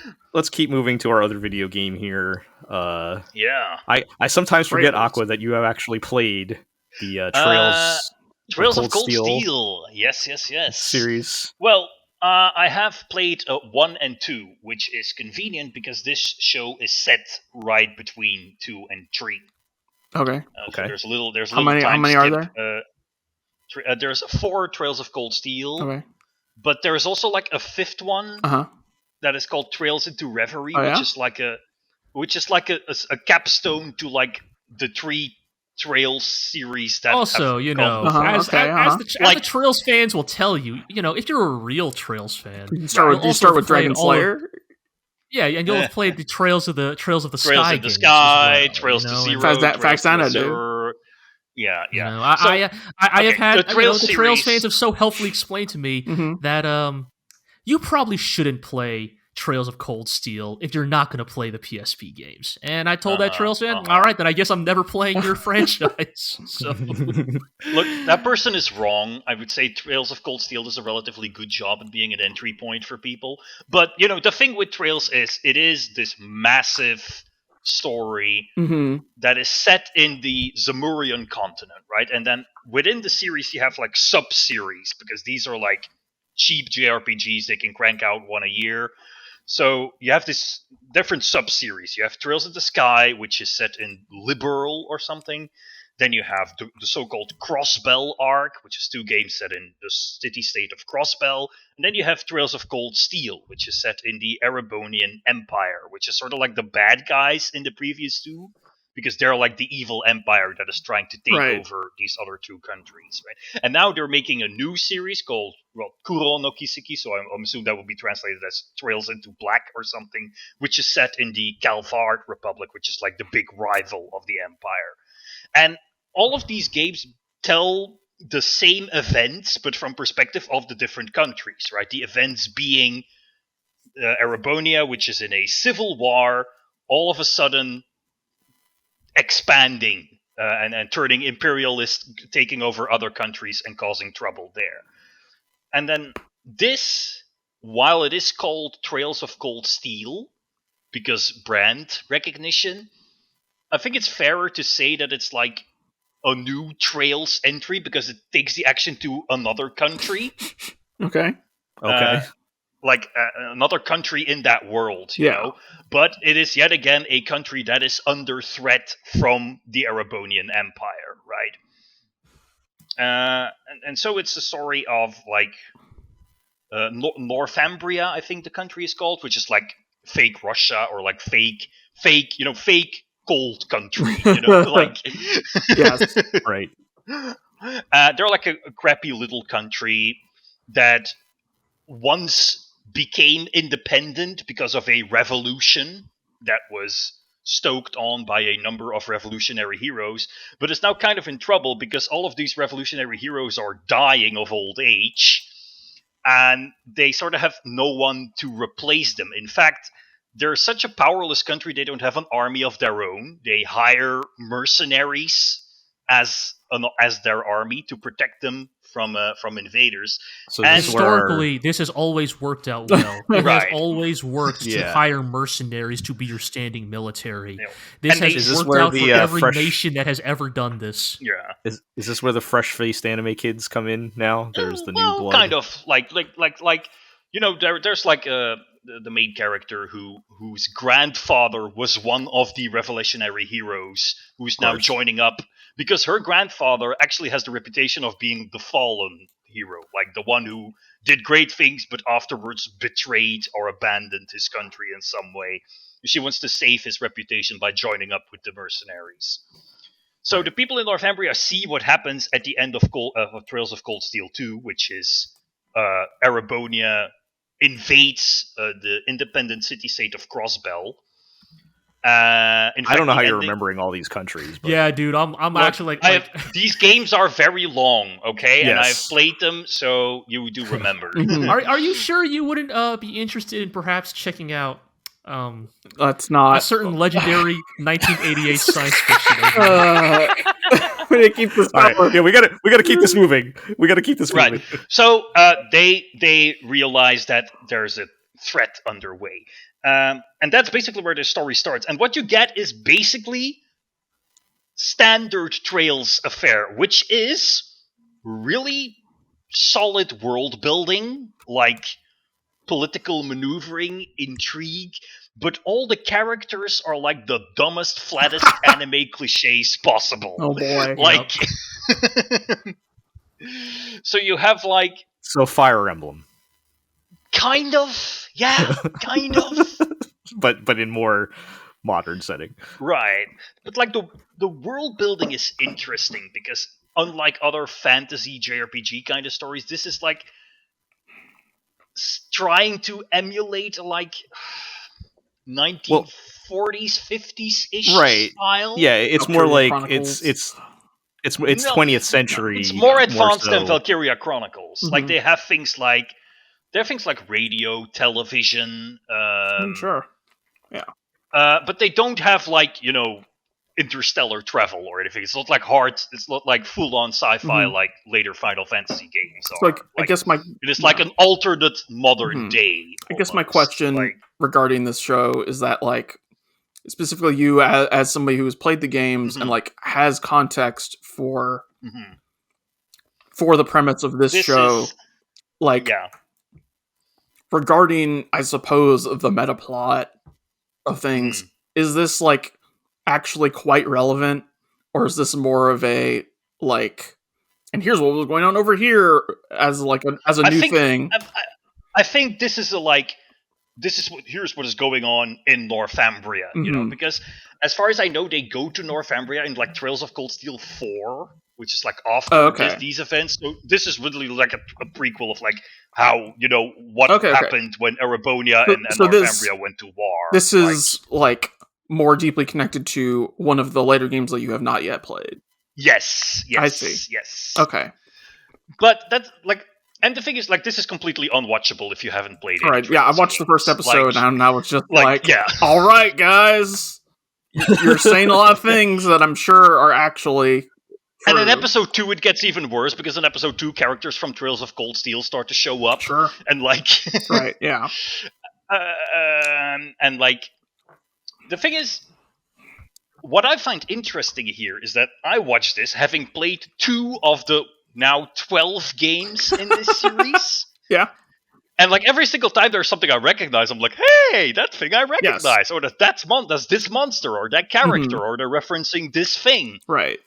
keep moving to our other video game here. Yeah. I sometimes forget, Trailers. Aqua, that you have actually played the Trails Trails of Cold Cold Steel Steel. Yes. series. Well, I have played 1 and 2, which is convenient because this show is set right between 2 and 3. Okay. So Okay. there's a little How many time are skip. there? There's 4 Trails of Cold Steel, Okay. but there's also like a 5th one Uh-huh. that is called Trails into Reverie, Oh, yeah? which is like a capstone to like the 3 Trails series that Also, have you gone know, before. as the Like- Trails fans will tell you, if you're a real Trails fan, You start you'll with, also have Dragon played all of- Slayer. yeah, and you'll have played the Trails of the Trails Sky in the games Sky, as well, Trails to and- Zero, Faxana, Trails to dude. Azure. Yeah. You know, So, I have had the the Trails Trails series- fans have so helpfully explained to me Mm-hmm. that you probably shouldn't play Trails of Cold Steel if you're not going to play the PSP games. And I told that Trails fan, all right, then I guess I'm never playing your franchise. So Look, that person is wrong. I would say Trails of Cold Steel does a relatively good job at being an entry point for people. But, the thing with Trails is it is this massive story Mm-hmm. that is set in the Zamurian continent, right? And then within the series, you have like sub-series, because these are like cheap JRPGs. They can crank out one a year. So you have this different sub-series. You have Trails of the Sky, which is set in Liberal or something. Then you have the so-called Crossbell arc, which is 2 games set in the city-state of Crossbell. And then you have Trails of Cold Steel, which is set in the Erebonian Empire, which is sort of like the bad guys in the previous 2, because they're like the evil empire that is trying to take Right. over these other 2 countries, right? And now they're making a new series called, Kuro no Kiseki, so I'm assuming that will be translated as Trails into Black or something, which is set in the Calvard Republic, which is like the big rival of the Empire. And all of these games tell the same events, but from perspective of the different countries, right? The events being Erebonia, which is in a civil war, all of a sudden expanding and turning imperialist, taking over other countries and causing trouble there. And then this, while it is called Trails of Cold Steel, because brand recognition, I think it's fairer to say that it's like a new Trails entry because it takes the action to another country. Okay. Okay. Like another country in that world, you Yeah. know. But it is yet again a country that is under threat from the Erebonian Empire, right? And so it's a story of like Northumbria, I think the country is called, which is like fake Russia or like fake cold country, like Yes. Right. they're like a crappy little country that once became independent because of a revolution that was stoked on by a number of revolutionary heroes, but is now kind of in trouble because all of these revolutionary heroes are dying of old age, and they sort of have no one to replace them. In fact, they're such a powerless country, they don't have an army of their own. They hire mercenaries as their army to protect them from invaders. So And this is where our- historically, this has always worked out well. It Right. has always worked to Yeah. hire mercenaries to be your standing military. Yeah. This And has is this worked where out the, for every fresh- nation that has ever done this. Yeah. is this where the fresh-faced anime kids come in now? There's the new blood. Kind of like there's like the main character whose grandfather was one of the revolutionary heroes who's now course. joining up because her grandfather actually has the reputation of being the fallen hero, like the one who did great things but afterwards betrayed or abandoned his country in some way. She wants to save his reputation by joining up with the mercenaries. So the people in Northumbria see what happens at the end of Trails of Cold Steel 2, which is Erebonia invades the independent city-state of Crossbell. I don't know how you're remembering all these countries. But... Yeah, dude, I'm actually like these games are very long, okay, yes. and I've played them, so you do remember. Are you sure you wouldn't be interested in perhaps checking out That's not a certain legendary 1988 science fiction? We gotta keep this right. Yeah, we gotta keep this moving. We gotta keep this moving. Right. So they realize that there's a threat underway. And that's basically where the story starts. And what you get is basically standard Trails affair, which is really solid world building, like political maneuvering, intrigue, but all the characters are like the dumbest, flattest anime cliches possible. Oh boy. Like, so you have like... So Fire Emblem. Kind of, yeah, kind of. but in more modern setting. Right. But like the world building is interesting because unlike other fantasy JRPG kind of stories, this is like trying to emulate like 1940s, 50s-ish right. style. Yeah, it's more like Chronicles. it's 20th century. It's more advanced than so. Valkyria Chronicles. Mm-hmm. Like they have things like radio, television. Sure. Yeah. But they don't have like, interstellar travel or anything. It's not like it's not like full-on sci-fi like later Final Fantasy games are. Like, I guess it is like an alternate modern day. I guess my question regarding this show is that, like, specifically you as somebody who has played the games and like has context for the premise of this show, regarding, I suppose, the meta plot of things, is this like actually quite relevant, or is this more of a like, and here's what was going on over here as a new thing? I think this is here's what is going on in Northumbria, because as far as I know, they go to Northumbria in like Trails of Cold Steel 4, which is like after these events. So this is literally like a prequel of like how, what happened when Erebonia and Northumbria went to war. This is like more deeply connected to one of the later games that you have not yet played. Yes. I see. Yes. Okay. But that's like, and the thing is, like, this is completely unwatchable if you haven't played it. All right, yeah, I watched the first episode, and now it's just like, yeah. All right, guys, you're saying a lot of things that I'm sure are actually true. And in episode 2, it gets even worse, because in episode 2, characters from Trails of Cold Steel start to show up. Sure. And, like... right, yeah. And, like, the thing is, what I find interesting here is that I watched this, having played 2 of the now 12 games in this series. Yeah. And like every single time there's something I recognize, I'm like, hey, that thing I recognize. Yes. Or that's this monster, or that character, or they're referencing this thing. Right.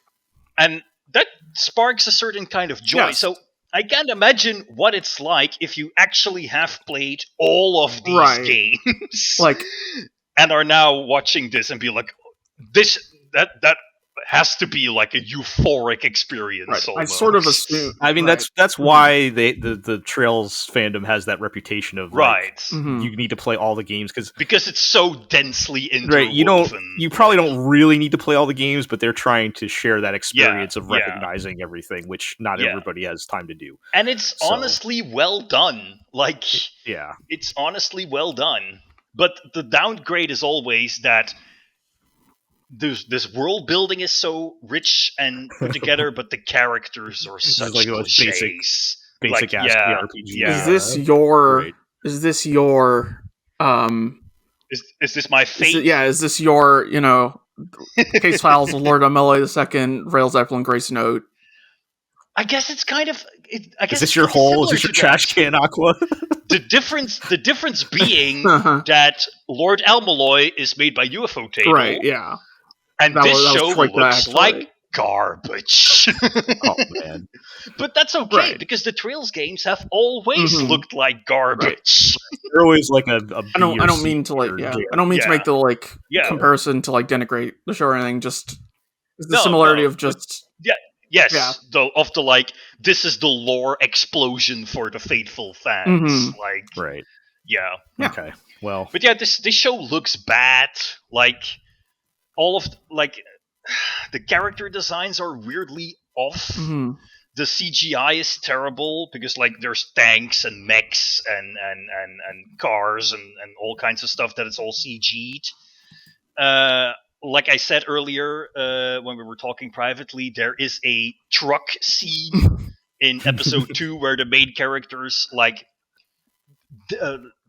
And that sparks a certain kind of joy. Yes. So I can't imagine what it's like if you actually have played all of these games. Like, and are now watching this and be like, that has to be like a euphoric experience. Right. Almost. I sort of assume. I mean, that's why the Trails fandom has that reputation of you need to play all the games because it's so densely interwoven. Right. You probably don't really need to play all the games, but they're trying to share that experience of recognizing everything, which not everybody has time to do. And it's honestly well done. Like, yeah, it's honestly well done. But the downgrade is always that. This world building is so rich and put together, but the characters are such like cliches. Basic ass RPG. Yeah. Is this your? Is this your? Is this my fate? Is this your? Case files of Lord Melee II, Rail Zeppelin, Grace Note. I guess it's kind of. Is this your hole? Is this your trash can, Aqua? The difference being that Lord Almaloy is made by UFO Table. Right. Yeah. And this show looks like garbage. Oh, man. But that's okay, because the Trails games have always looked like garbage. Right. They're always like a I don't mean to make the comparison to like denigrate the show or anything, just It's the similarity of just yes, Yeah. of the like this is the lore explosion for the faithful fans. Like Right. yeah. Yeah. Okay. Well, But yeah, this show looks bad. Like all of like the character designs are weirdly off. hmm The CGI is terrible because like there's tanks and mechs and cars and all kinds of stuff that it's all CG'd. Like I said earlier when we were talking privately, there is a truck scene in episode 2 where the main characters like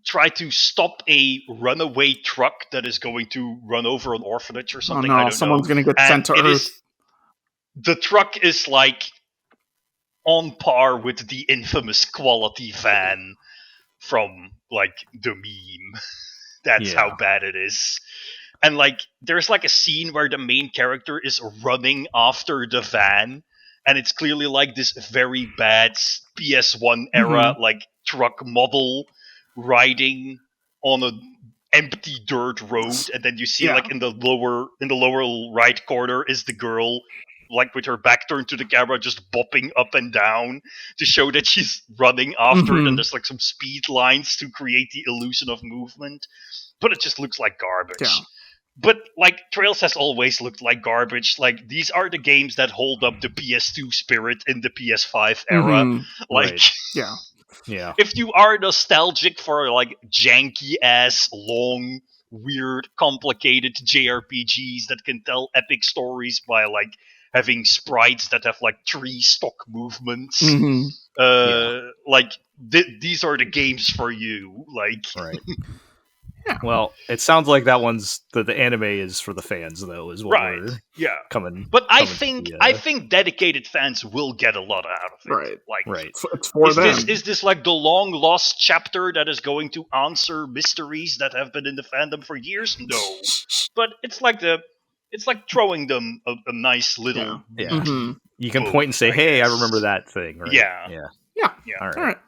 try to stop a runaway truck that is going to run over an orphanage or Oh something. I no, don't someone's know. gonna get And sent to it Earth. is- the truck is like on par with the infamous quality van from like the meme. That's Yeah. how bad it is. And like there's like a scene where the main character is running after the van, and it's clearly like this very bad PS1 era like truck model riding on an empty dirt road, and then you see Yeah. like in the lower right corner is the girl like with her back turned to the camera just bopping up and down to show that she's running after it, Mhm. and there's like some speed lines to create the illusion of movement, but it just looks like garbage. Yeah. But like Trails has always looked like garbage. Like these are the games that hold up the PS2 spirit in the PS5 era. Mhm. Like Right. Yeah. Yeah. if you are nostalgic for like janky ass long weird complicated JRPGs that can tell epic stories by like having sprites that have like 3 stock movements, Mhm. like these are the games for you. Like Right. Yeah. Well, it sounds like that one's the anime is for the fans though, is what right, we're yeah. coming. But I coming to think the, I think dedicated fans will get a lot out of it. Right. Like right. It's for is them. this like the long lost chapter that is going to answer mysteries that have been in the fandom for years? No. But it's like throwing them a nice little Yeah. Mhm. You can book, point and say, I "Hey, I guess. remember that thing." Right? Yeah. Yeah. Yeah. Yeah. All right. All right.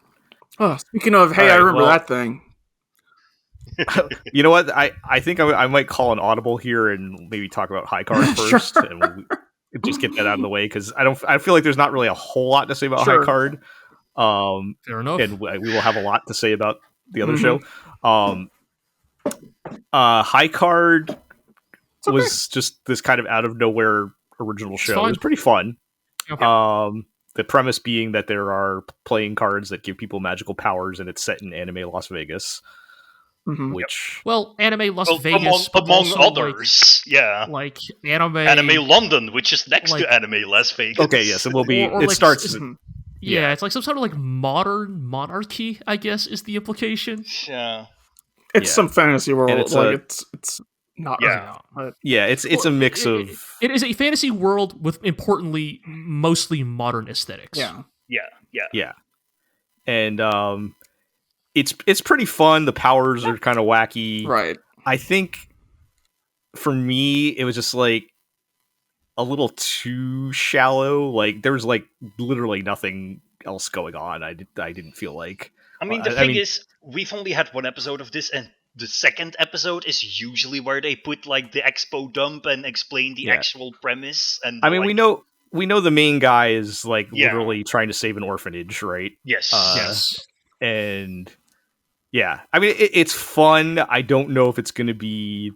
Oh, speaking of, hey, All I right, remember well- that thing. You know what? I think I might call an audible here and maybe talk about High Card Sure. first, and just get that out of the way because I feel like there's not really a whole lot to say about Sure. High Card. Fair enough. And we will have a lot to say about the other Mhm. show. High Card okay. was just this kind of out of nowhere original show. fine. It was pretty fun. Okay. The premise being that there are playing cards that give people magical powers, and it's set in anime Las Vegas, Mhm. which Well, anime Las Well, Vegas, but among also, others, yeah. like anime, Anime London, which is next like- to Anime Las Vegas. okay, yes, it will be. Or it like starts. Mhm. Yeah, it's like some sort of like modern monarchy, I guess, is the implication. Yeah. It's Yeah. some fantasy world. And it's like a- it's not. Yeah. But Yeah, it's a Well, mix it- of It is a fantasy world with, importantly, mostly modern aesthetics. yeah. Yeah. and it's pretty fun. The powers are kind of wacky. Right. I think for me, it was just like a little too shallow. Like there was like literally nothing else going on. I didn't feel like. I mean, the thing is, we've only had one episode of this, and the second episode is usually where they put like the expo dump and explain the Yeah. actual premise. And I mean, like, we know the main guy is like Yeah. literally trying to save an orphanage, right? yes, Yes. And yeah, I mean it's fun. I don't know if it's going to be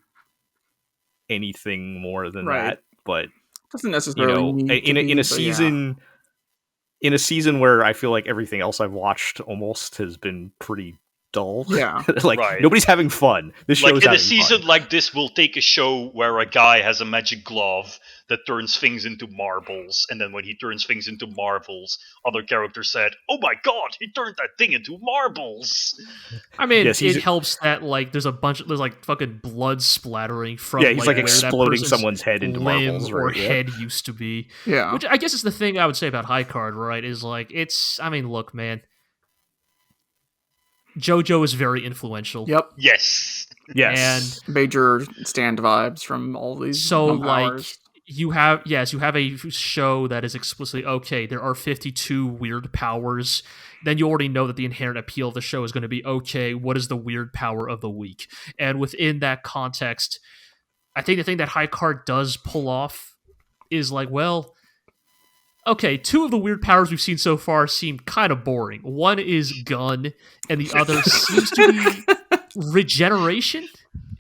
anything more than Right. that, but Doesn't you necessarily know, need in to a be, but season in a season where I feel like everything else I've watched almost has been pretty dull. Yeah. Like Right. nobody's having fun. This show like is in a having season fun. like this, we'll take a show where a guy has a magic glove that turns things into marbles, and then when he turns things into marbles, other characters said, "Oh my god, he turned that thing into marbles!" I mean, Yes, it helps that like there's like fucking blood splattering from Yeah, he's like where that exploding person's someone's head into limb marbles, or right? Yeah. head used to be. Yeah. Which I guess is the thing I would say about High Card, right? Is like I mean, look, man. JoJo is very influential. Yep. Yes, Yes. Major stand vibes from all these. So like powers. you have a show that is explicitly okay, there are 52 weird powers. Then you already know that the inherent appeal of the show is going to be okay, what is the weird power of the week? And within that context, I think the thing that High Card does pull off is like, well, okay, two of the weird powers we've seen so far seem kind of boring. One is gun, and the other seems to be regeneration.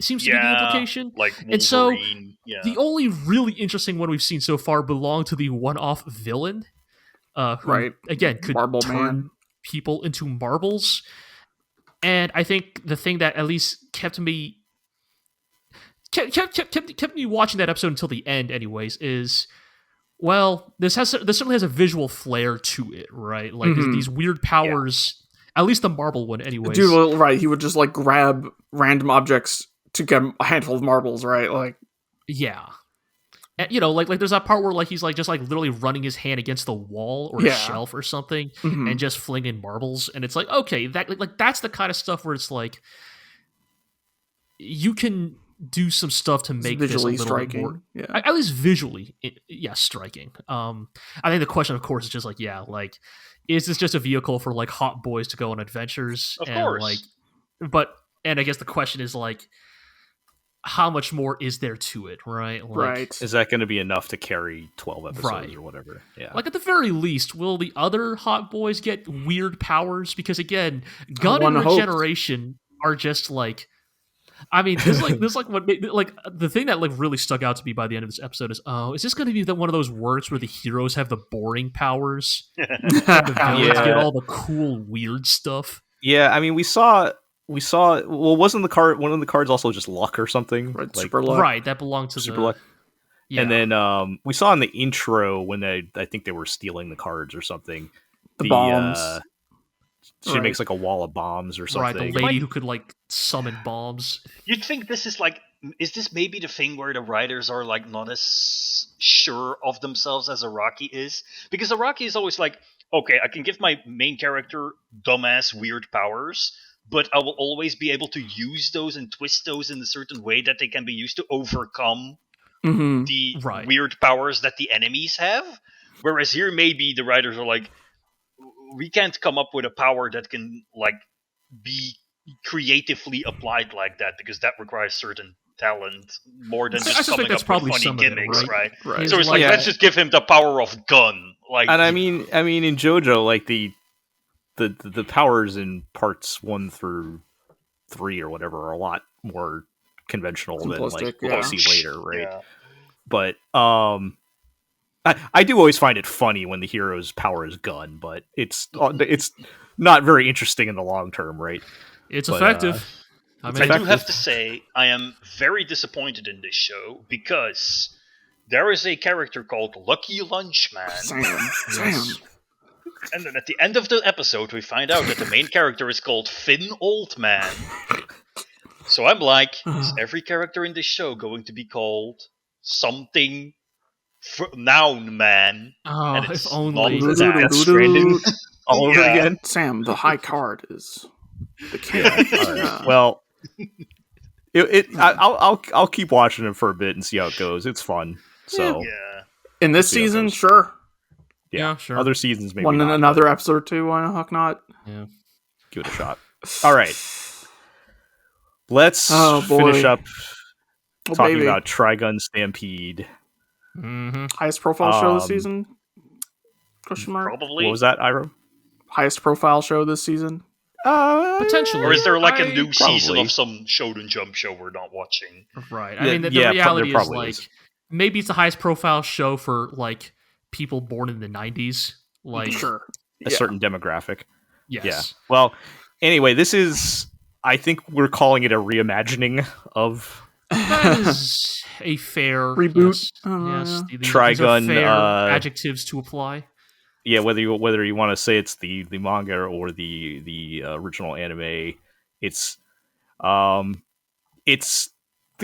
Seems to be the implication. Like Wolverine. And so yeah. the only really interesting one we've seen so far belonged to the one-off villain, who, again, could Marble turn Man. people into marbles. And I think the thing that at least kept me watching that episode until the end, anyways, is, well, this certainly has a visual flair to it, right? Like these weird powers. At least the marble one, anyways. Dude, well, right, he would just like grab random objects to get a handful of marbles, right? Like, yeah. And, you know, like there's that part where like he's like just like literally running his hand against the wall or a shelf or something and just flinging marbles, and it's like, okay, that like that's the kind of stuff where it's like you can do some stuff to make this a visually little striking. more, Yeah. at least visually, striking. I think the question, of course, is just like, like, is this just a vehicle for like hot boys to go on adventures? Of course. Like, and I guess the question is like, how much more is there to it, right? Like, Right. Is that going to be enough to carry 12 episodes Right. or whatever? Yeah. Like, at the very least, will the other hot boys get weird powers? Because again, gun and regeneration are just like, I mean, this like what like the thing that like really stuck out to me by the end of this episode is, is this going to be one of those works where the heroes have the boring powers and the villains get all the cool weird stuff? Yeah, I mean, we saw. Well, wasn't the card one of the cards also just luck or something? Right, like, super luck. Right, that belonged to super luck. Yeah. And then we saw in the intro when I think they were stealing the cards or something. The bombs. She makes like a wall of bombs or something. Right, the lady who could like summon bombs. You'd think this is like, is this maybe the thing where the writers are like not as sure of themselves as Araki is? Because Araki is always like, okay, I can give my main character dumbass weird powers, but I will always be able to use those and twist those in a certain way that they can be used to overcome the weird powers that the enemies have. Whereas here, maybe the writers are like, we can't come up with a power that can like be creatively applied like that, because that requires certain talent more than just coming up with funny gimmicks, right? So it's like, let's just give him the power of gun. Like, and I mean, in JoJo, like the powers in parts 1 through 3 or whatever are a lot more conventional than like what we'll see later, right? Yeah. But I do always find it funny when the hero's power is gun, but it's not very interesting in the long term, right? It's effective. I do have to say, I am very disappointed in this show because there is a character called Lucky Lunchman. Sam. And then at the end of the episode, we find out that the main character is called Finn Oldman. So I'm like, is every character in this show going to be called something noun man? Oh, and it's if only. not Death Stranding all over again. Sam, the high card is the king. Well, I'll keep watching it for a bit and see how it goes. It's fun. So in this season, sure. Yeah, sure. Other seasons, maybe One in not, another episode or two. Why the heck not? Yeah. Give it a shot. All right. Let's finish up talking about Trigun Stampede. Mm-hmm. Highest profile show this season? Question mark. Probably. What was that, Iro? Highest profile show this season? Potentially. Or is there like a new season of some Shonen Jump show we're not watching? Right. I mean, the reality is like maybe it's the highest profile show for like people born in the 90s. Like a certain demographic. Yes. Yeah. Well, anyway, this is, I think we're calling it a reimagining of that is a fair reboot. Yes. Trigun fair adjectives to apply. Yeah, whether you want to say it's the manga or the original anime, it's the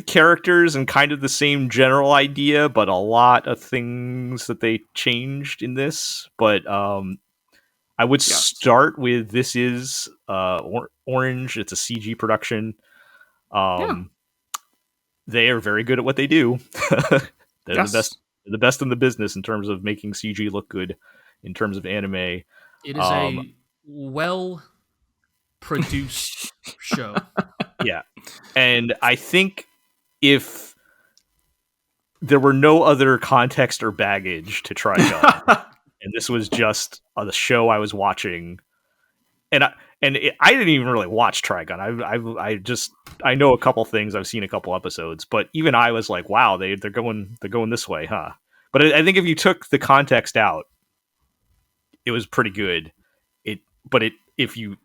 characters and kind of the same general idea, but a lot of things that they changed in this. But I would start with, this is Orange. It's a CG production. They are very good at what they do. They're the best in the business in terms of making CG look good. In terms of anime, it is a well-produced show. Yeah, and I think if there were no other context or baggage to Trigun, and this was just the show I was watching, and I didn't even really watch Trigun. I know a couple things. I've seen a couple episodes, but even I was like, wow, they're going this way, huh? But I think if you took the context out, it was pretty good. If you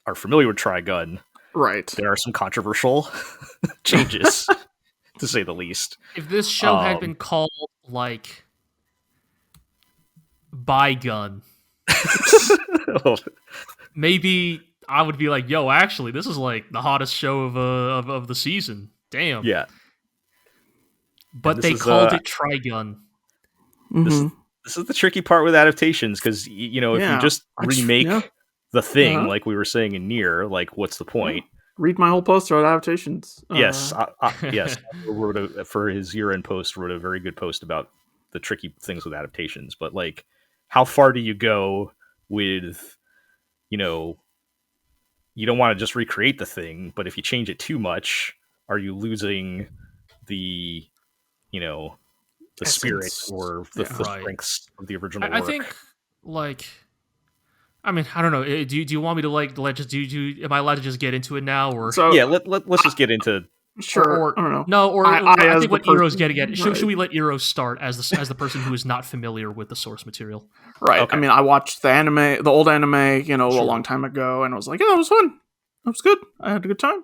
are familiar with Trigun, right, there are some controversial changes, to say the least. If this show had been called like By Gun, maybe I would be like, "Yo, actually, this is like the hottest show of the season." Damn. Yeah. But they called it Trigun. This is the tricky part with adaptations, because if you just remake the thing, like we were saying in NieR, like what's the point? Read my whole post about adaptations. Yes, yes. For his year-end post, wrote a very good post about the tricky things with adaptations. But like, how far do you go with, you don't want to just recreate the thing, but if you change it too much, are you losing the, the spirit or the strengths of the original work? I think, like, I mean, I don't know. Do you want me to am I allowed to just get into it now, or let's just get into. Sure. I don't know. No, or I think what Eero's getting at. Should we let Eero start as the person who is not familiar with the source material? Right. Okay. I mean, I watched the old anime, a long time ago, and I was like, yeah, it was fun. It was good. I had a good time.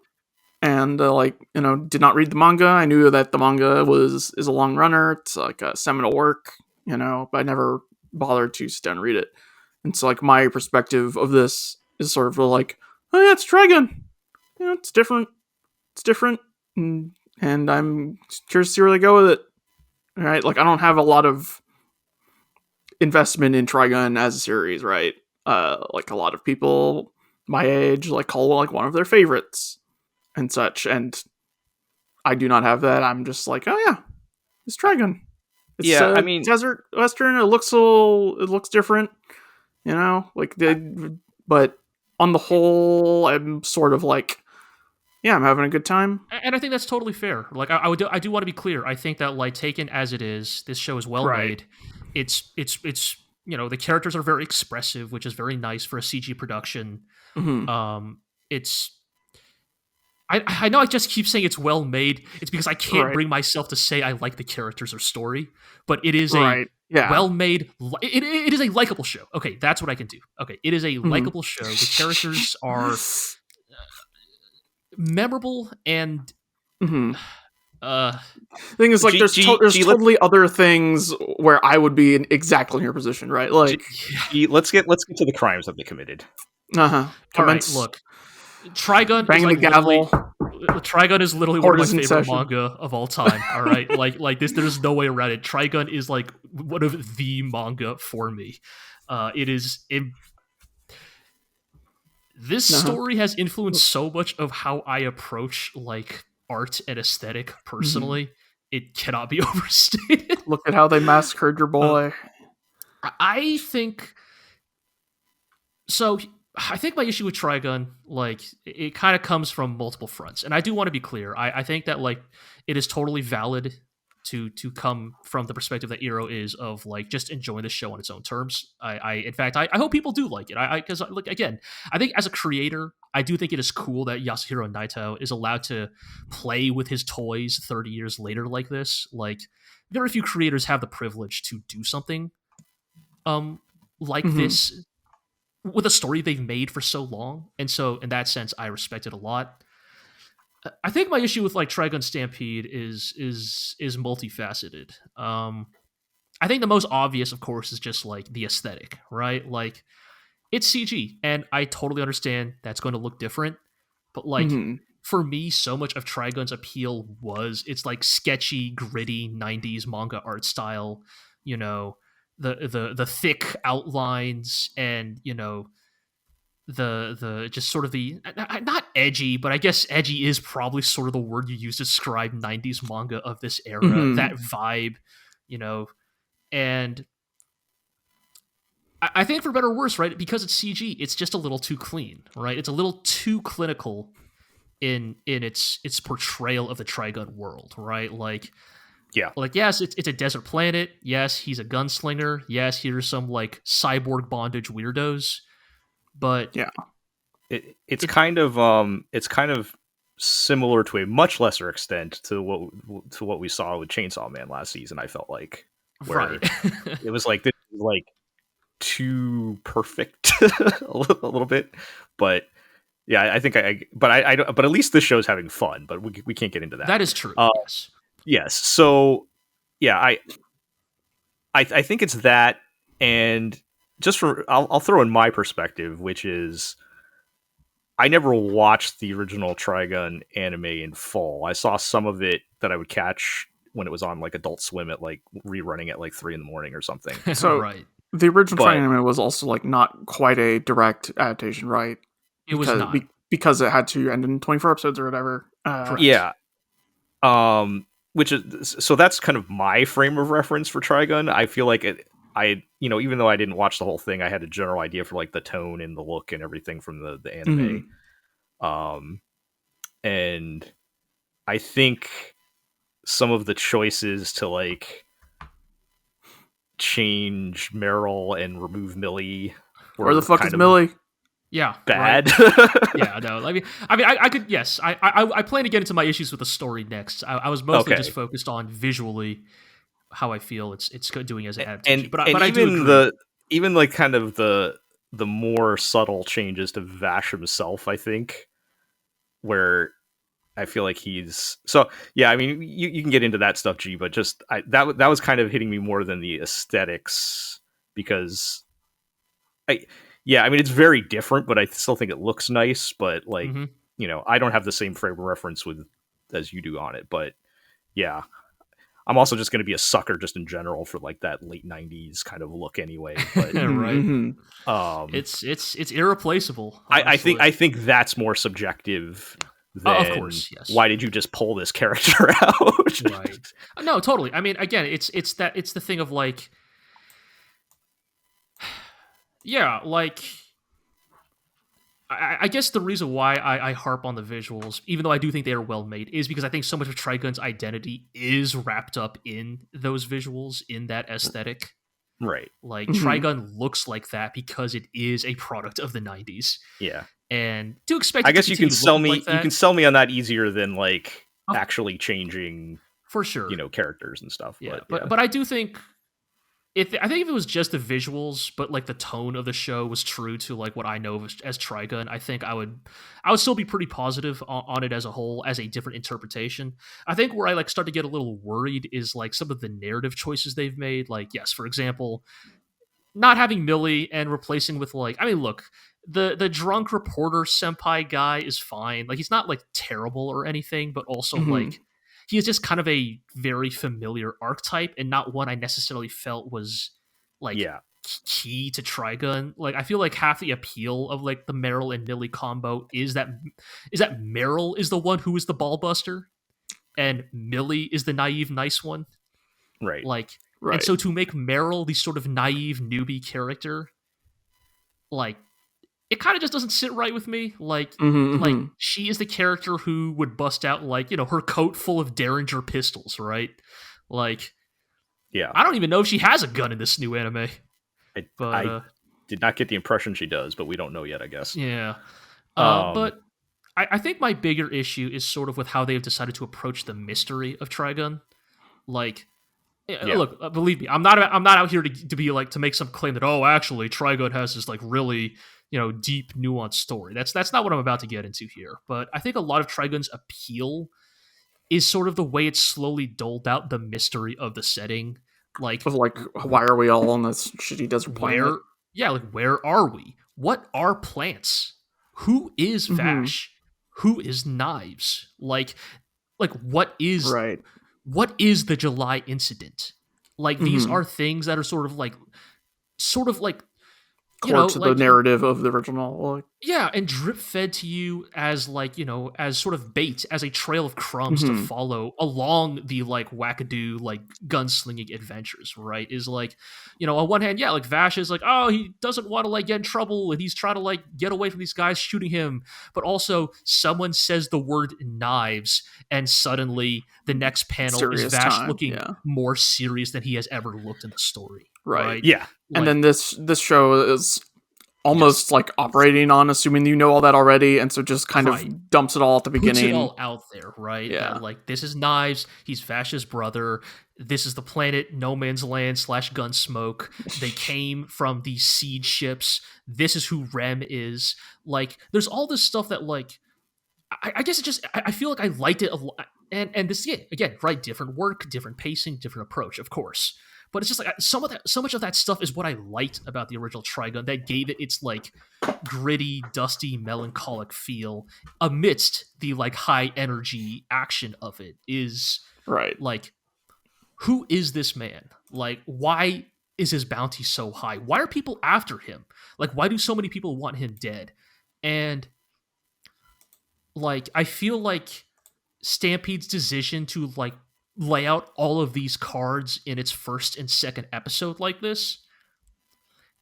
And did not read the manga. I knew that the manga is a long runner. It's like a seminal work, but I never bothered to sit down and read it. And so, like, my perspective of this is sort of like, oh yeah, it's Trigun. It's different. It's different. And I'm curious to see where they go with it. All right, like, I don't have a lot of investment in Trigun as a series, right? Like, a lot of people my age call like one of their favorites and such, and I do not have that. I'm just like, oh yeah, it's Trigun. It's desert western. It looks different, but on the whole, I'm sort of like, yeah, I'm having a good time. And I think that's totally fair. Like, I do want to be clear. I think that, like, taken as it is, this show is well made. It's the characters are very expressive, which is very nice for a CG production. Mm-hmm. I know I just keep saying it's well made. It's because I can't bring myself to say I like the characters or story, but it is well made. It is a likable show. Okay, that's what I can do. Okay, it is a likable show. The characters are memorable and. Thing is, like, there's totally other things where I would be in exactly in your position, right? Like, let's get to the crimes that they committed. All right, look, Trigun banging the gavel. Trigun is literally one of my favorite manga of all time. All right, like this, there's no way around it. Trigun is like one of the manga for me. This story has influenced so much of how I approach like art and aesthetic personally. It cannot be overstated. Look at how they massacred your boy. I think my issue with Trigun, like, it kind of comes from multiple fronts, and I do want to be clear. I think that, like, it is totally valid to come from the perspective that Eero is of, like, just enjoying the show on its own terms. In fact, I hope people do like it. Because, like, again, I think as a creator, I do think it is cool that Yasuhiro Naito is allowed to play with his toys 30 years later like this. Like, very few creators have the privilege to do something like this with a story they've made for so long. And so, in that sense, I respect it a lot. I think my issue with, like, Trigun Stampede is multifaceted. I think the most obvious, of course, is just, like, the aesthetic, right? Like, it's CG, and I totally understand that's going to look different. But, like, for me, so much of Trigun's appeal was its, like, sketchy, gritty 90s manga art style, the thick outlines, and the just sort of the not edgy, but I guess edgy is probably sort of the word you use to describe 90s manga of this era. That vibe, and I think for better or worse, right, because it's CG, it's just a little too clean, right? It's a little too clinical in its portrayal of the Trigun world, right? Like, Yeah. Like, yes, it's a desert planet. Yes, he's a gunslinger. Yes, here's some like cyborg bondage weirdos. But Yeah. It's kind of similar to a much lesser extent to what we saw with Chainsaw Man last season. I felt like where right. it was like this is like too perfect a little bit, but yeah, I think but I don't, but at least this show's having fun. But we can't get into that. That is true. Yes. Yes. So yeah, I think it's that, and just I'll throw in my perspective, which is I never watched the original Trigun anime in full. I saw some of it that I would catch when it was on like Adult Swim at like rerunning at like 3 a.m. or something. So right. the original Trigun anime was also like not quite a direct adaptation, right? It was not. Because it had to end in 24 episodes or whatever. Yeah. Which is, so that's kind of my frame of reference for Trigun. I feel like even though I didn't watch the whole thing, I had a general idea for like the tone and the look and everything from the anime. Mm-hmm. And I think some of the choices to like change Meryl and remove Millie where the fuck is Millie? Yeah, bad. Right. Yeah, no. I mean, I could. Yes, I plan to get into my issues with the story next. I was mostly just focused on visually how I feel it's doing as an adaptation. But I do even like kind of the more subtle changes to Vash himself, I think, where I feel like he's so yeah. I mean, you can get into that stuff, G, but just that was kind of hitting me more than the aesthetics because yeah, I mean, it's very different, but I still think it looks nice. But like, I don't have the same frame of reference as you do on it. But yeah, I'm also just going to be a sucker just in general for like that late '90s kind of look anyway. But right, it's irreplaceable. I think that's more subjective. Than, of course, yes. Why did you just pull this character out? Right. No, totally. I mean, again, it's the thing of like. Yeah, like, I guess the reason why I harp on the visuals, even though I do think they are well made, is because I think so much of Trigun's identity is wrapped up in those visuals, in that aesthetic. Right. Like, Trigun looks like that because it is a product of the 90s. Yeah. And to expect I guess you can sell me like that, you can sell me on that easier than like actually changing for sure, characters and stuff. Yeah, but I do think I think if it was just the visuals, but like the tone of the show was true to like what I know as Trigun, I think I would still be pretty positive on it as a whole, as a different interpretation. I think where I like start to get a little worried is like some of the narrative choices they've made. Like, yes, for example, not having Millie and replacing with like, I mean, look, the drunk reporter senpai guy is fine. Like, he's not like terrible or anything, but also like, he is just kind of a very familiar archetype and not one I necessarily felt was like key to Trigun. Like, I feel like half the appeal of like the Meryl and Millie combo is that Meryl is the one who is the ball buster and Millie is the naive nice one. Right. Like, and so to make Meryl the sort of naive newbie character, like, it kind of just doesn't sit right with me. Like, like she is the character who would bust out like, her coat full of Derringer pistols, right? Like, yeah, I don't even know if she has a gun in this new anime. I did not get the impression she does, but we don't know yet, I guess. Yeah. But I think my bigger issue is sort of with how they've decided to approach the mystery of Trigun. Like, look, believe me, I'm not out here to be like, to make some claim that, oh, actually Trigun has this like really, deep, nuanced story. That's not what I'm about to get into here. But I think a lot of Trigun's appeal is sort of the way it's slowly doled out the mystery of the setting. Like, why are we all on this shitty desert planet? Where are we? What are plants? Who is Vash? Who is Knives? Like what is the July incident? Like, these are things that are sort of like core to the narrative of the original. Yeah, and drip fed to you as like, as sort of bait, as a trail of crumbs to follow along the like wackadoo like gunslinging adventures, right? Is like, on one hand, yeah, like Vash is like, oh, he doesn't want to like get in trouble and he's trying to like get away from these guys shooting him, but also someone says the word knives and suddenly the next panel Serious is Vash time, looking yeah. more serious than he has ever looked in the story. Right. Yeah. And Like, then this show is almost like operating on assuming you know all that already, and so just kind Right. of dumps it all at the puts beginning. it all out there, right? Yeah. That, like, this is Knives. He's Vash's brother. This is the planet No Man's Land / Gunsmoke. They came from these siege ships. This is who Rem is. Like, there's all this stuff that, like, I guess it just, I feel like I liked it a lot. And this, yeah, again, right? Different work, different pacing, different approach, of course. But it's just like so much of that stuff is what I liked about the original Trigun that gave it its like gritty, dusty, melancholic feel amidst the like high energy action of it. Is Right. like, who is this man? Like, why is his bounty so high? Why are people after him? Like, why do so many people want him dead? And like, I feel like Stampede's decision to like lay out all of these cards in its first and second episode like this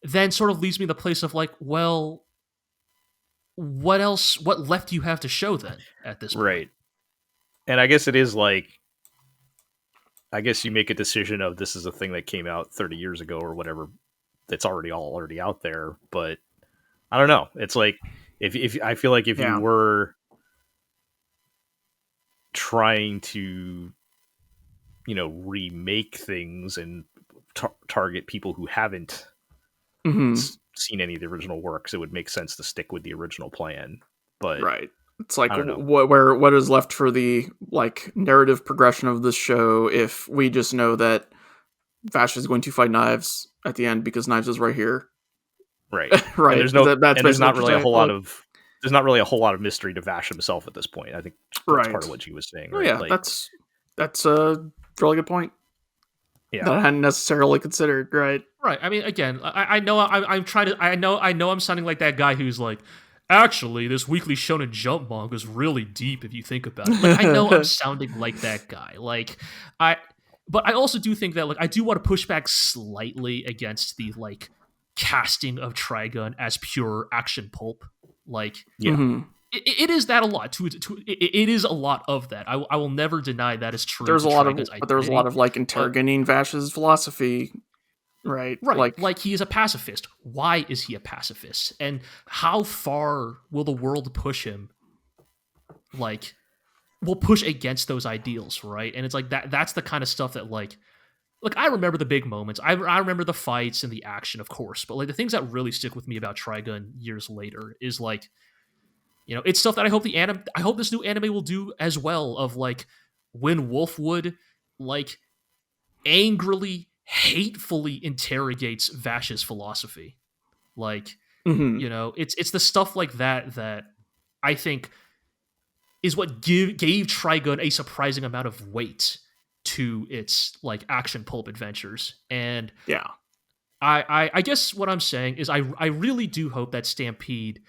then sort of leaves me in the place of like, well, what left do you have to show then at this point? Right. And I guess it is like, I guess you make a decision of this is a thing that came out 30 years ago or whatever that's already out there, but I don't know. It's like if I feel like if you were trying to remake things and target people who haven't seen any of the original works, it would make sense to stick with the original plan. But right, it's like what is left for the like narrative progression of this show if we just know that Vash is going to fight Knives at the end because Knives is right here. Right. Right. And there's not really a whole lot of mystery to Vash himself at this point. I think that's part of what she was saying. Right? Oh, yeah, like, that's a really good point. Yeah, that I hadn't necessarily considered. Right. Right. I mean, again, I know I'm trying to. I know I'm sounding like that guy who's like, actually, this Weekly Shonen Jump manga is really deep if you think about it. Like, I know I'm sounding like that guy. Like, but I also do think that like I do want to push back slightly against the like casting of Trigun as pure action pulp. Like, it is that a lot. It is a lot of that. I will never deny that is true. There's a lot of like interrogating Vash's philosophy. Right. Like he is a pacifist. Why is he a pacifist? And how far will the world push him? Like, will push against those ideals, right? And it's like that's the kind of stuff that like I remember the big moments. I remember the fights and the action, of course. But like the things that really stick with me about Trigun years later is like, it's stuff that I hope this new anime will do as well, of like when Wolfwood like angrily, hatefully interrogates Vash's philosophy. Like, it's the stuff like that I think is what gave Trigun a surprising amount of weight to its like action pulp adventures. And yeah, I guess what I'm saying is I really do hope that Stampede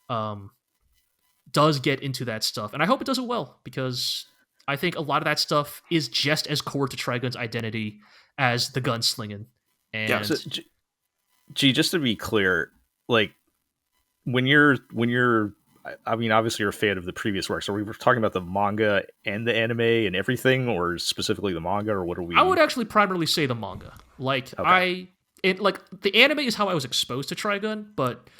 does get into that stuff, and I hope it does it well, because I think a lot of that stuff is just as core to Trigun's identity as the gunslinging. And yeah, so, just to be clear, like when you're I mean, obviously you're a fan of the previous work, so we were talking about the manga and the anime and everything, or specifically the manga, or what are we? I would actually primarily say the manga. Like, okay. The anime is how I was exposed to Trigun, but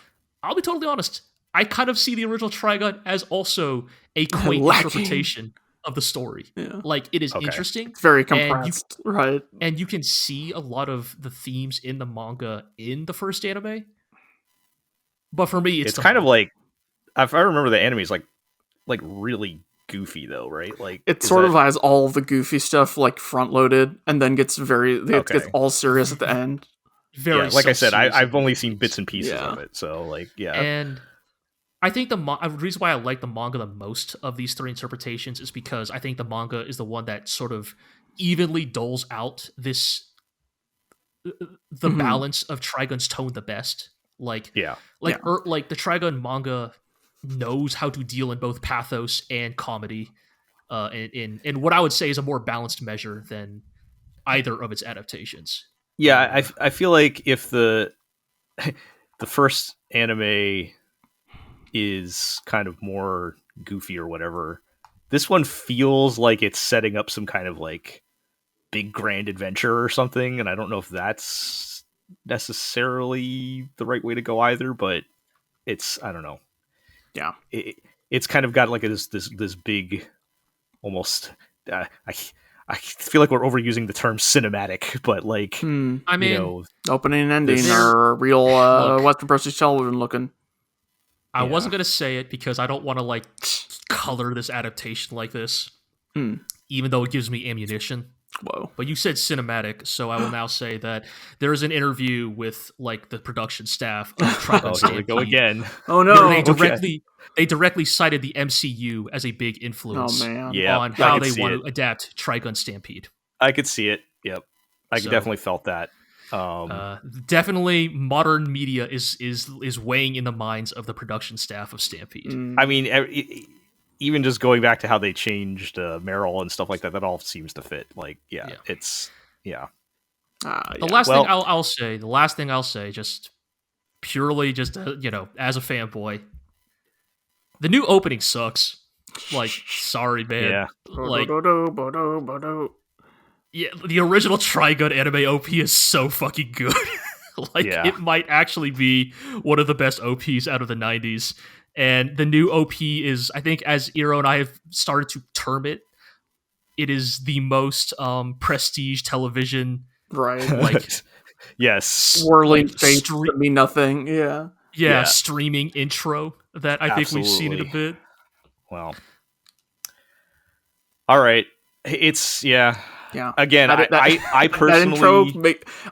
I'll be totally honest, I kind of see the original Trigun as also a quaint interpretation of the story. Yeah. Like, it is interesting. It's very compressed, right? And you can see a lot of the themes in the manga in the first anime. But for me, it's kind of like, if I remember, the anime is like really goofy though, right? Like it sort of has all the goofy stuff like front loaded, and then gets gets all serious at the end. Very, like I said, I've only seen bits and pieces of it, so like, yeah. And I think the reason why I like the manga the most of these three interpretations is because I think the manga is the one that sort of evenly doles out the balance of Trigun's tone the best. Like Yeah. like like the Trigun manga knows how to deal in both pathos and comedy, in what I would say is a more balanced measure than either of its adaptations. Yeah, I feel like if the the first anime is kind of more goofy or whatever, this one feels like it's setting up some kind of like big grand adventure or something, and I don't know if that's necessarily the right way to go either, but I don't know. Yeah. It's kind of got like this big, almost. I feel like we're overusing the term cinematic, but like, I mean, opening and ending This- are real Look. Western Prestige television looking. I Yeah. wasn't gonna say it because I don't want to like color this adaptation like this, even though it gives me ammunition. Whoa. But you said cinematic, so I will now say that there is an interview with like the production staff of Trigun oh, here we go Stampede, again. Oh where no. they directly cited the MCU as a big Oh influence man. Yeah, on I how could they see want it. to adapt Trigun Stampede. I could see it. Yep, I So- definitely felt that. Definitely, modern media is weighing in the minds of the production staff of Stampede. Mm. I mean, even just going back to how they changed Meryl and stuff like that, that all seems to fit. Like, Yeah. it's The Yeah. last Well- thing I'll say, the last thing I'll say, just purely just as a fanboy, the new opening sucks. Like, sorry, man. yeah. Like, Bodo. yeah, the original Trigun anime OP is so fucking good. Like, Yeah. it might actually be one of the best OPs out of the 90s. And the new OP is, I think, as Iro and I have started to term it, it is the most prestige television. Right. Like- yes, Swirling like, face that mean nothing. Yeah. Yeah. Streaming intro that I think we've seen in a Absolutely. bit. well, all right. It's Yeah. again. I That personally intro,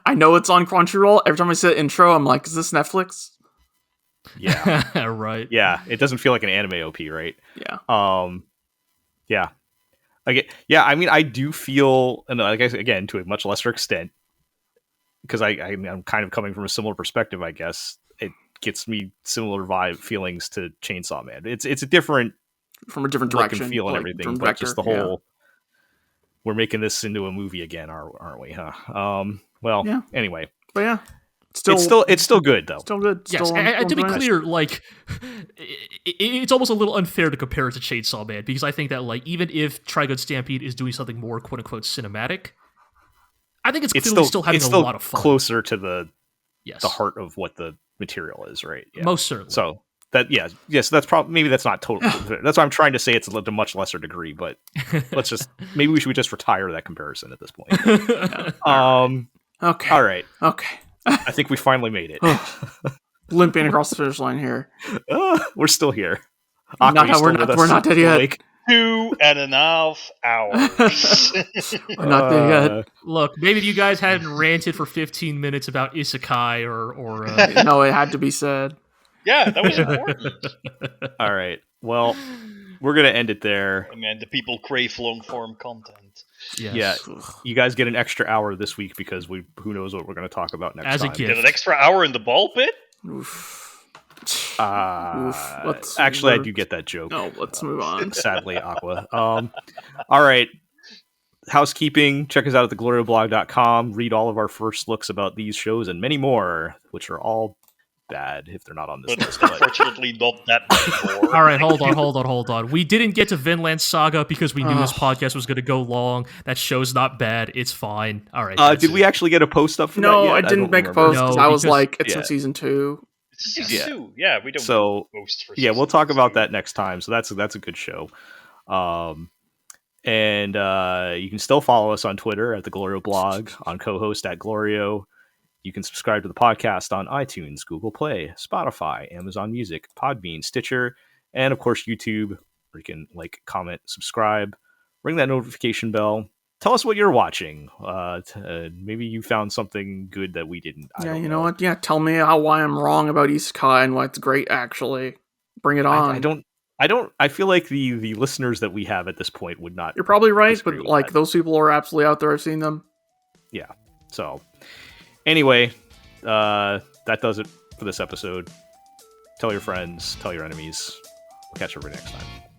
I know it's on Crunchyroll. Every time I say intro, I'm like, is this Netflix? yeah. Right. Yeah, it doesn't feel like an anime OP, right? Yeah. Yeah. I mean, I do feel, and I guess again to a much lesser extent, because I'm kind of coming from a similar perspective. I guess it gets me similar vibe feelings to Chainsaw Man. It's a different From a different look direction. and feel and like, everything, different but vector, just the whole. We're making this into a movie again, aren't we? Huh. Well. Yeah. Anyway, But yeah. it's still good though. Still good. Yes, Still and to be enjoying it. clear, like it's almost a little unfair to compare it to Chainsaw Man because I think that like even if Trigun Stampede is doing something more quote unquote cinematic, I think it's clearly still having a lot of fun. Closer to the Yes, heart of what the material is, right? Yeah. most certainly. So yes, that's probably maybe that's not totally. That's why I'm trying to say it's a much lesser degree, but let's just maybe we should just retire that comparison at this point. Okay. All right, Okay. I think we finally made it. Limping across the finish line here. We're still here. Not Aqua, you how- still we're with not- us? we're not dead Still yet. awake? 2.5 hours. We're not there yet. Look, maybe if you guys hadn't ranted for 15 minutes about isekai or No, it had to be said. Yeah, that was important. All right. Well, we're gonna end it there. I mean, the people crave long form content. yes. Yeah. You guys get an extra hour this week because who knows what we're going to talk about next As a time. gift. Get an extra hour in the ball pit? Oof. Actually, I do get that joke. No, let's move on. Sadly, Aqua. All right. Housekeeping. Check us out at theglorioblog.com. Read all of our first looks about these shows and many more, which are all bad if they're not on this But list. But unfortunately, not that much more. All right, hold on. We didn't get to Vinland Saga because we knew this Ugh. podcast was going to go long. That show's not bad. It's fine. All right. did we actually get a post up for that No, yet? I didn't don't make a remember. post because No, I was because- like, it's yeah. in season 2. It's season Yeah. 2. Yeah, we don't So, post for yeah, we'll season talk about 2. that next time. So that's a good show. And you can still follow us on Twitter at the Glorio blog, on co-host at Glorio. You can subscribe to the podcast on iTunes, Google Play, Spotify, Amazon Music, Podbean, Stitcher, and of course YouTube, where you can like, comment, subscribe, ring that notification bell. Tell us what you're watching. Maybe you found something good that we didn't. I Yeah, don't you know what? Yeah, tell me why I'm wrong about isekai and why it's great, actually. Bring it on. I feel like the listeners that we have at this point would not. You're probably right, disagree but with like that. those people are absolutely out there. I've seen them. Yeah. So, anyway, that does it for this episode. Tell your friends, tell your enemies. We'll catch everybody next time.